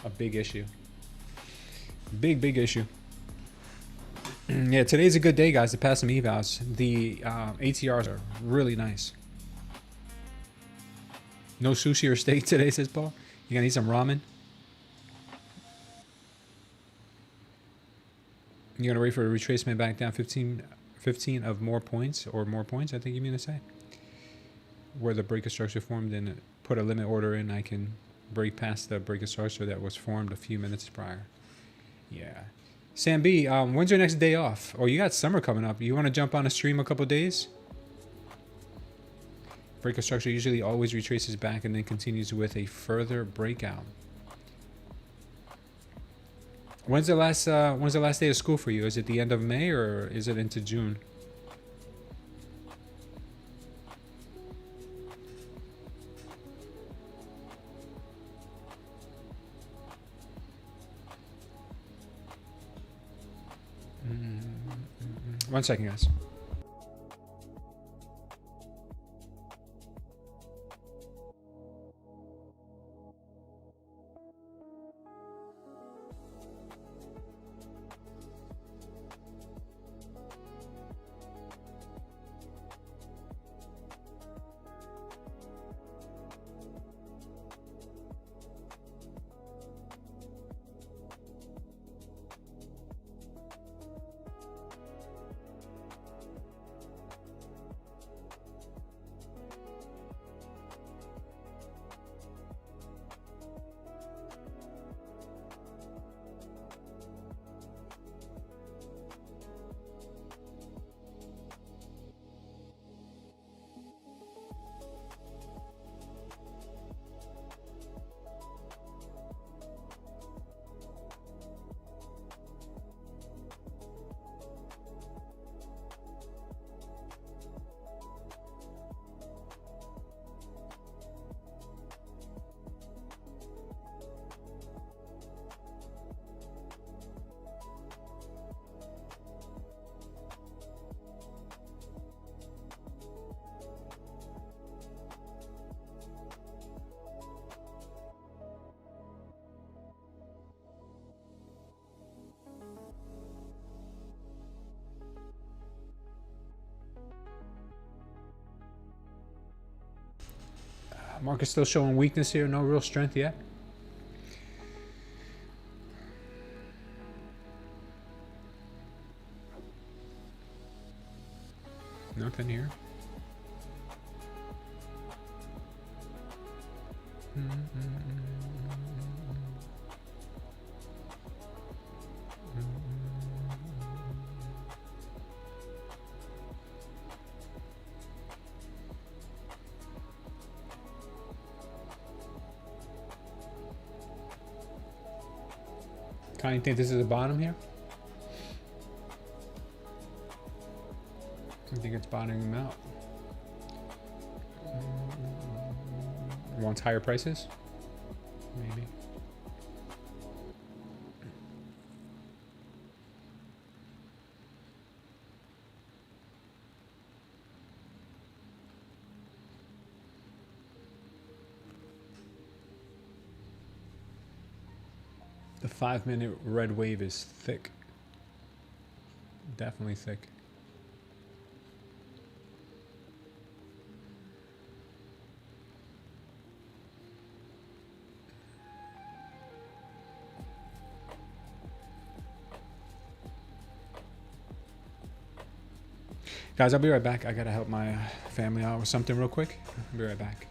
Speaker 1: a big issue. Big issue. Yeah, today's a good day, guys, to pass some evals. The ATRs are really nice. No sushi or steak today, says Paul. You gonna eat some ramen? You're gonna wait for a retracement back down 15 of more points, I think you mean to say. Where the breakout structure formed and put a limit order in, I can break past the breakout structure that was formed a few minutes prior. Yeah. Sam B, when's your next day off? Oh, you got summer coming up. You want to jump on a stream a couple days? Breakout structure usually always retraces back and then continues with a further breakout. When's the last day of school for you? Is it the end of May or is it into June? One second, guys. Market's still showing weakness here. No real strength yet. Nothing here. Kind of think this is the bottom here? I think it's bottoming out. Wants higher prices? Maybe. The 5-minute red wave is thick. Definitely thick. Guys, I'll be right back. I gotta help my family out with something real quick. I'll be right back.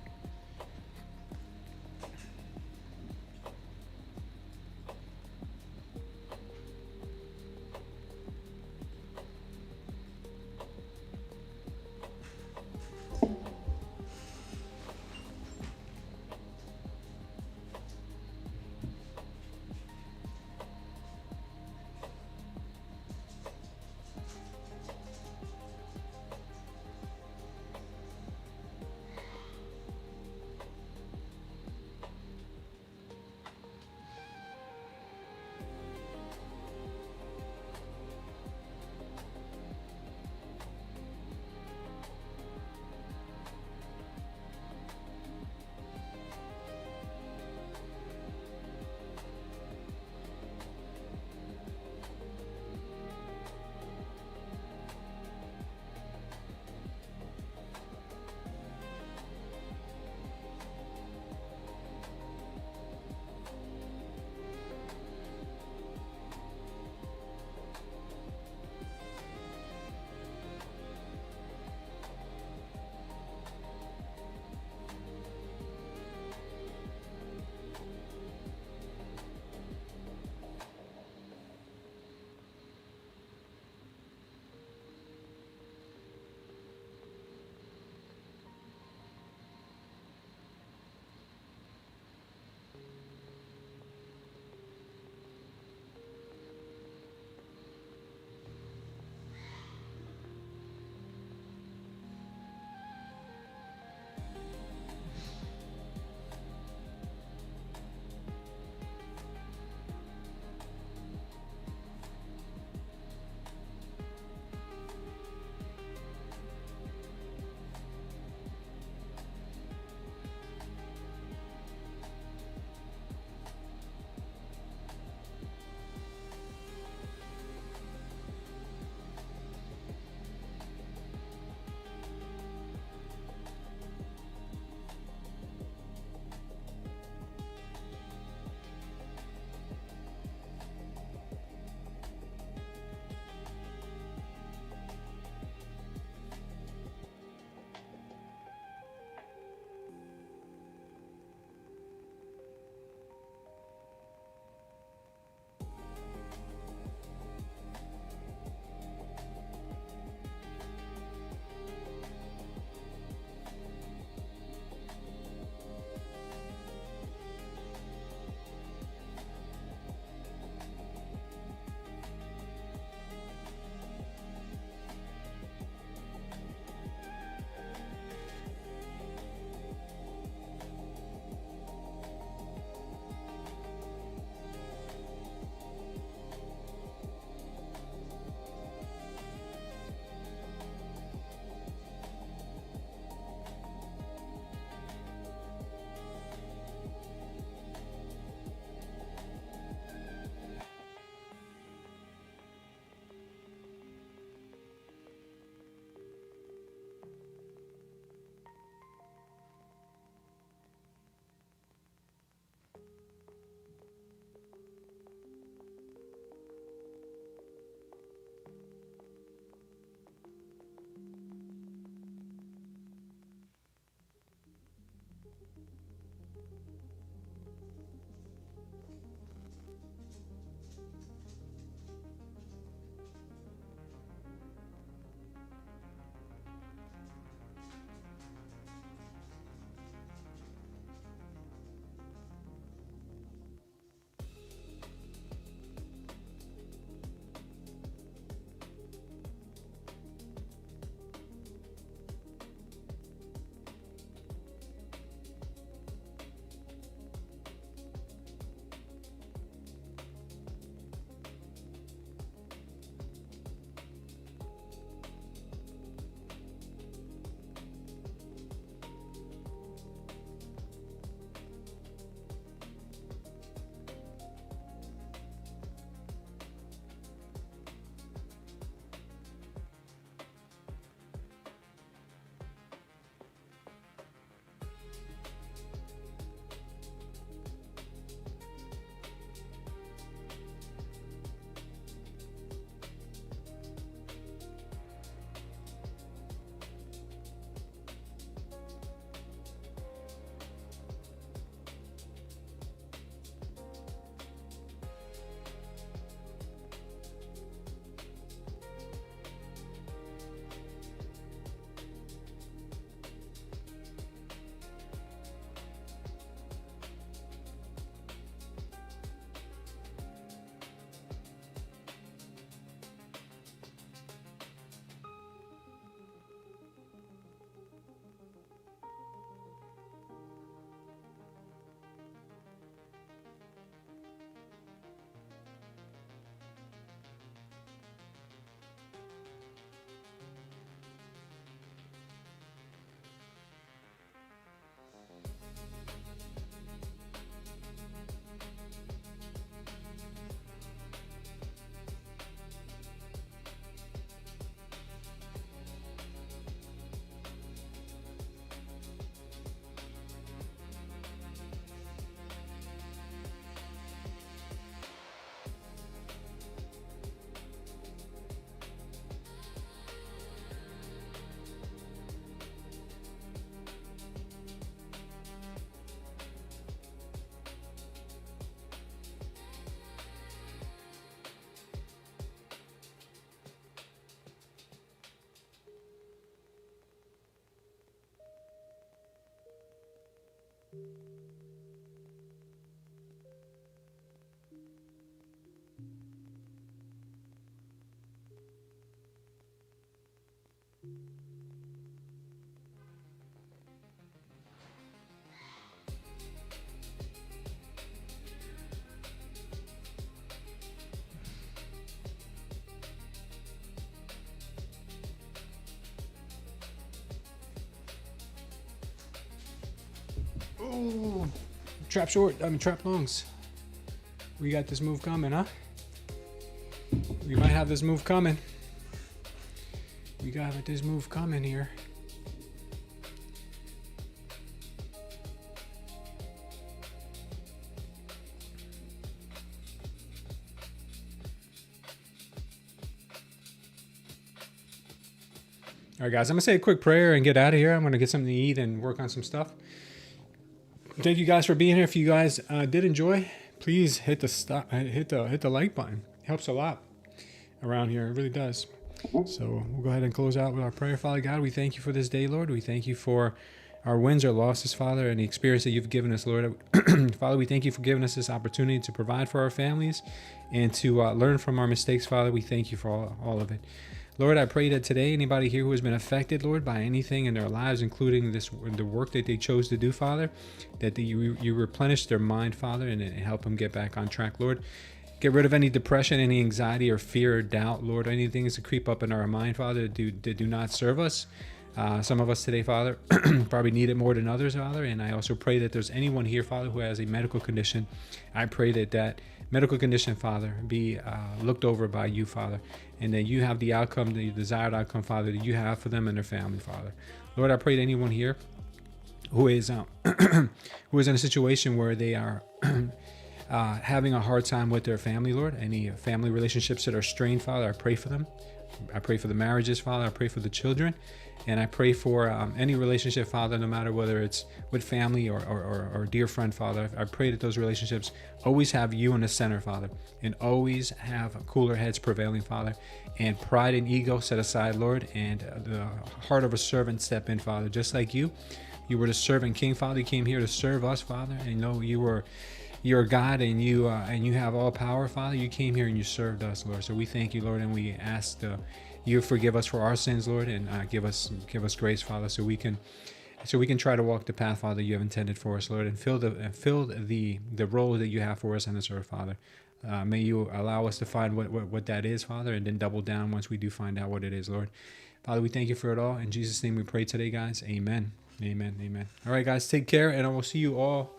Speaker 1: Oh, trap short. Trap longs. We got this move coming, huh? We might have this move coming. We got this move coming here. All right, guys, I'm going to say a quick prayer and get out of here. I'm going to get something to eat and work on some stuff. Thank you guys for being here. If you guys did enjoy, please hit the like button. It helps a lot around here. It really does. So we'll go ahead and close out with our prayer. Father God, we thank you for this day, Lord. We thank you for our wins or losses, Father, and the experience that you've given us, Lord. Father, we thank you for giving us this opportunity to provide for our families and to learn from our mistakes, Father. We thank you for all of it. Lord, I pray that today, anybody here who has been affected, Lord, by anything in their lives, including the work that they chose to do, Father, that you replenish their mind, Father, and help them get back on track, Lord. Get rid of any depression, any anxiety or fear or doubt, Lord, any things that creep up in our mind, Father, that do not serve us. Some of us today, Father, probably need it more than others, Father, and I also pray that there's anyone here, Father, who has a medical condition. I pray that medical condition, Father, be looked over by you, Father, and that you have the outcome, the desired outcome, Father, that you have for them and their family, Father. Lord, I pray that anyone here who is who is in a situation where they are having a hard time with their family, Lord, any family relationships that are strained, Father, I pray for them. I pray for the marriages, Father. I pray for the children. And I pray for any relationship, Father, no matter whether it's with family or dear friend, Father. I pray that those relationships always have you in the center, Father, and always have cooler heads prevailing, Father, and pride and ego set aside, Lord, and the heart of a servant step in, Father. Just like you were the servant king, Father. You came here to serve us, Father, and you're God, and you have all power, Father. You came here and you served us, Lord. So we thank you, Lord, and we ask you forgive us for our sins, Lord, and give us grace, Father, so we can try to walk the path, Father, you have intended for us, Lord, and fill the role that you have for us on this earth, Father. May you allow us to find what that is, Father, and then double down once we do find out what it is, Lord. Father, we thank you for it all. In Jesus' name we pray today, guys. Amen. Amen. Amen. All right, guys, take care, and I will see you all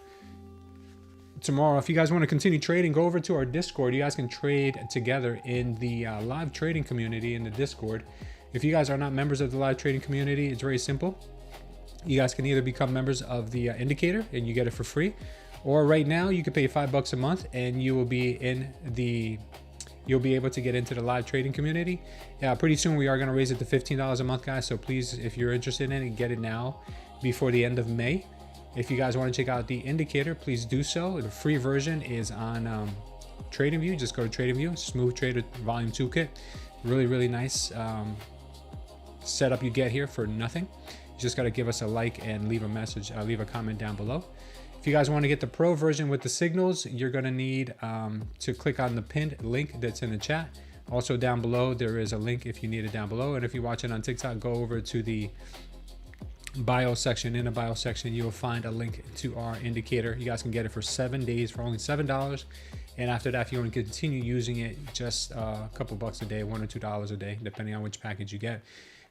Speaker 1: tomorrow. If you guys want to continue trading, go over to our Discord. You guys can trade together in the live trading community in the Discord. If you guys are not members of the live trading community, it's very simple. You guys can either become members of the indicator and you get it for free, or right now you can pay $5 a month and you'll be able to get into the live trading community. Pretty soon we are going to raise it to $15 a month, guys. So please, if you're interested in it, get it now before the end of May. If you guys want to check out the indicator, please do so. The free version is on TradingView. Just go to TradingView, Smooth Trader Volume Toolkit. Really, really nice setup you get here for nothing. You just got to give us a like and leave a message, leave a comment down below. If you guys want to get the pro version with the signals, you're going to need to click on the pinned link that's in the chat. Also down below, there is a link if you need it down below. And if you're watching on TikTok, go over to the bio section. In the bio section, you will find a link to our indicator. You guys can get it for 7 days for only $7, and after that, if you want to continue using it, just a couple bucks a day, $1 or $2 a day, depending on which package you get.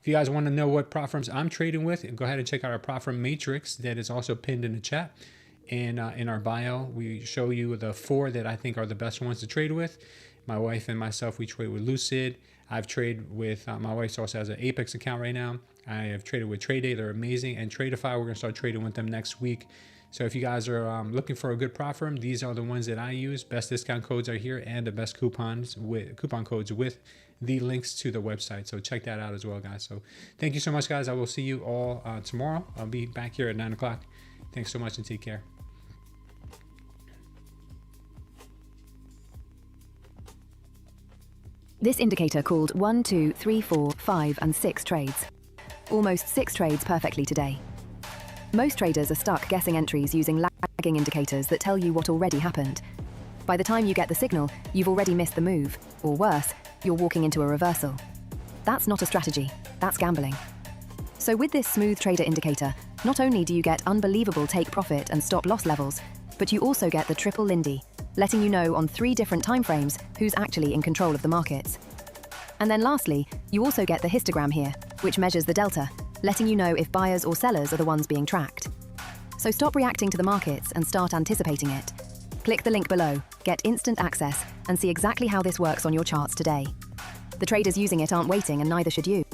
Speaker 1: If you guys want to know what prop firms I'm trading with, go ahead and check out our prop firm matrix that is also pinned in the chat. And in our bio, we show you the 4 that I think are the best ones to trade with. My wife and myself, we trade with Lucid. I've traded with, my wife also has an Apex account right now. I have traded with Tradeday, they're amazing. And Tradeify, we're gonna start trading with them next week. So if you guys are looking for a good prop firm, these are the ones that I use. Best discount codes are here, and the best coupon codes with the links to the website. So check that out as well, guys. So thank you so much, guys. I will see you all tomorrow. I'll be back here at 9 o'clock. Thanks so much and take care.
Speaker 3: This indicator called 1, 2, 3, 4, 5, and 6 trades. Almost 6 trades perfectly today. Most traders are stuck guessing entries using lagging indicators that tell you what already happened. By the time you get the signal, you've already missed the move, or worse, you're walking into a reversal. That's not a strategy, that's gambling. So with this smooth trader indicator, not only do you get unbelievable take profit and stop loss levels, but you also get the triple Lindy, letting you know on 3 different timeframes who's actually in control of the markets. And then lastly, you also get the histogram here, which measures the delta, letting you know if buyers or sellers are the ones being tracked. So stop reacting to the markets and start anticipating it. Click the link below, get instant access, and see exactly how this works on your charts today. The traders using it aren't waiting, and neither should you.